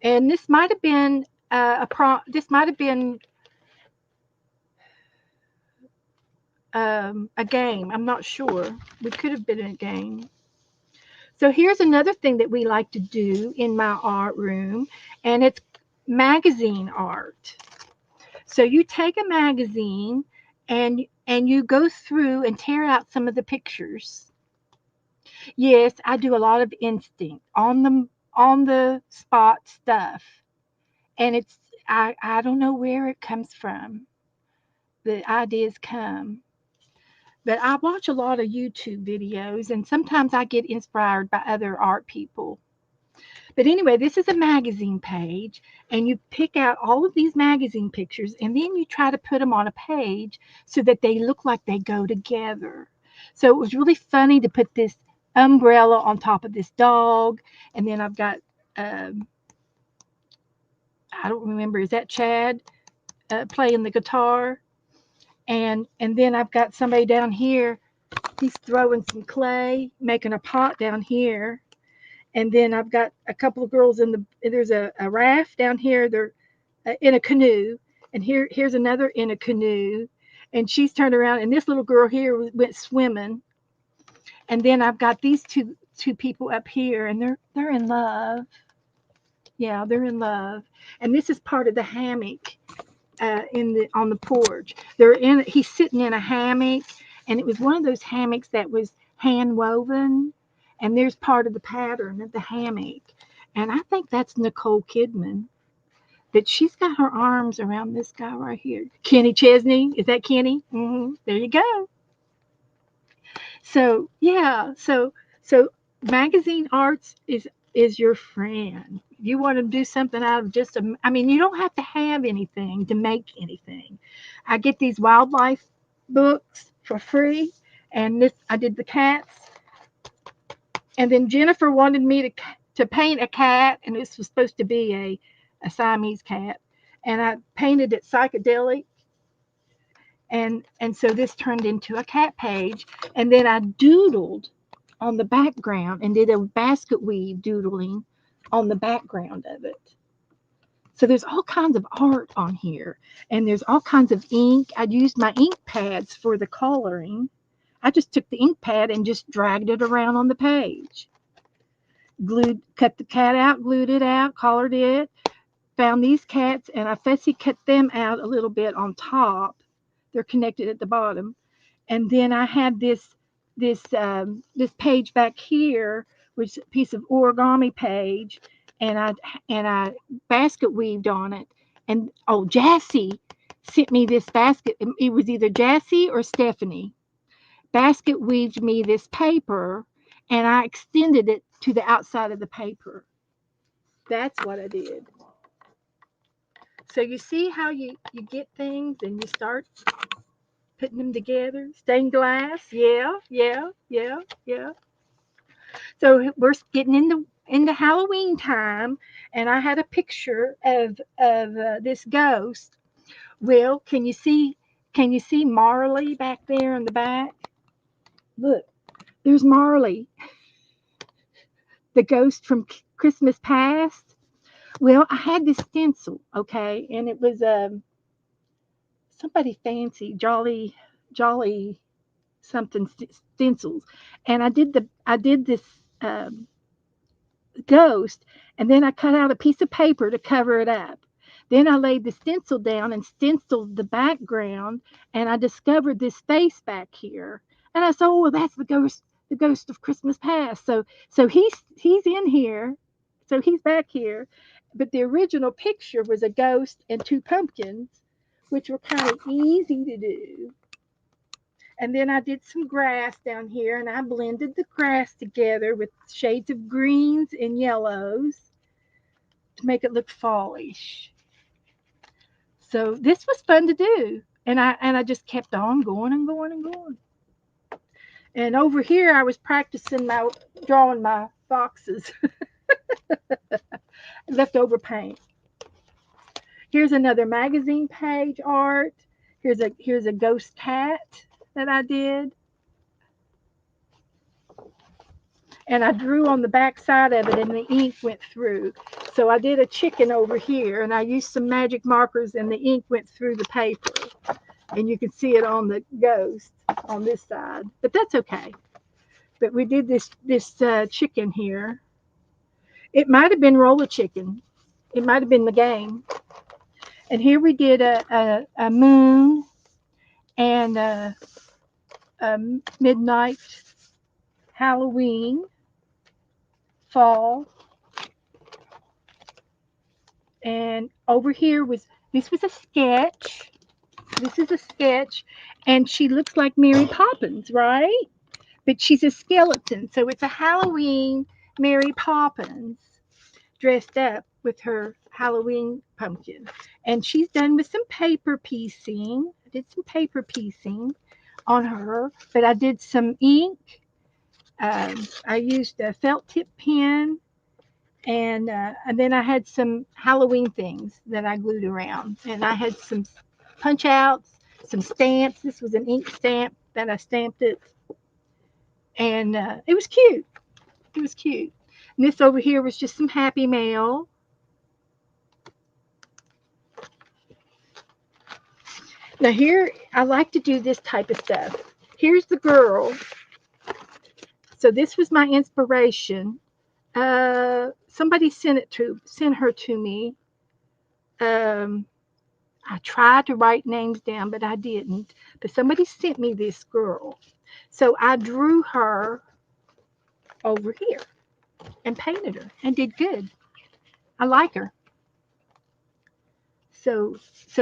And this might have been this might have been a game. I'm not sure. It could have been a game. So here's another thing that we like to do in my art room, and it's magazine art. So you take a magazine and you go through and tear out some of the pictures. Yes, I do a lot of instinct on the spot stuff. And I don't know where it comes from. The ideas come. But I watch a lot of YouTube videos, and sometimes I get inspired by other art people. But anyway, this is a magazine page, and you pick out all of these magazine pictures, and then you try to put them on a page so that they look like they go together. So it was really funny to put this umbrella on top of this dog, and then I've got I don't remember, is that Chad playing the guitar? And then I've got somebody down here. He's throwing some clay, making a pot down here. And then I've got a couple of girls there's a raft down here. They're in a canoe. And here's another in a canoe. And she's turned around, and this little girl here went swimming. And then I've got these two people up here, and they're in love. Yeah, they're in love. And this is part of the hammock on the porch. He's sitting in a hammock, and it was one of those hammocks that was hand woven, and there's part of the pattern of the hammock. And I think that's Nicole Kidman, but she's got her arms around this guy right here. Kenny Chesney. Is that Kenny? There you go. So yeah, so magazine arts is your friend. You want to do something out of just a, I mean, you don't have to have anything to make anything. I get these wildlife books for free, and this I did the cats, and then Jennifer wanted me to paint a cat, and this was supposed to be a Siamese cat, and I painted it psychedelic, and so this turned into a cat page, and then I doodled on the background and did a basket weave doodling on the background of it. So there's all kinds of art on here, and there's all kinds of ink. I used my ink pads for the coloring. I just took the ink pad and just dragged it around on the page. Cut the cat out, glued it out, colored it, found these cats, and I fussy cut them out a little bit on top. They're connected at the bottom. And then I had this page back here, which is a piece of origami page, and I basket weaved on it. And oh, Jassy sent me this basket. It was either Jassy or Stephanie. Basket weaved me this paper, and I extended it to the outside of the paper. That's what I did. So you see how you get things and you start putting them together. Stained glass, yeah, yeah, yeah, yeah. So we're getting into Halloween time, and I had a picture of this ghost. Well, can you see Marley back there in the back? Look, there's Marley, the ghost from Christmas past. Well, I had this stencil, okay, and it was somebody fancy, jolly something stencils, and I did this um, ghost, and then I cut out a piece of paper to cover it up. Then I laid the stencil down and stenciled the background, and I discovered this face back here. And I said, "Oh, well, that's the ghost of Christmas past." So he's in here, so he's back here. But the original picture was a ghost and two pumpkins, which were kind of easy to do. And then I did some grass down here, and I blended the grass together with shades of greens and yellows to make it look fallish. So this was fun to do. And I just kept on going and going and going. And over here I was practicing my drawing my foxes, leftover paint. Here's another magazine page art. Here's a ghost cat that I did. And I drew on the back side of it, and the ink went through. So I did a chicken over here, and I used some magic markers, and the ink went through the paper. And you can see it on the ghost on this side, but that's okay. But we did this chicken here. It might have been roller chicken. It might have been the game. And here we did a moon and a midnight Halloween fall. And over here was a sketch. This is a sketch, and she looks like Mary Poppins, right? But she's a skeleton, so it's a Halloween Mary Poppins dressed up with her Halloween pumpkin. And she's done with some paper piecing. I did some paper piecing on her, but I did some ink. I used a felt tip pen, and then I had some Halloween things that I glued around, and I had some punch outs, some stamps. This was an ink stamp that I stamped it, and it was cute. It was cute. And this over here was just some Happy Mail. Now here, I like to do this type of stuff. Here's the girl. So this was my inspiration. Somebody sent her to me. Um, I tried to write names down, but I didn't. But somebody sent me this girl. So I drew her over here and painted her and did good. I like her. So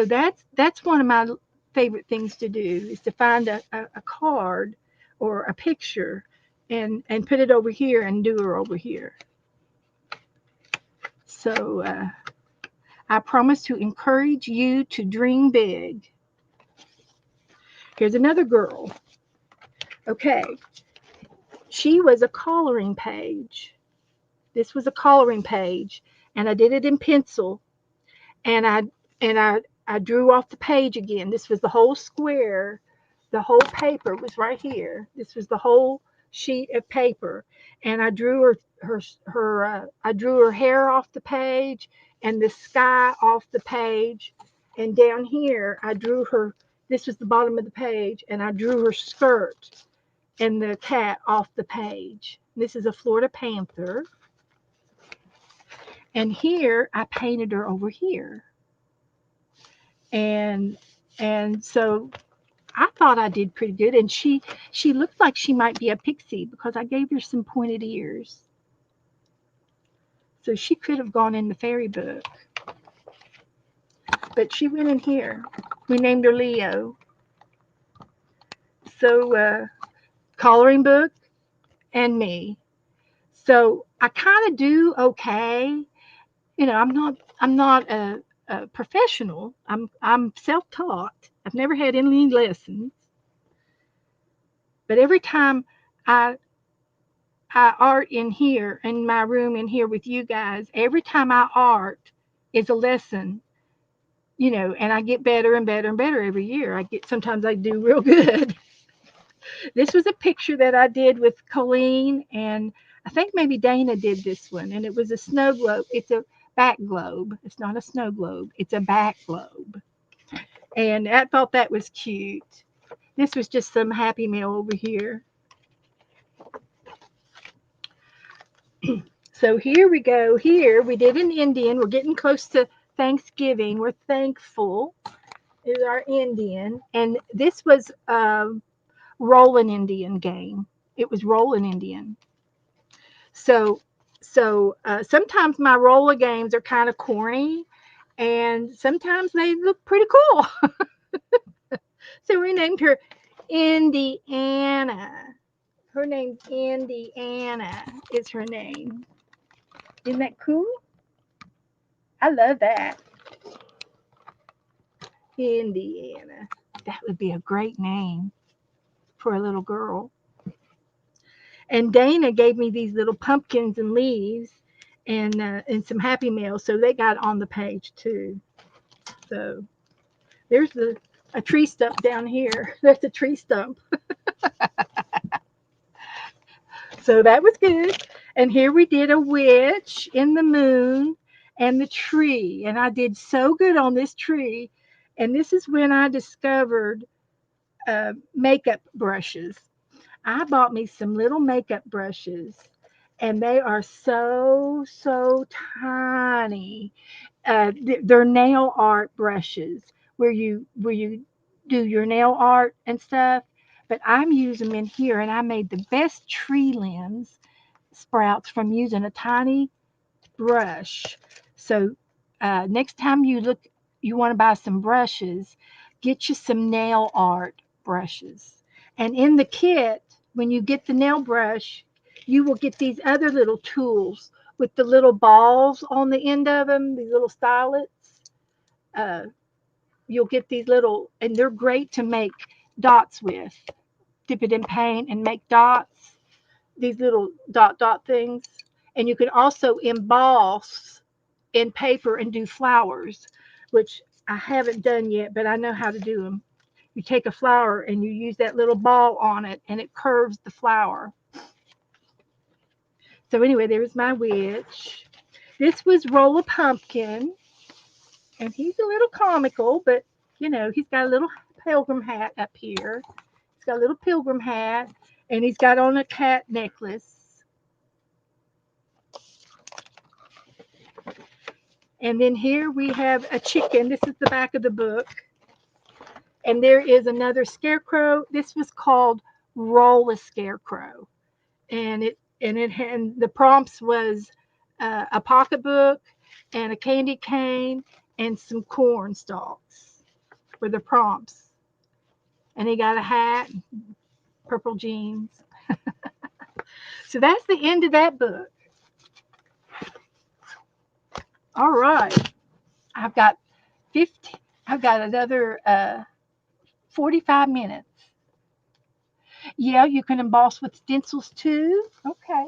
that's one of my favorite things to do is to find a card or a picture and put it over here and do her over here. So I promise to encourage you to dream big. Here's another girl. Okay, she was a coloring page. This was a coloring page, and I did it in pencil, and I drew off the page again. This was the whole square. The whole paper was right here. This was the whole sheet of paper, and I drew I drew her hair off the page and the sky off the page, and down here I drew her. This was the bottom of the page, and I drew her skirt and the cat off the page. This is a Florida panther, and here I painted her over here, and so I thought I did pretty good, and she looked like she might be a pixie because I gave her some pointed ears. So she could have gone in the fairy book, but she went in here. We named her Leo. So coloring book and me. So I kind of do okay. You know, I'm not a professional. I'm self-taught. I've never had any lessons. But every time I art in here in my room in here with you guys, every time I art is a lesson, you know, and I get better and better and better every year. Sometimes I do real good. This was a picture that I did with Colleen, and I think maybe Dana did this one, and it was a snow globe. It's a back globe. It's not a snow globe. It's a back globe. And I thought that was cute. This was just some Happy Meal over here. So here we go. Here we did an Indian. We're getting close to Thanksgiving. We're thankful is our Indian. And this was Rollin' Indian game. It was Rollin' Indian. So sometimes my roller games are kind of corny, and sometimes they look pretty cool. So we named her Indiana. Her name's Indiana is her name. Isn't that cool? I love that. Indiana. That would be a great name for a little girl. And Dana gave me these little pumpkins and leaves and some Happy Meals, so they got on the page too. So there's a tree stump down here. There's a tree stump. So that was good. And here we did a witch in the moon and the tree. And I did so good on this tree. And this is when I discovered makeup brushes. I bought me some little makeup brushes, and they are so tiny. They're nail art brushes where you do your nail art and stuff. But I'm using them in here, and I made the best tree limbs sprouts from using a tiny brush. So next time you want to buy some brushes, get you some nail art brushes. And in the kit, when you get the nail brush, you will get these other little tools with the little balls on the end of them, these little stylets. Uh, you'll get these little, and they're great to make dots with. Dip it in paint and make dots, these little dot things. And you can also emboss in paper and do flowers, which I haven't done yet, but I know how to do them. You take a flower and you use that little ball on it, and it curves the flower. So anyway, there's my witch. This was Roll a Pumpkin, and he's a little comical, but you know, he's got a little pilgrim hat up here. He's got a little pilgrim hat, and he's got on a cat necklace. And then here we have a chicken. This is the back of the book. And there is another scarecrow. This was called Roll a Scarecrow. And the prompts was a pocketbook and a candy cane and some corn stalks were the prompts. And he got a hat. purple jeans. So that's the end of that book. All right. I've got 50, I've got another 45 minutes. Yeah, you can emboss with stencils too. Okay.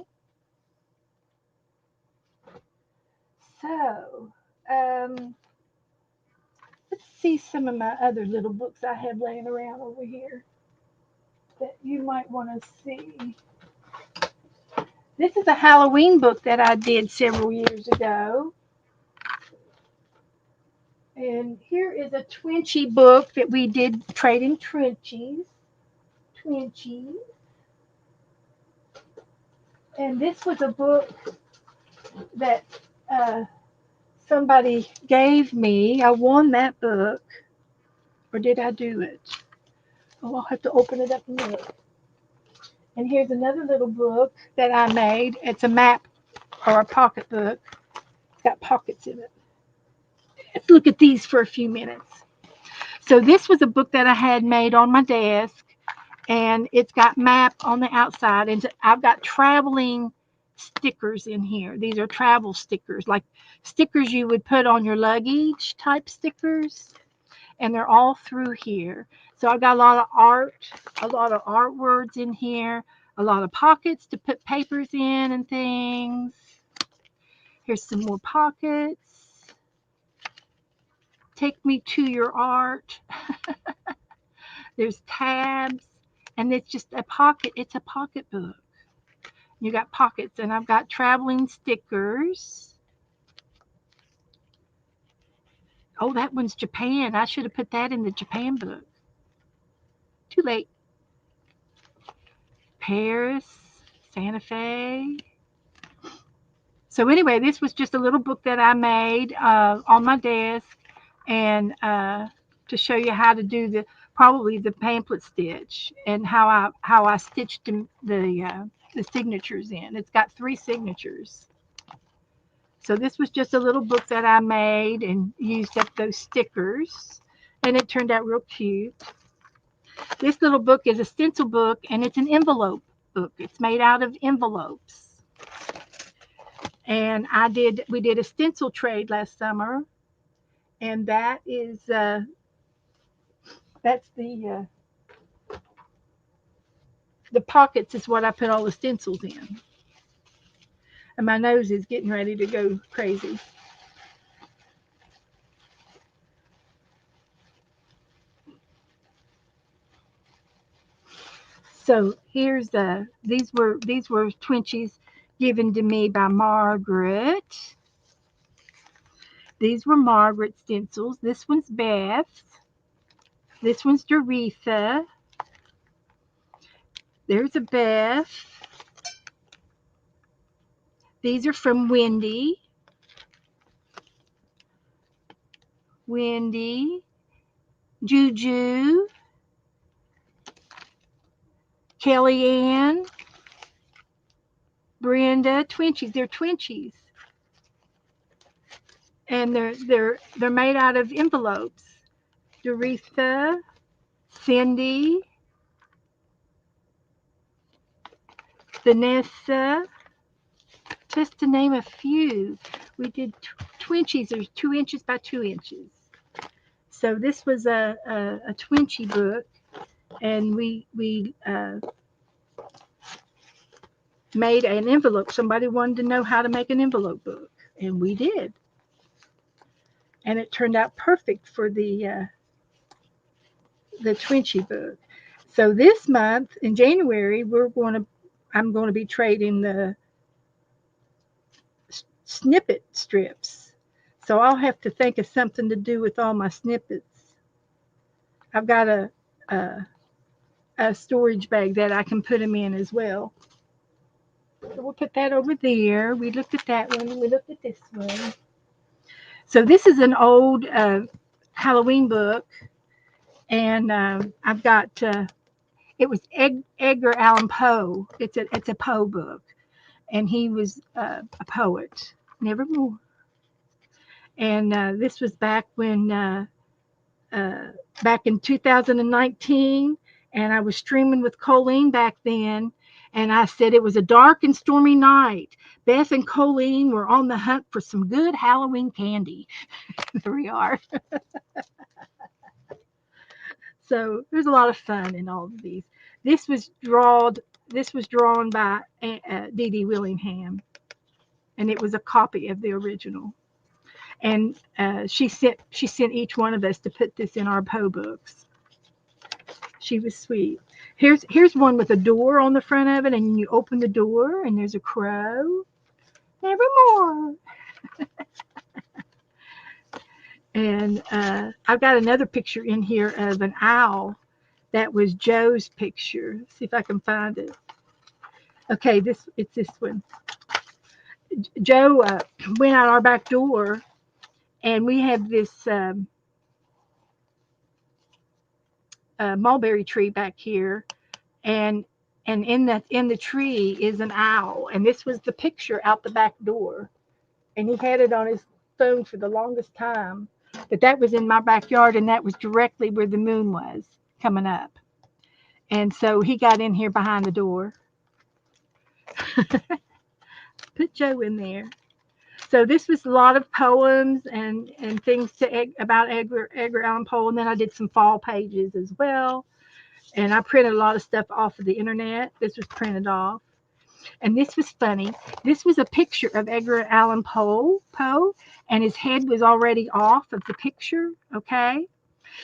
So, um, let's see some of my other little books I have laying around over here that you might want to see. This is a Halloween book that I did several years ago. And here is a Twinchy book that we did trading Twinchies. Twinchies. And this was a book that uh, somebody gave me. I won that book. Or did I do it? Oh, I'll have to open it up and look. And here's another little book that I made. It's a map or a pocket book. It's got pockets in it. Let's look at these for a few minutes. So this was a book that I had made on my desk, and it's got map on the outside, and I've got traveling stickers in here. These are travel stickers, like stickers you would put on your luggage type stickers, and they're all through here. So I've got a lot of art words in here, a lot of pockets to put papers in and things. Here's some more pockets. Take me to your art. There's tabs, and it's just a pocket. It's a pocketbook. You got pockets, and I've got traveling stickers. Oh, that one's Japan. I should have put that in the Japan book. Too late. Paris, Santa Fe. So anyway, this was just a little book that I made on my desk, and to show you how to do probably the pamphlet stitch and how I stitched the signatures in. It's got 3 signatures. So this was just a little book that I made and used up those stickers, and it turned out real cute. This little book is a stencil book, and it's an envelope book. It's made out of envelopes. And we did a stencil trade last summer, and that's the pockets is what I put all the stencils in. And my nose is getting ready to go crazy. So here's these were Twinchies given to me by Margaret. These were Margaret stencils. This one's Beth. This one's Doretha. There's a Beth. These are from Wendy. Wendy. Juju. Kellyanne. Brenda. Twinchies. They're Twinchies. And they're made out of envelopes. Doretha. Cindy. Vanessa, just to name a few. We did Twinchies. There's 2 inches by 2 inches. So this was a Twinchy book, and we made an envelope. Somebody wanted to know how to make an envelope book, and we did. And it turned out perfect for the Twinchy book. So this month in January, I'm going to be trading the snippet strips. So I'll have to think of something to do with all my snippets. I've got a storage bag that I can put them in as well. So we'll put that over there. We looked at that one. We looked at this one. So this is an old Halloween book, and I've got it was Edgar Allan Poe. It's a Poe book, and he was a poet. Nevermore. And this was back when back in 2019, and I was streaming with Colleen back then. And I said it was a dark and stormy night. Beth and Colleen were on the hunt for some good Halloween candy. There we are. So there's a lot of fun in all of these. This was drawn. This was drawn by Dee Dee Willingham, and it was a copy of the original. And she sent each one of us to put this in our Poe books. She was sweet. Here's one with a door on the front of it, and you open the door, and there's a crow. Nevermore. And I've got another picture in here of an owl. That was Joe's picture. See if I can find it. Okay, it's this one. Joe went out our back door, and we have this mulberry tree back here, and in the tree is an owl, and this was the picture out the back door, and he had it on his phone for the longest time. But that was in my backyard, and that was directly where the moon was coming up. And so he got in here behind the door. Put Joe in there. So this was a lot of poems and things about Edgar Allan Poe, and then I did some fall pages as well. And I printed a lot of stuff off of the internet. This was printed off. And this was funny. This was a picture of Edgar Allan Poe, and his head was already off of the picture, okay?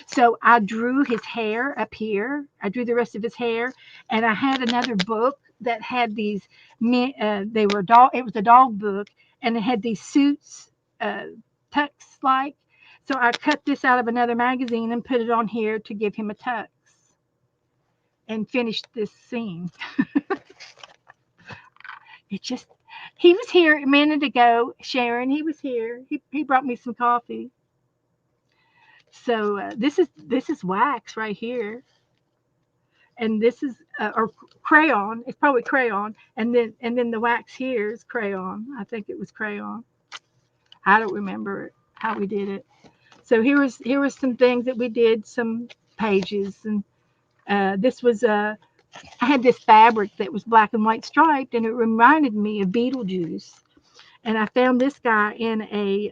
So I drew his hair up here. I drew the rest of his hair, and I had another book that had these. They were dog. It was a dog book, and it had these suits, tux like. So I cut this out of another magazine and put it on here to give him a tux, and finished this scene. He was here a minute ago, Sharon. He was here. He brought me some coffee. So this is wax right here, and this is or crayon. It's probably crayon, and then the wax here is crayon. I think it was crayon. I don't remember how we did it. So here was some things that we did, some pages, and this was I had this fabric that was black and white striped, and it reminded me of Beetlejuice. And I found this guy in a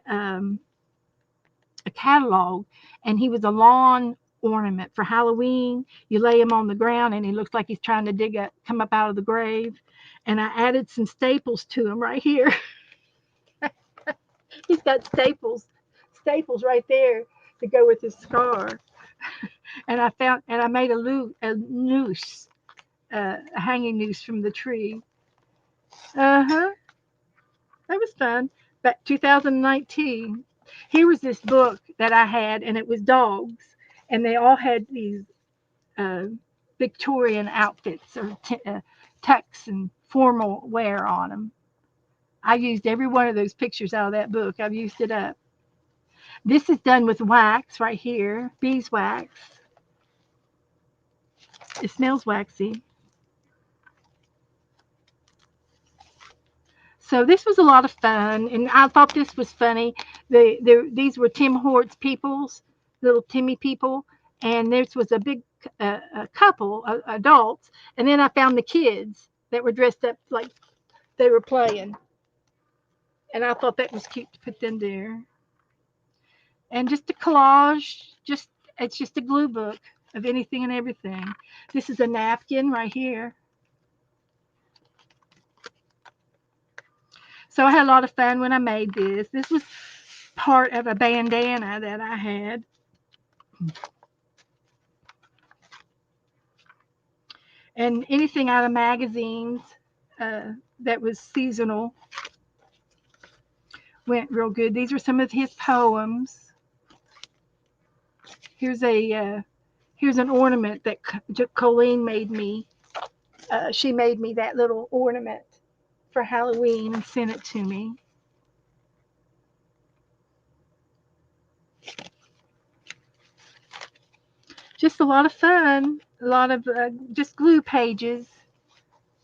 catalog, and he was a lawn ornament for Halloween. You lay him on the ground, and he looks like he's trying to come up out of the grave. And I added some staples to him right here. He's got staples right there to go with his scar. And I made a noose. A hanging noose from the tree. That was fun. But 2019, here was this book that I had, and it was dogs, and they all had these Victorian outfits or tucks and formal wear on them. I used every one of those pictures out of that book. I've used it up. This is done with wax right here, beeswax. It smells waxy. So this was a lot of fun, and I thought this was funny. These were Tim Hort's peoples, little Timmy people, and this was a big a couple, adults, and then I found the kids that were dressed up like they were playing, and I thought that was cute to put them there. And just a collage, it's just a glue book of anything and everything. This is a napkin right here. So I had a lot of fun when I made this. This was part of a bandana that I had. And anything out of magazines that was seasonal went real good. These are some of his poems. Here's an ornament that Colleen made me. She made me that little ornament for Halloween and sent it to me. Just a lot of fun, a lot of just glue pages,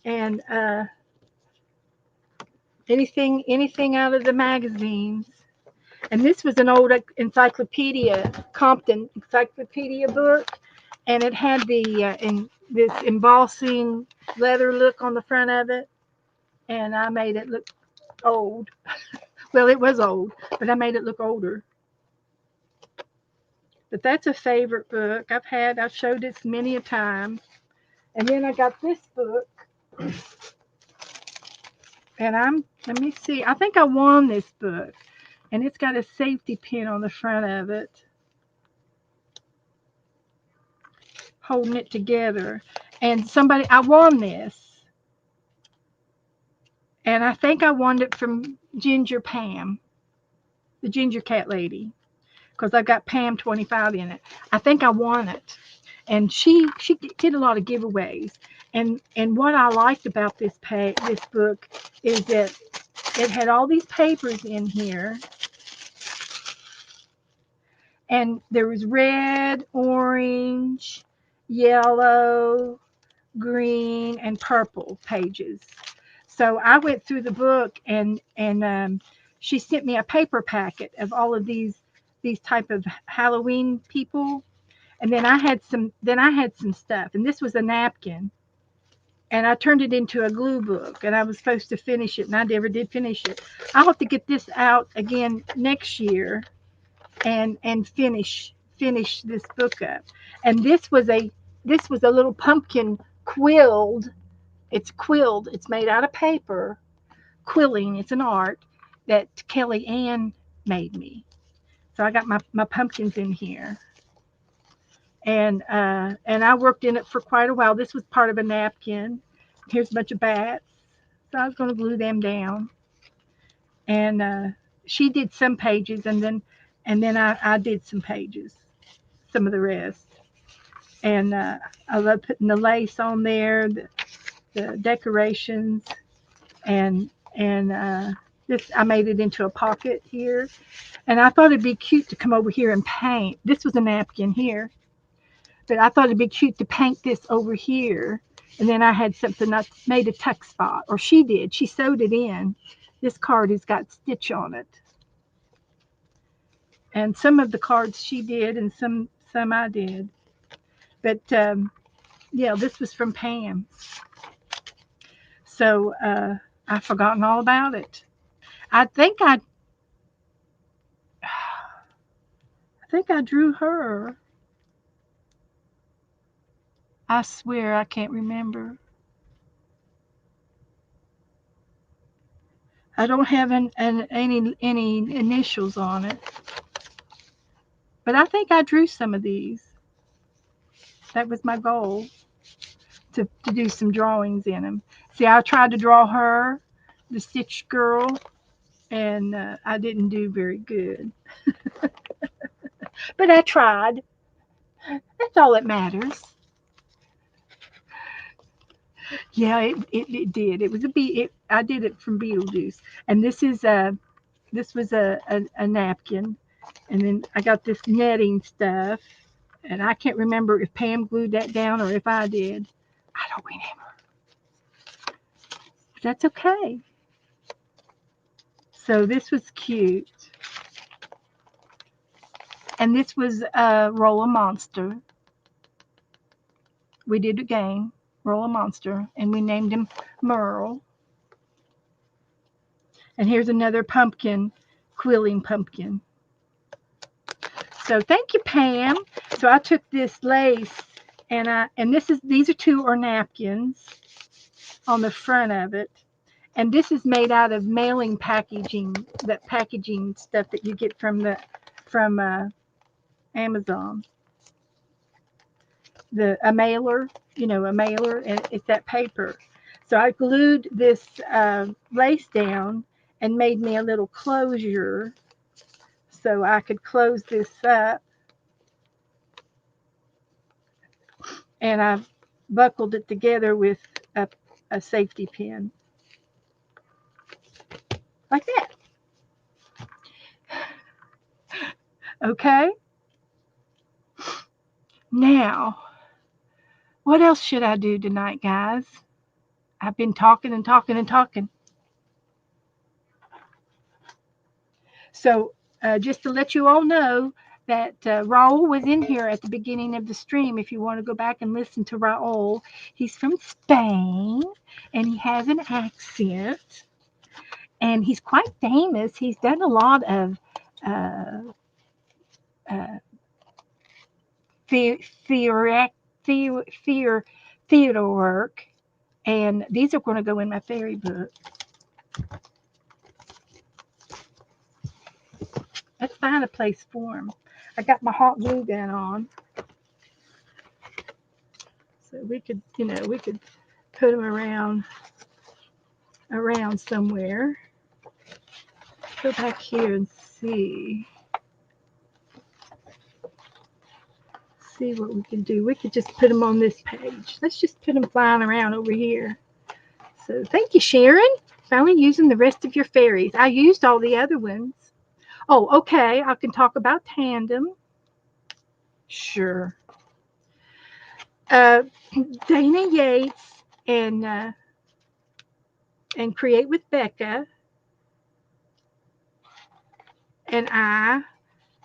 and anything out of the magazines. And this was an old encyclopedia, Compton encyclopedia book, and it had this embossing leather look on the front of it, and I made it look old. Well, it was old, but I made it look older. But that's a favorite book I've showed this many a time. And then I got this book, and let me see, I think I won this book, and it's got a safety pin on the front of it, holding it together. And I won this, and I think I won it from Ginger Pam, the Ginger Cat Lady, because I've got Pam 25 in it. I think I won it, and she did a lot of giveaways. And what I liked about this book is that it had all these papers in here, and there was red, orange, yellow, green, and purple pages. So I went through the book, and she sent me a paper packet of all of these type of Halloween people. And then I had some stuff, and this was a napkin, and I turned it into a glue book, and I was supposed to finish it, and I never did finish it. I'll have to get this out again next year and finish this book up. And this was a little pumpkin quilled. It's quilled. It's made out of paper. Quilling. It's an art that Kelly Ann made me. So I got my pumpkins in here, and I worked in it for quite a while. This was part of a napkin. Here's a bunch of bats. So I was going to glue them down, and she did some pages, and then I did some pages, some of the rest. And I love putting the lace on there, the decorations, and this I made it into a pocket here. And I thought it'd be cute to come over here and paint. This was a napkin here, but I thought it'd be cute to paint this over here. And then I had something I made a tuck spot, or she did. She sewed it in. This card has got stitch on it, and some of the cards she did, and some I did. But yeah, this was from Pam. So I've forgotten all about it. I think I drew her. I swear I can't remember. I don't have any initials on it, but I think I drew some of these. That was my goal, to do some drawings in them. See, I tried to draw her, the Stitch Girl, and I didn't do very good. But I tried. That's all that matters. Yeah, it did. It was a I did it from Beetlejuice, and this was a napkin, and then I got this netting stuff, and I can't remember if Pam glued that down or if I did. I don't remember. But that's okay. So this was cute, and this was Roll a Monster. We did a game, Roll a Monster, and we named him Merle. And here's another pumpkin, quilling pumpkin. So thank you, Pam. So I took this lace, and these are two or napkins on the front of it. And this is made out of mailing packaging, that packaging stuff that you get from Amazon. A mailer, and it's that paper. So I glued this lace down and made me a little closure so I could close this up. And I buckled it together with a safety pin, like that. Okay. Now, what else should I do tonight, guys? I've been talking and talking and talking. So, just to let you all know, that Raul was in here at the beginning of the stream. If you want to go back and listen to Raul, he's from Spain and he has an accent and he's quite famous. He's done a lot of uh, uh, theater, theater, theater work, and these are going to go in my fairy book. Let's find a place for them. I got my hot glue gun on, so we could, we could put them around somewhere. Go back here and see what we can do. We could just put them on this page. Let's just put them flying around over here. So thank you, Sharon. Finally using the rest of your fairies. I used all the other ones. Oh, okay. I can talk about tandem. Sure. Dana Yates and Create with Becca and I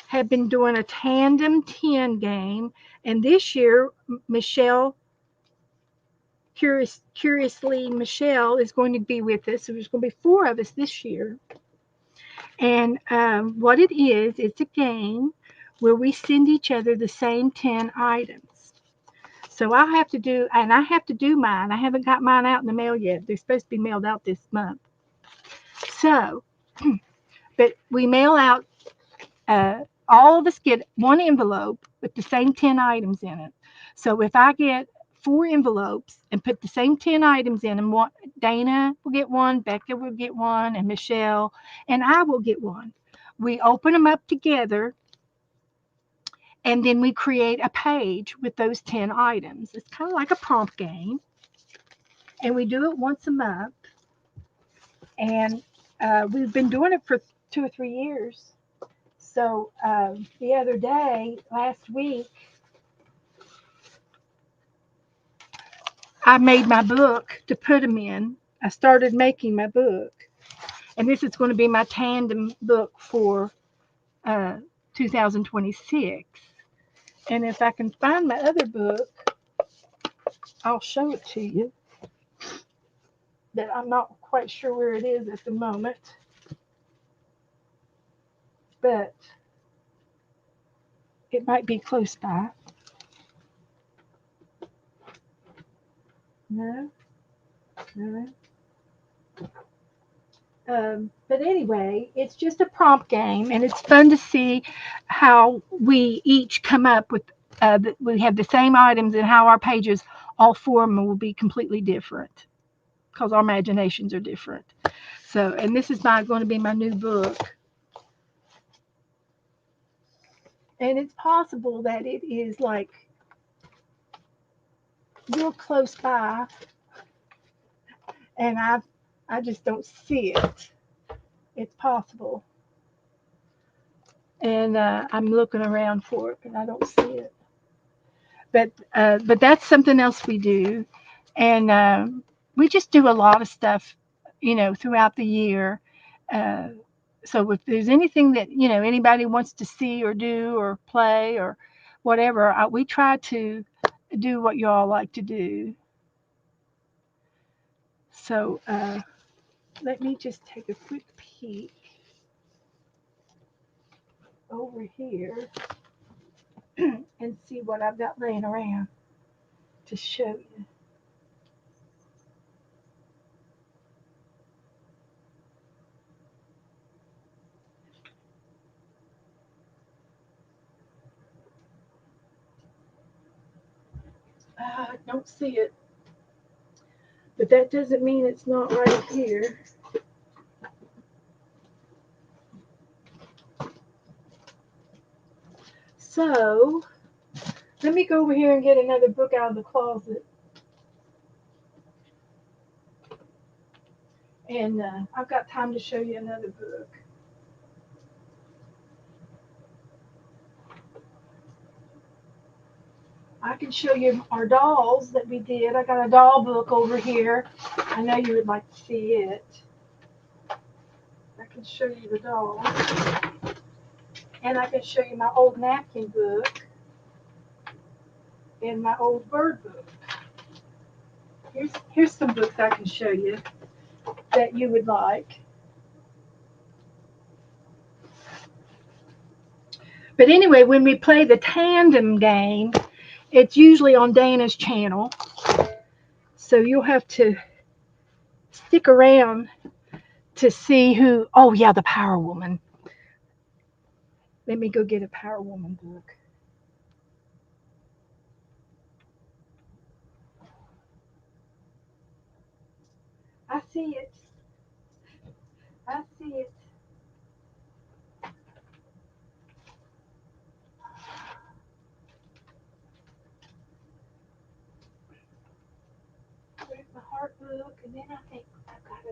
have been doing a tandem 10 game, and this year Michelle, curiously, Michelle is going to be with us. So there's going to be 4 of us this year. And what it is, it's a game where we send each other the same 10 items. So I have to do mine. I haven't got mine out in the mail yet. They're supposed to be mailed out this month. So, but we mail out, all of us get one envelope with the same 10 items in it. So if I get 4 envelopes and put the same 10 items in them, Dana will get one, Becca will get one, and Michelle and I will get one. We open them up together, and then we create a page with those 10 items. It's kind of like a prompt game, and we do it once a month. And we've been doing it for 2 or 3 years. So the other day, last week, I made my book to put them in. I started making my book. And this is going to be my tandem book for 2026. And if I can find my other book, I'll show it to you. But I'm not quite sure where it is at the moment. But it might be close by. No? No? But anyway, it's just a prompt game, and it's fun to see how we each come up with, we have the same items and how our pages, all 4 of them will be completely different because our imaginations are different. So, and this is going to be my new book. And it's possible that it is like real close by, and I just don't see it. It's possible. And I'm looking around for it, but I don't see it. But that's something else we do, and we just do a lot of stuff, throughout the year. So if there's anything that anybody wants to see or do or play or whatever, we try to do what you all like to do. So let me just take a quick peek over here and see what I've got laying around to show you. I don't see it, but that doesn't mean it's not right here. So let me go over here and get another book out of the closet. And I've got time to show you another book. I can show you our dolls that we did. I got a doll book over here. I know you would like to see it. I can show you the dolls. And I can show you my old napkin book and my old bird book. Here's some books I can show you that you would like. But anyway, when we play the tandem game, it's usually on Dana's channel. So you'll have to stick around to see who. Oh, yeah, the Power Woman. Let me go get a Power Woman book. I see it. I see it. Where's my heart book? And then I think I've got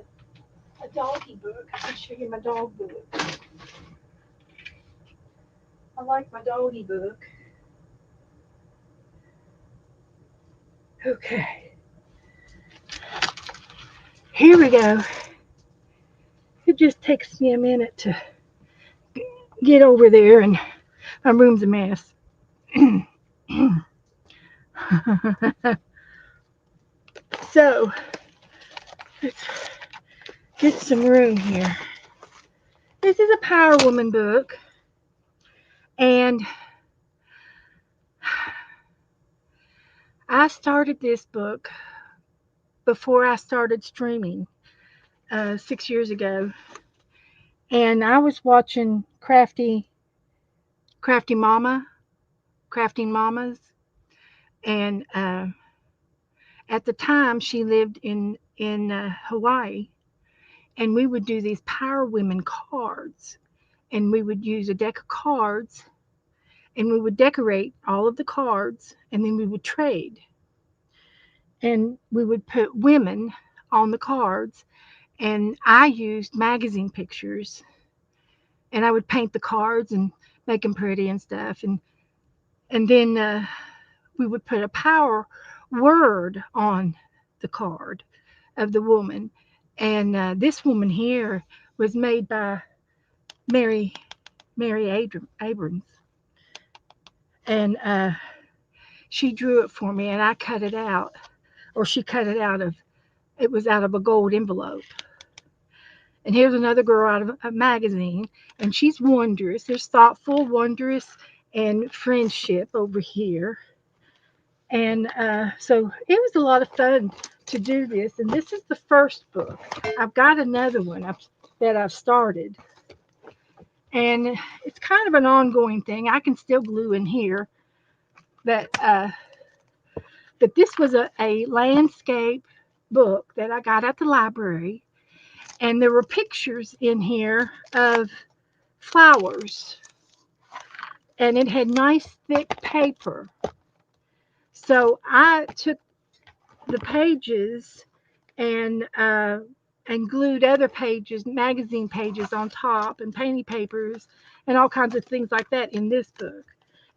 a doggy book. I can show you my dog book. I like my doggy book. Okay. Here we go. It just takes me a minute to get over there, and my room's a mess. So, let's get some room here. This is a Power Woman book, and I started this book before I started streaming 6 years ago, and I was watching Crafty Mama, Crafting Mamas, and at the time she lived in Hawaii, and we would do these Power Women cards, and we would use a deck of cards, and we would decorate all of the cards, and then we would trade, and we would put women on the cards, and I used magazine pictures, and I would paint the cards and make them pretty and stuff, and then we would put a power word on the card of the woman. And this woman here was made by Mary Abrams, and she drew it for me, and I cut it out, or she cut it out of. It was out of a gold envelope. And here's another girl out of a magazine, and she's wondrous. There's thoughtful, wondrous, and friendship over here. And so it was a lot of fun to do this. And this is the first book. I've got another one that I've started. And it's kind of an ongoing thing. I can still glue in here. But this was a landscape book that I got at the library. And there were pictures in here of flowers. And it had nice thick paper. So I took the pages and glued other pages, magazine pages on top, and painting papers, and all kinds of things like that in this book.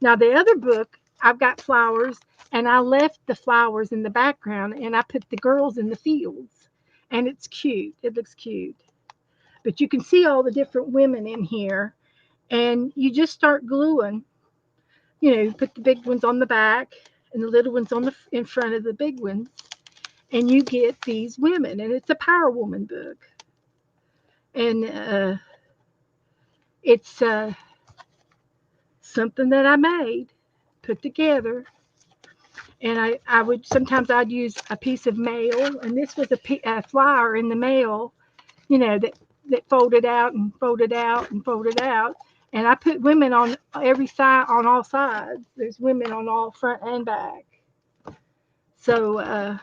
Now the other book, I've got flowers, and I left the flowers in the background, and I put the girls in the fields, and it's cute. It looks cute. But you can see all the different women in here, and you just start gluing. You put the big ones on the back, and the little ones on the in front of the big ones, and you get these women, and it's a Power Woman book, and it's something that I made, put together, and I would sometimes I'd use a piece of mail, and this was a flyer in the mail, that folded out and folded out and folded out, and I put women on every side, on all sides. There's women on all front and back. So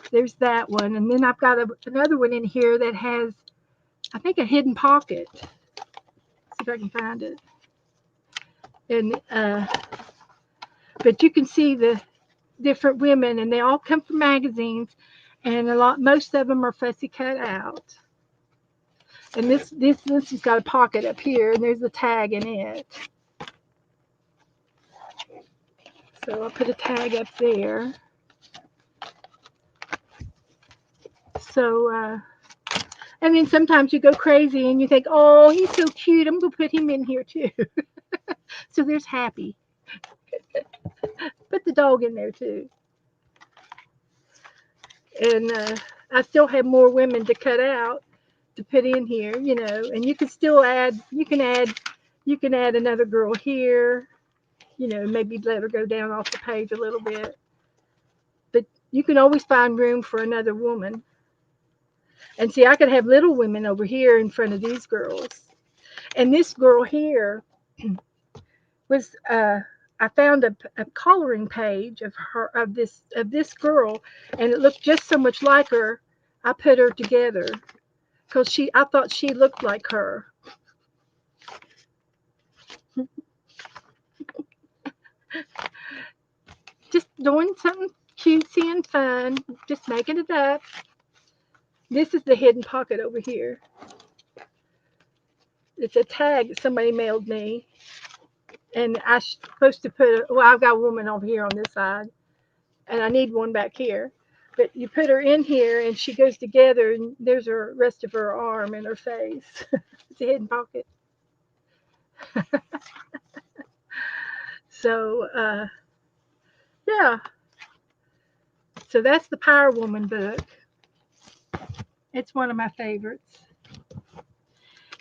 there's that one, and then I've got another one in here that has, I think, a hidden pocket. Let's see if I can find it. And but you can see the different women, and they all come from magazines, and most of them are fussy cut out. And this has got a pocket up here, and there's a tag in it. So I'll put a tag up there. So And then sometimes you go crazy and you think, oh, he's so cute. I'm going to put him in here too. So there's Happy. Put the dog in there too. And I still have more women to cut out to put in here, and you can still add, you can add another girl here, maybe let her go down off the page a little bit. But you can always find room for another woman. And see, I could have little women over here in front of these girls. And this girl here was I found a coloring page of this girl, and it looked just so much like her. I put her together because I thought she looked like her. Just doing something cutesy and fun, just making it up. This is the hidden pocket over here. It's a tag that somebody mailed me, and I'm supposed to put. Well, I've got a woman over here on this side, and I need one back here. But you put her in here, and she goes together, and there's her rest of her arm and her face. It's a hidden pocket. So, yeah. So that's the Power Woman book. It's one of my favorites.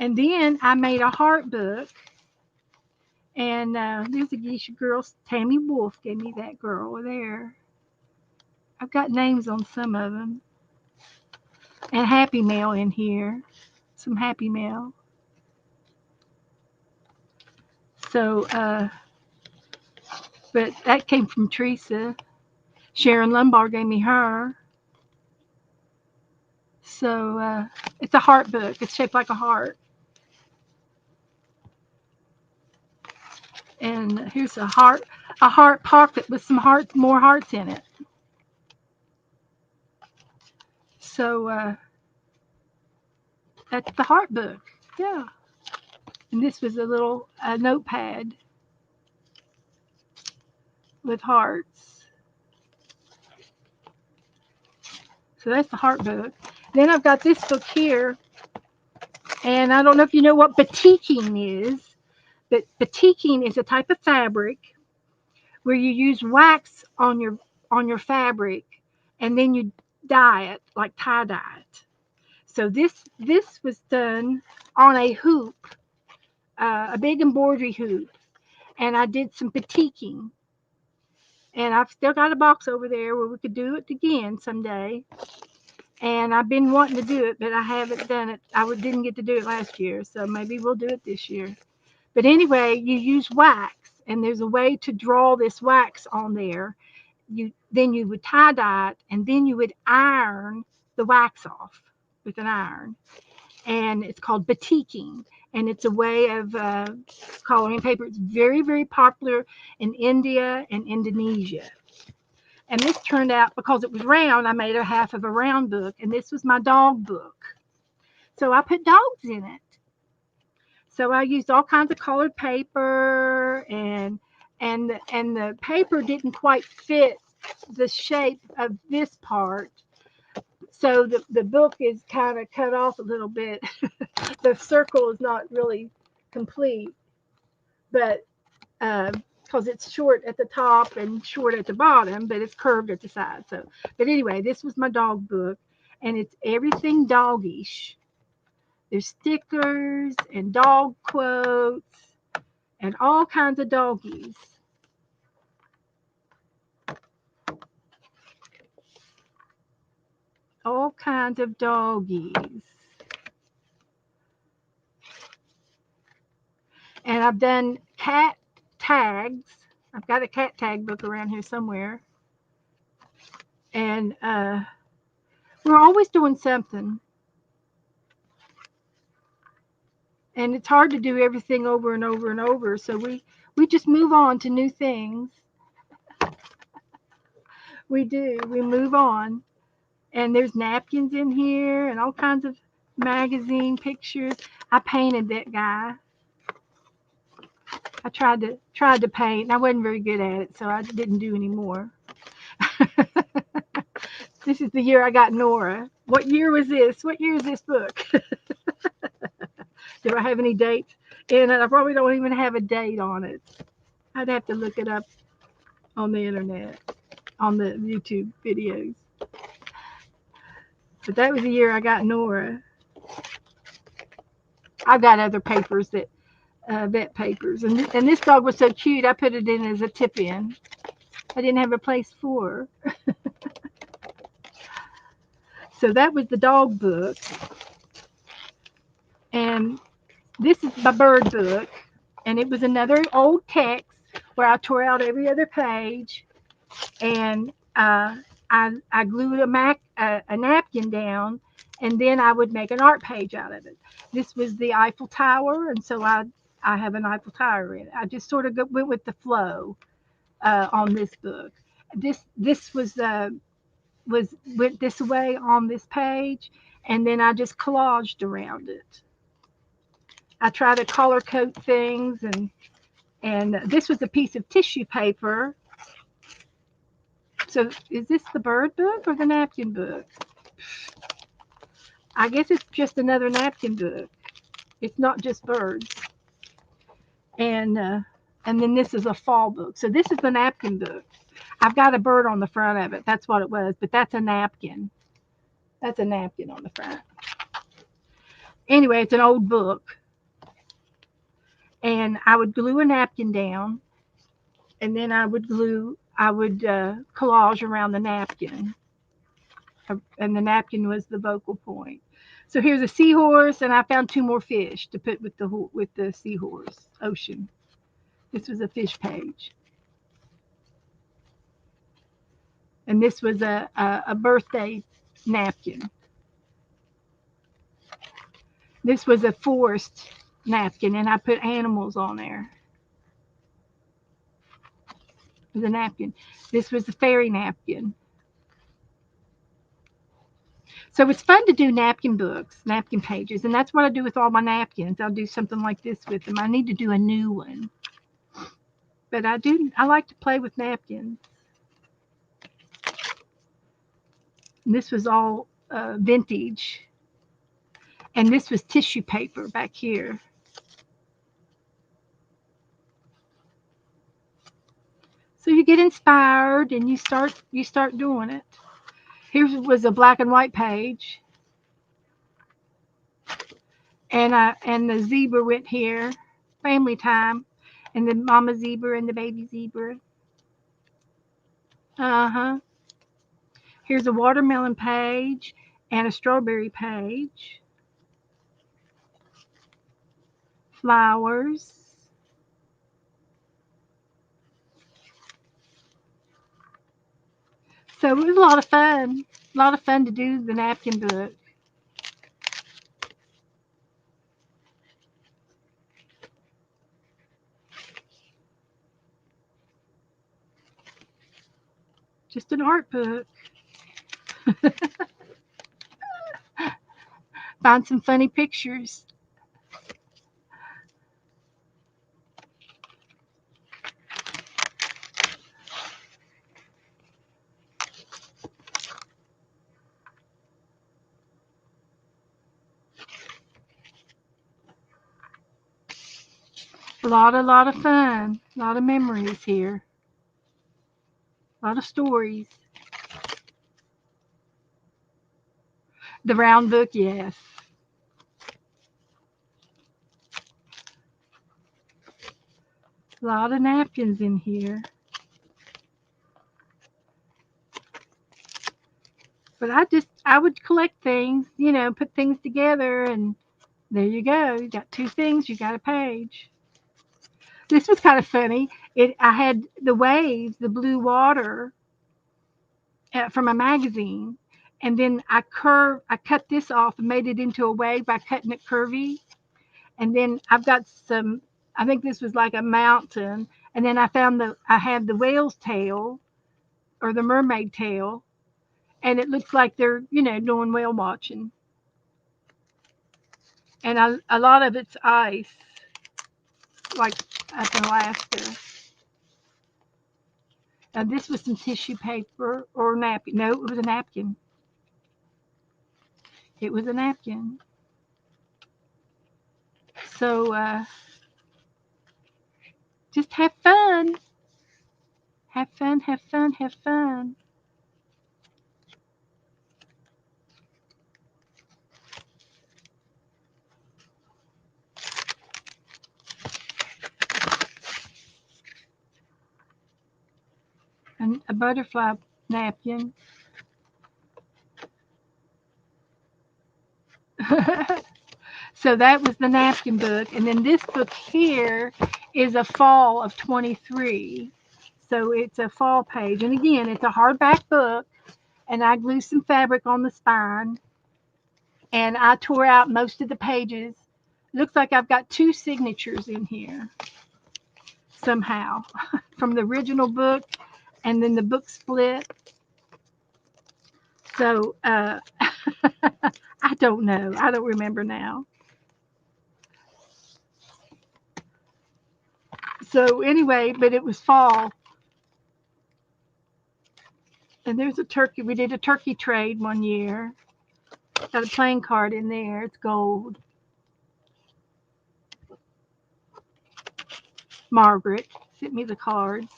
And then I made a heart book. And there's a geisha girl. Tammy Wolf gave me that girl there. I've got names on some of them. And Happy Mail in here. Some Happy Mail. So, but that came from Teresa. Sharon Lombard gave me her. So it's a heart book. It's shaped like a heart. And here's a heart pocket with some more hearts in it. So that's the heart book. Yeah. And this was a little notepad with hearts. So that's the heart book. Then I've got this book here. And I don't know if you know what batiking is, but batiking is a type of fabric where you use wax on your fabric, and then you dye it like tie dye it. So this was done on a hoop, a big embroidery hoop, and I did some batiking. And I've still got a box over there where we could do it again someday. And I've been wanting to do it, but I haven't done it. Didn't get to do it last year, so maybe we'll do it this year. But anyway, you use wax, and there's a way to draw this wax on there. Then you would tie dye it, and then you would iron the wax off with an iron. And it's called batiking, and it's a way of coloring paper. It's very, very popular in India and Indonesia. And this turned out, because it was round, I made a half of a round book, and this was my dog book. So I put dogs in it. So I used all kinds of colored paper, and the paper didn't quite fit the shape of this part. So the book is kind of cut off a little bit. The circle is not really complete, but because it's short at the top and short at the bottom, but it's curved at the side. So, but anyway, this was my dog book, and it's everything doggish. There's stickers and dog quotes and all kinds of doggies. All kinds of doggies. And I've done cat tags. I've got a cat tag book around here somewhere. And we're always doing something. And it's hard to do everything over and over and over. So we just move on to new things. We do. We move on. And there's napkins in here and all kinds of magazine pictures. I painted that guy. I tried to paint. I wasn't very good at it, so I didn't do any more. This is the year I got Nora. What year was this? What year is this book? Do I have any dates? And I probably don't even have a date on it. I'd have to look it up on the internet, on the YouTube videos. But that was the year I got Nora. I've got other papers that vet papers, and this dog was so cute. I put it in as a tip in. I didn't have a place for her. So that was the dog book, and this is my bird book, and it was another old text where I tore out every other page, and I glued a napkin down, and then I would make an art page out of it. This was the Eiffel Tower, and so I have an Eiffel Tower in it. I just sort of went with the flow on this book. This was went this way on this page, and then I just collaged around it. I try to color code things, and this was a piece of tissue paper. So is this the bird book or the napkin book? I guess it's just another napkin book. It's not just birds. And then this is a fall book. So this is the napkin book. I've got a bird on the front of it. That's what it was, but that's a napkin. That's a napkin on the front. Anyway, it's an old book. And I would glue a napkin down, and then I would collage around the napkin. And the napkin was the vocal point. So here's a seahorse, and I found two more fish to put with the seahorse. Ocean. This was a fish page, and this was a birthday napkin. This was a forest napkin, and I put animals on there. The napkin. This was the fairy napkin. So it's fun to do napkin books, napkin pages, and that's what I do with all my napkins. I'll do something like this with them. I need to do a new one, but I like to play with napkins. And this was all vintage, and this was tissue paper back here. So you get inspired and you start doing it. Here was a black and white page, and the zebra went here, family time, and the mama zebra and the baby zebra. Uh-huh. Here's a watermelon page and a strawberry page. Flowers. So it was a lot of fun. A lot of fun to do the napkin book. Just an art book. Find some funny pictures. A lot of fun. A lot of memories here. A lot of stories. The round book, yes. A lot of napkins in here. But I would collect things, put things together, and there you go. You got two things, you got a page. This was kind of funny. I had the waves, the blue water from a magazine, and then I cut this off and made it into a wave by cutting it curvy. And then I've got some. I think this was like a mountain, and then I had the whale's tail or the mermaid tail, and it looks like they're doing whale watching. And a lot of it's ice, like up in Alaska. This was some tissue paper or napkin. No, it was a napkin. It was a napkin. So just have fun. Have fun, have fun, have fun. And a butterfly napkin. So that was the napkin book. And then this book here is a fall of 23. So it's a fall page. And again, it's a hardback book. And I glued some fabric on the spine. And I tore out most of the pages. Looks like I've got two signatures in here somehow from the original book. And then the book split. So I don't know. I don't remember now. So anyway, but it was fall. And there's a turkey. We did a turkey trade one year. Got a playing card in there. It's gold. Margaret sent me the cards.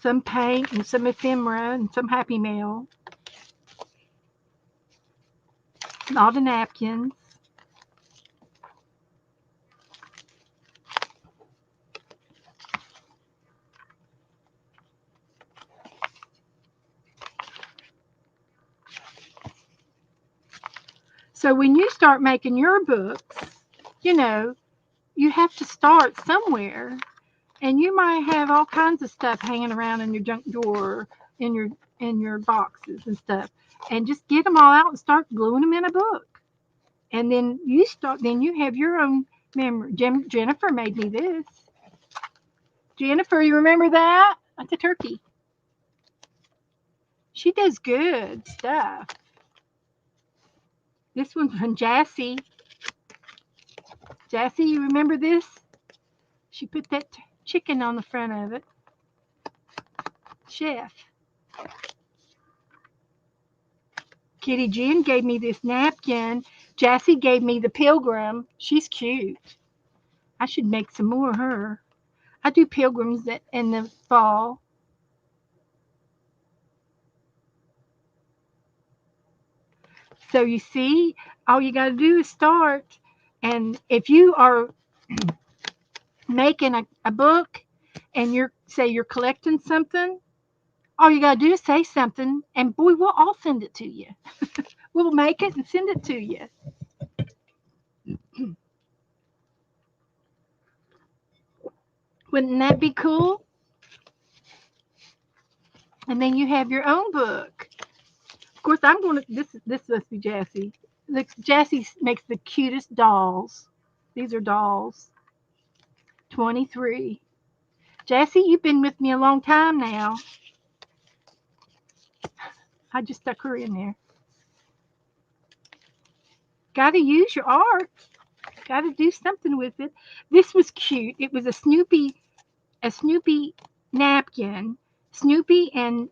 Some paint and some ephemera and some happy mail. And all the napkins. So when you start making your books, you know, you have to start somewhere. And you might have all kinds of stuff hanging around in your junk drawer, in your boxes and stuff. And just get them all out and start gluing them in a book. And then you have your own memory. Jennifer made me this. Jennifer, you remember that? That's a turkey. She does good stuff. This one's from Jassy. Jassy, you remember this? She put that chicken on the front of it. Chef. Kitty Jen gave me this napkin. Jassy gave me the pilgrim. She's cute. I should make some more of her. I do pilgrims in the fall. So you see, all you got to do is start. And if you are making a book and you're collecting something, all you got to do is say something, and boy, we'll all send it to you. We'll make it and send it to you. Wouldn't that be cool? And then you have your own book. Of course, I'm going to. This must be Jassy. Look, Jassy makes the cutest dolls. These are dolls. 23. Jassy, you've been with me a long time now. I just stuck her in there. Got to use your art. Got to do something with it. This was cute. It was a Snoopy napkin. Snoopy and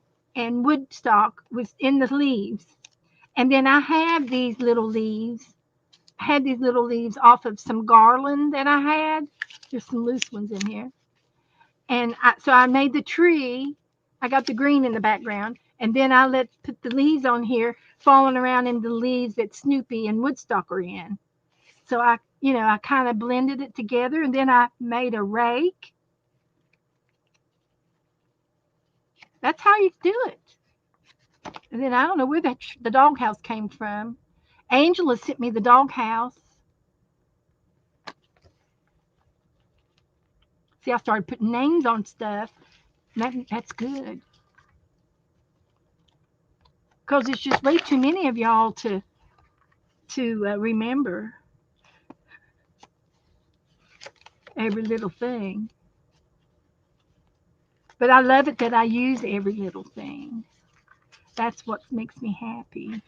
Woodstock was in the leaves. And then I have these little leaves. I had these little leaves off of some garland that I had. There's some loose ones in here. And so I made the tree. I got the green in the background. And then I put the leaves on here, falling around in the leaves that Snoopy and Woodstock are in. So I kind of blended it together, and then I made a rake. That's how you do it. And then I don't know where the doghouse came from. Angela sent me the doghouse. See, I started putting names on stuff. That's good. Because it's just way too many of y'all to remember every little thing. But I love it that I use every little thing. That's what makes me happy.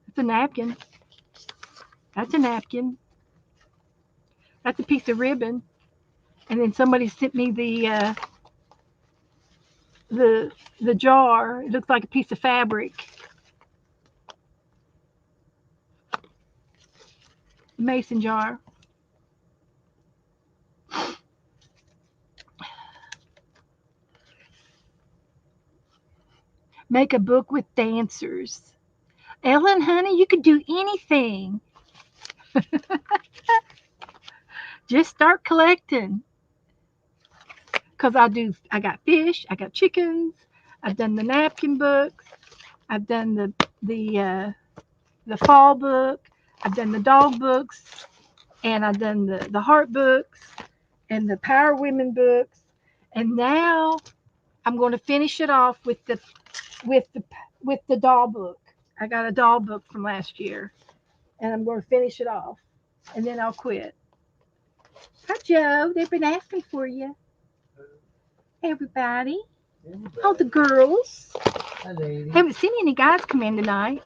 It's a napkin. That's a napkin. That's a piece of ribbon. And then somebody sent me the the jar. It looks like a piece of fabric. Mason jar. Make a book with dancers. Ellen, honey, you could do anything. Just start collecting. Cause I got fish, I got chickens, I've done the napkin books, I've done the fall book, I've done the dog books, and I've done the heart books and the power women books, and now I'm going to finish it off with the with the doll book. I got a doll book from last year, and I'm going to finish it off, and then I'll quit. Hi, Joe. They've been asking for you. Hey, everybody. Oh, the girls. Hi, lady. Haven't seen any guys come in tonight.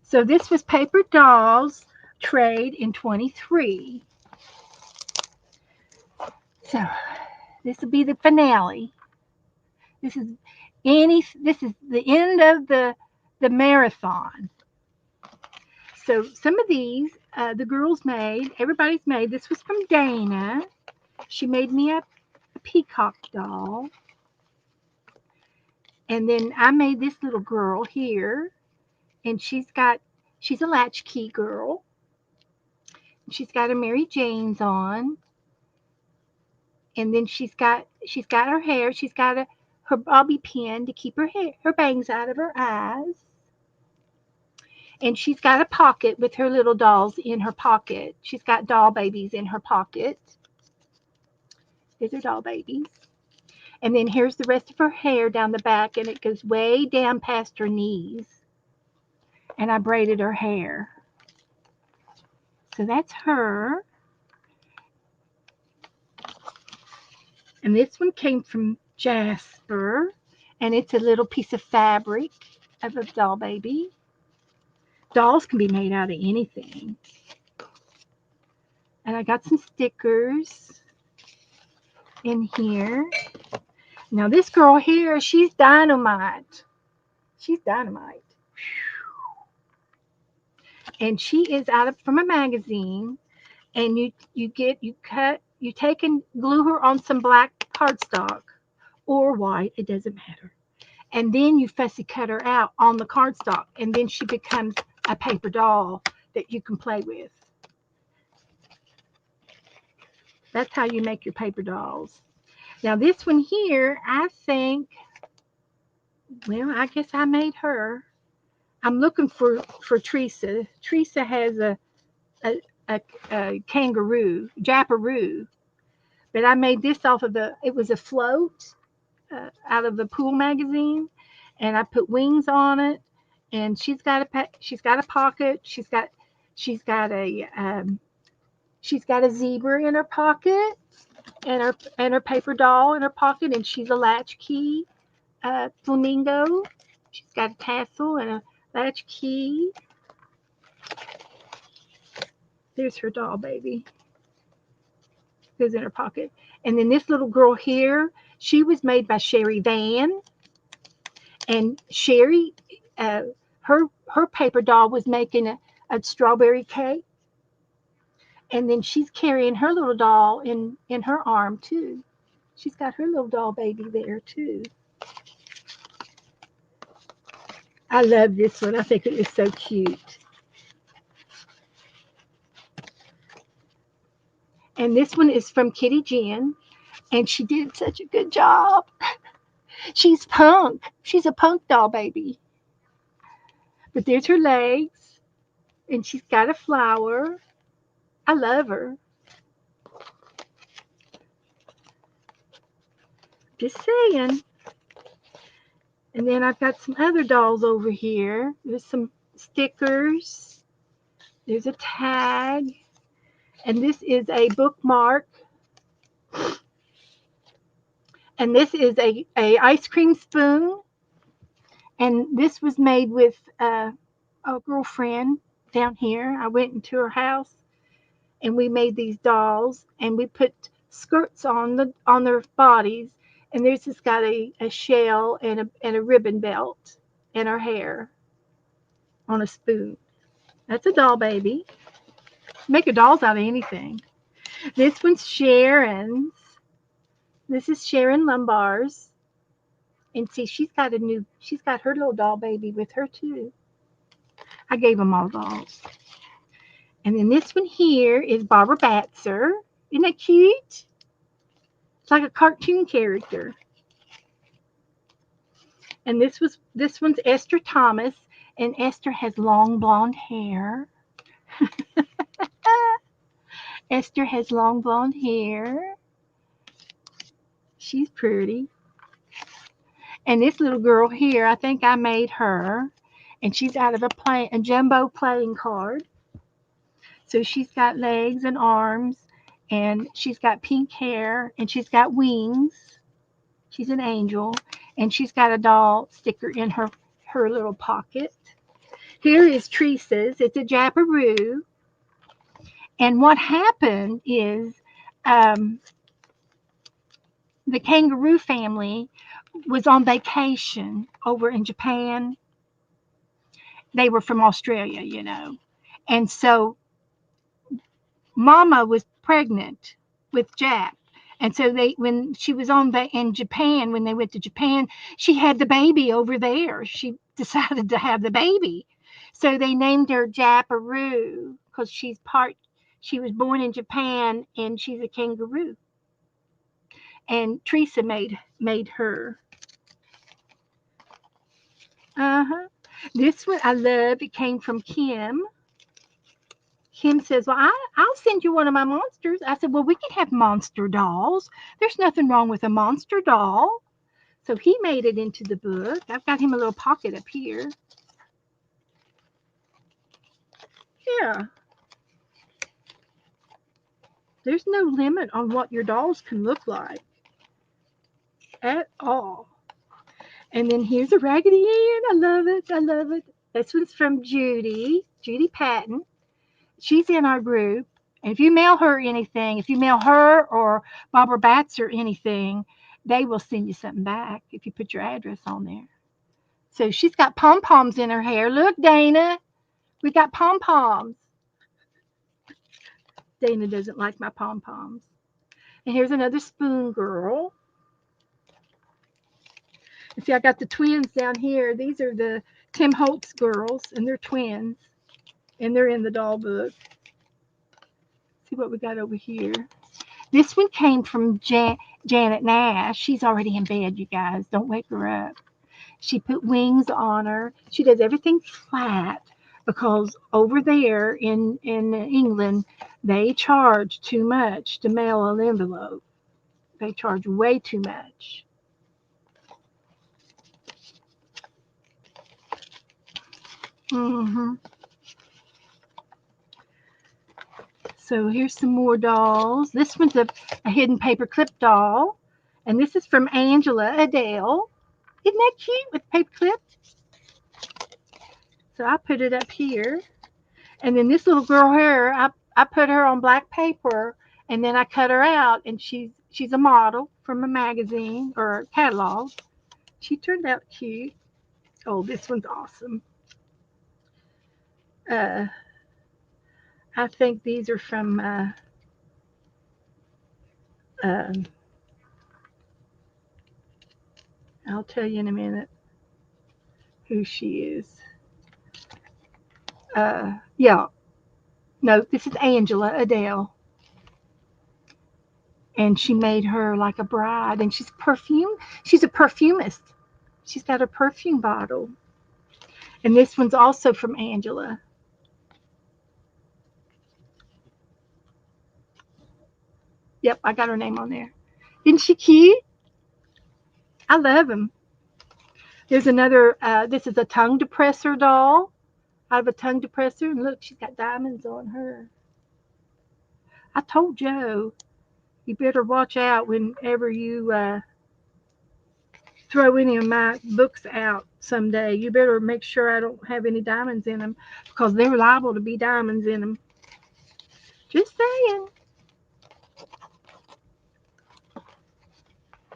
So this was Paper Dolls Trade in 23. So this will be the finale. This is this is the end of the marathon. So some of these the girls made, everybody's made. This was from Dana. She made me a peacock doll. And then I made this little girl here, and she's a latchkey girl. She's got her Mary Jane's on, and then she's got her hair. She's got her bobby pin to keep her bangs out of her eyes, and she's got a pocket with her little dolls in her pocket. She's got doll babies in her pocket. There's her doll babies. And then here's the rest of her hair down the back, and it goes way down past her knees. And I braided her hair. So that's her. And this one came from Jasper, and it's a little piece of fabric of a doll baby. Dolls can be made out of anything. And I got some stickers in here. Now this girl here, she's dynamite. She's dynamite. And she is from a magazine, and you take and glue her on some black cardstock or white, it doesn't matter. And then you fussy cut her out on the cardstock, and then she becomes a paper doll that you can play with. That's how you make your paper dolls. Now this one here, I think, well, I guess I made her. I'm looking for Teresa. Teresa has a kangaroo, Japperoo. But I made this off of it was a float out of the Pool magazine, and I put wings on it. And she's got a pocket. She's got a zebra in her pocket, and her paper doll in her pocket, and she's a latchkey flamingo. She's got a tassel and a latchkey. There's her doll baby. Goes in her pocket. And then this little girl here, she was made by Sherry Van. And Sherry, her paper doll was making a strawberry cake. And then she's carrying her little doll in her arm too. She's got her little doll baby there too. I love this one. I think it is so cute. And this one is from Kitty Jen, and she did such a good job. She's punk. She's a punk doll baby. But there's her legs, and she's got a flower. I love her. Just saying. And then I've got some other dolls over here. There's some stickers. There's a tag. And this is a bookmark. And this is a ice cream spoon. And this was made with a girlfriend down here. I went into her house and we made these dolls and we put skirts on their bodies. And there's just got a shell and a ribbon belt and her hair on a spoon. That's a doll baby. Make a dolls out of anything. This one's Sharon's. This is Sharon Lumbar's. And see, she's got her little doll baby with her too. I gave them all dolls. And then this one here is Barbara Batzer. Isn't that cute? It's like a cartoon character. And this one's Esther Thomas, and Esther has long blonde hair. Esther has long blonde hair. She's pretty. And this little girl here, I think I made her, and she's out of a jumbo playing card. So she's got legs and arms, and she's got pink hair, and she's got wings. She's an angel, and she's got a doll sticker in her little pocket. Here is Teresa's. It's a Japaroo. And what happened is um, the kangaroo family was on vacation over in Japan. They were from Australia, you know. And so Mama was pregnant with Jack. And so when she was in Japan, when they went to Japan, she had the baby over there. She decided to have the baby. So they named her Japaroo because she was born in Japan and she's a kangaroo. And Teresa made her. Uh-huh. This one I love. It came from Kim. Kim says, well, I'll send you one of my monsters. I said, well, we can have monster dolls. There's nothing wrong with a monster doll. So he made it into the book. I've got him a little pocket up here. Yeah. There's no limit on what your dolls can look like at all. And then here's a Raggedy Ann. I love it. I love it. This one's from Judy Patton. She's in our group. And if you mail her anything, if you mail her or Barbara Batzer anything, they will send you something back if you put your address on there. So she's got pom-poms in her hair. Look, Dana, we got pom-poms. Dana doesn't like my pom-poms. And here's another spoon girl. And see, I got the twins down here. These are the Tim Holtz girls, and they're twins. And they're in the doll book. See what we got over here. This one came from Janet Nash. She's already in bed, you guys. Don't wake her up. She put wings on her. She does everything flat because over there in England, they charge too much to mail an envelope. They charge way too much. Mm-hmm. So here's some more dolls. This one's a hidden paperclip doll. And this is from Angela Adele. Isn't that cute with paperclip? So I put it up here. And then this little girl here, I put her on black paper and then I cut her out and she's a model from a magazine or a catalog. She turned out cute. Oh, this one's awesome. I think these are from I'll tell you in a minute who she is. Yeah. No, this is Angela Adele. And she made her like a bride. And she's a perfumist. She's got a perfume bottle. And this one's also from Angela. Yep, I got her name on there. Isn't she cute? I love them. There's another, this is a tongue depressor doll. Out of a tongue depressor. And look, she's got diamonds on her. I told Joe, you better watch out whenever you throw any of my books out someday, you better make sure I don't have any diamonds in them because they're liable to be diamonds in them. Just saying.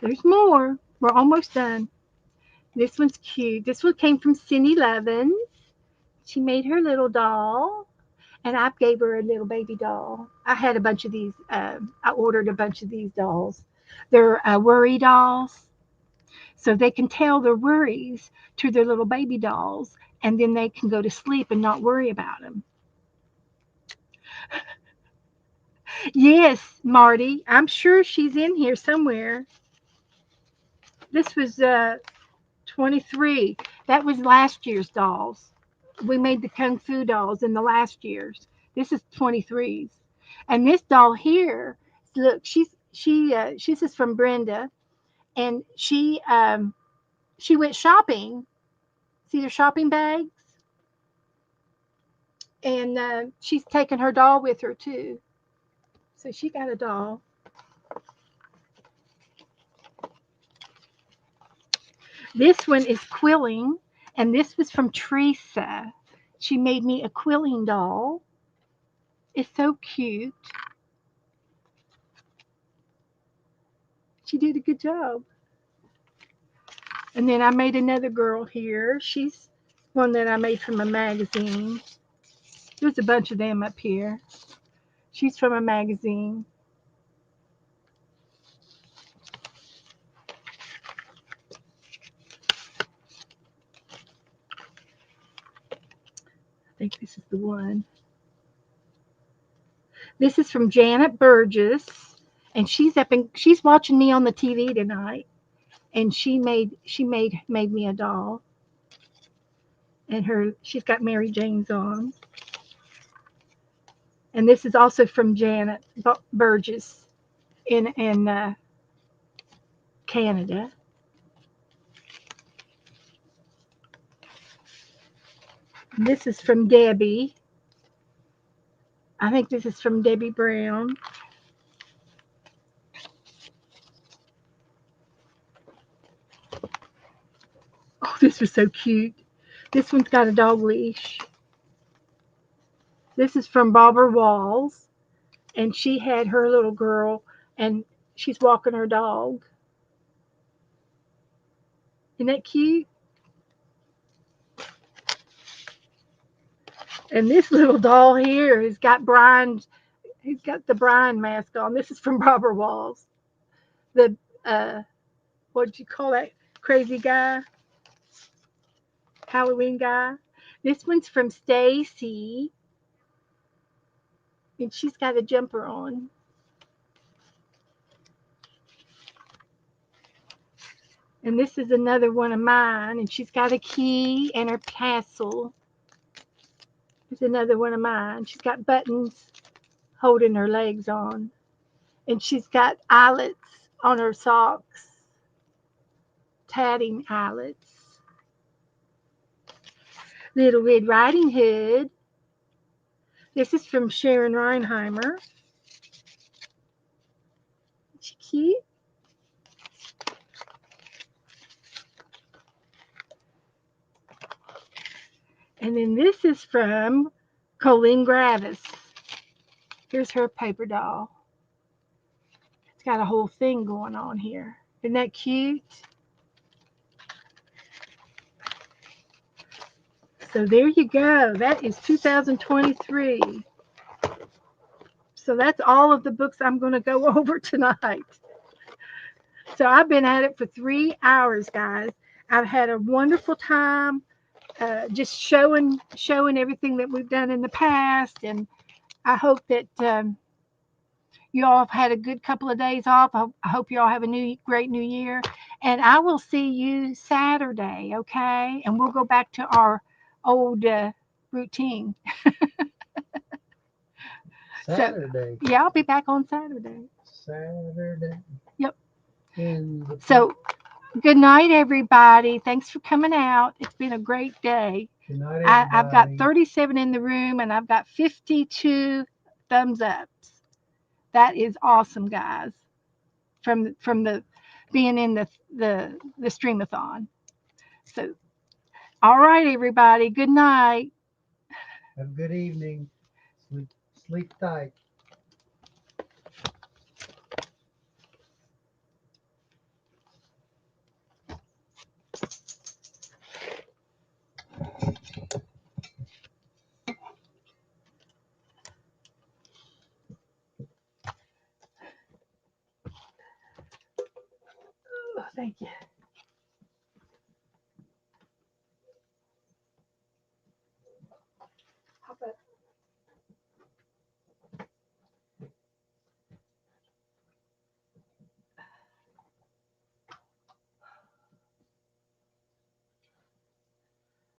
There's more. We're almost done. This one's cute. This one came from Cindy Levin. She made her little doll, and I gave her a little baby doll. I had a bunch of these. I ordered a bunch of these dolls. They're worry dolls, so they can tell their worries to their little baby dolls, and then they can go to sleep and not worry about them. Yes, Marty, I'm sure she's in here somewhere. This was 23. That was last year's dolls. We made the Kung Fu dolls in the last year's. This is 23's. And this doll here, look, she's is from Brenda, and she went shopping. See her shopping bags, and she's taken her doll with her too. So she got a doll. This one is quilling, and this was from Teresa. She made me a quilling doll. It's so cute. She did a good job. And then I made another girl here. She's one that I made from a magazine. There's a bunch of them up here. She's from a magazine. I think this is the one. This is from Janet Burgess, and she's watching me on the TV tonight, and she made me a doll, and she's got Mary Jane's on. And this is also from Janet Burgess in Canada. This is from Debbie. I think this is from Debbie Brown. Oh, this was so cute. This one's got a dog leash. This is from Barbara Walls, and she had her little girl, and she's walking her dog. Isn't that cute? And this little doll here has got Brian. He's got the Brian mask on. This is from Barbara Walls. The what'd you call that crazy guy? Halloween guy. This one's from Stacy, and she's got a jumper on. And this is another one of mine, and she's got a key and her tassel. It's another one of mine. She's got buttons holding her legs on, and she's got eyelets on her socks, tatting eyelets. Little Red Riding Hood. This is from Sharon Reinheimer. Isn't she cute? And then this is from Colleen Gravis. Here's her paper doll. It's got a whole thing going on here. Isn't that cute? So there you go. That is 2023. So that's all of the books I'm going to go over tonight. So I've been at it for 3 hours, guys. I've had a wonderful time just showing everything that we've done in the past, and I hope that you all have had a good couple of days off. I hope you all have a great new year, and I will see you Saturday, okay? And we'll go back to our old routine. Saturday. So, yeah, I'll be back on Saturday. Saturday. Yep. So, good night, everybody. Thanks for coming out. It's been a great day. Good night, I've got 37 in the room, and I've got 52 thumbs ups. That is awesome, guys. From the being in the Streamathon. So, all right, everybody. Good night. Have a good evening. Sleep tight. Oh, thank you.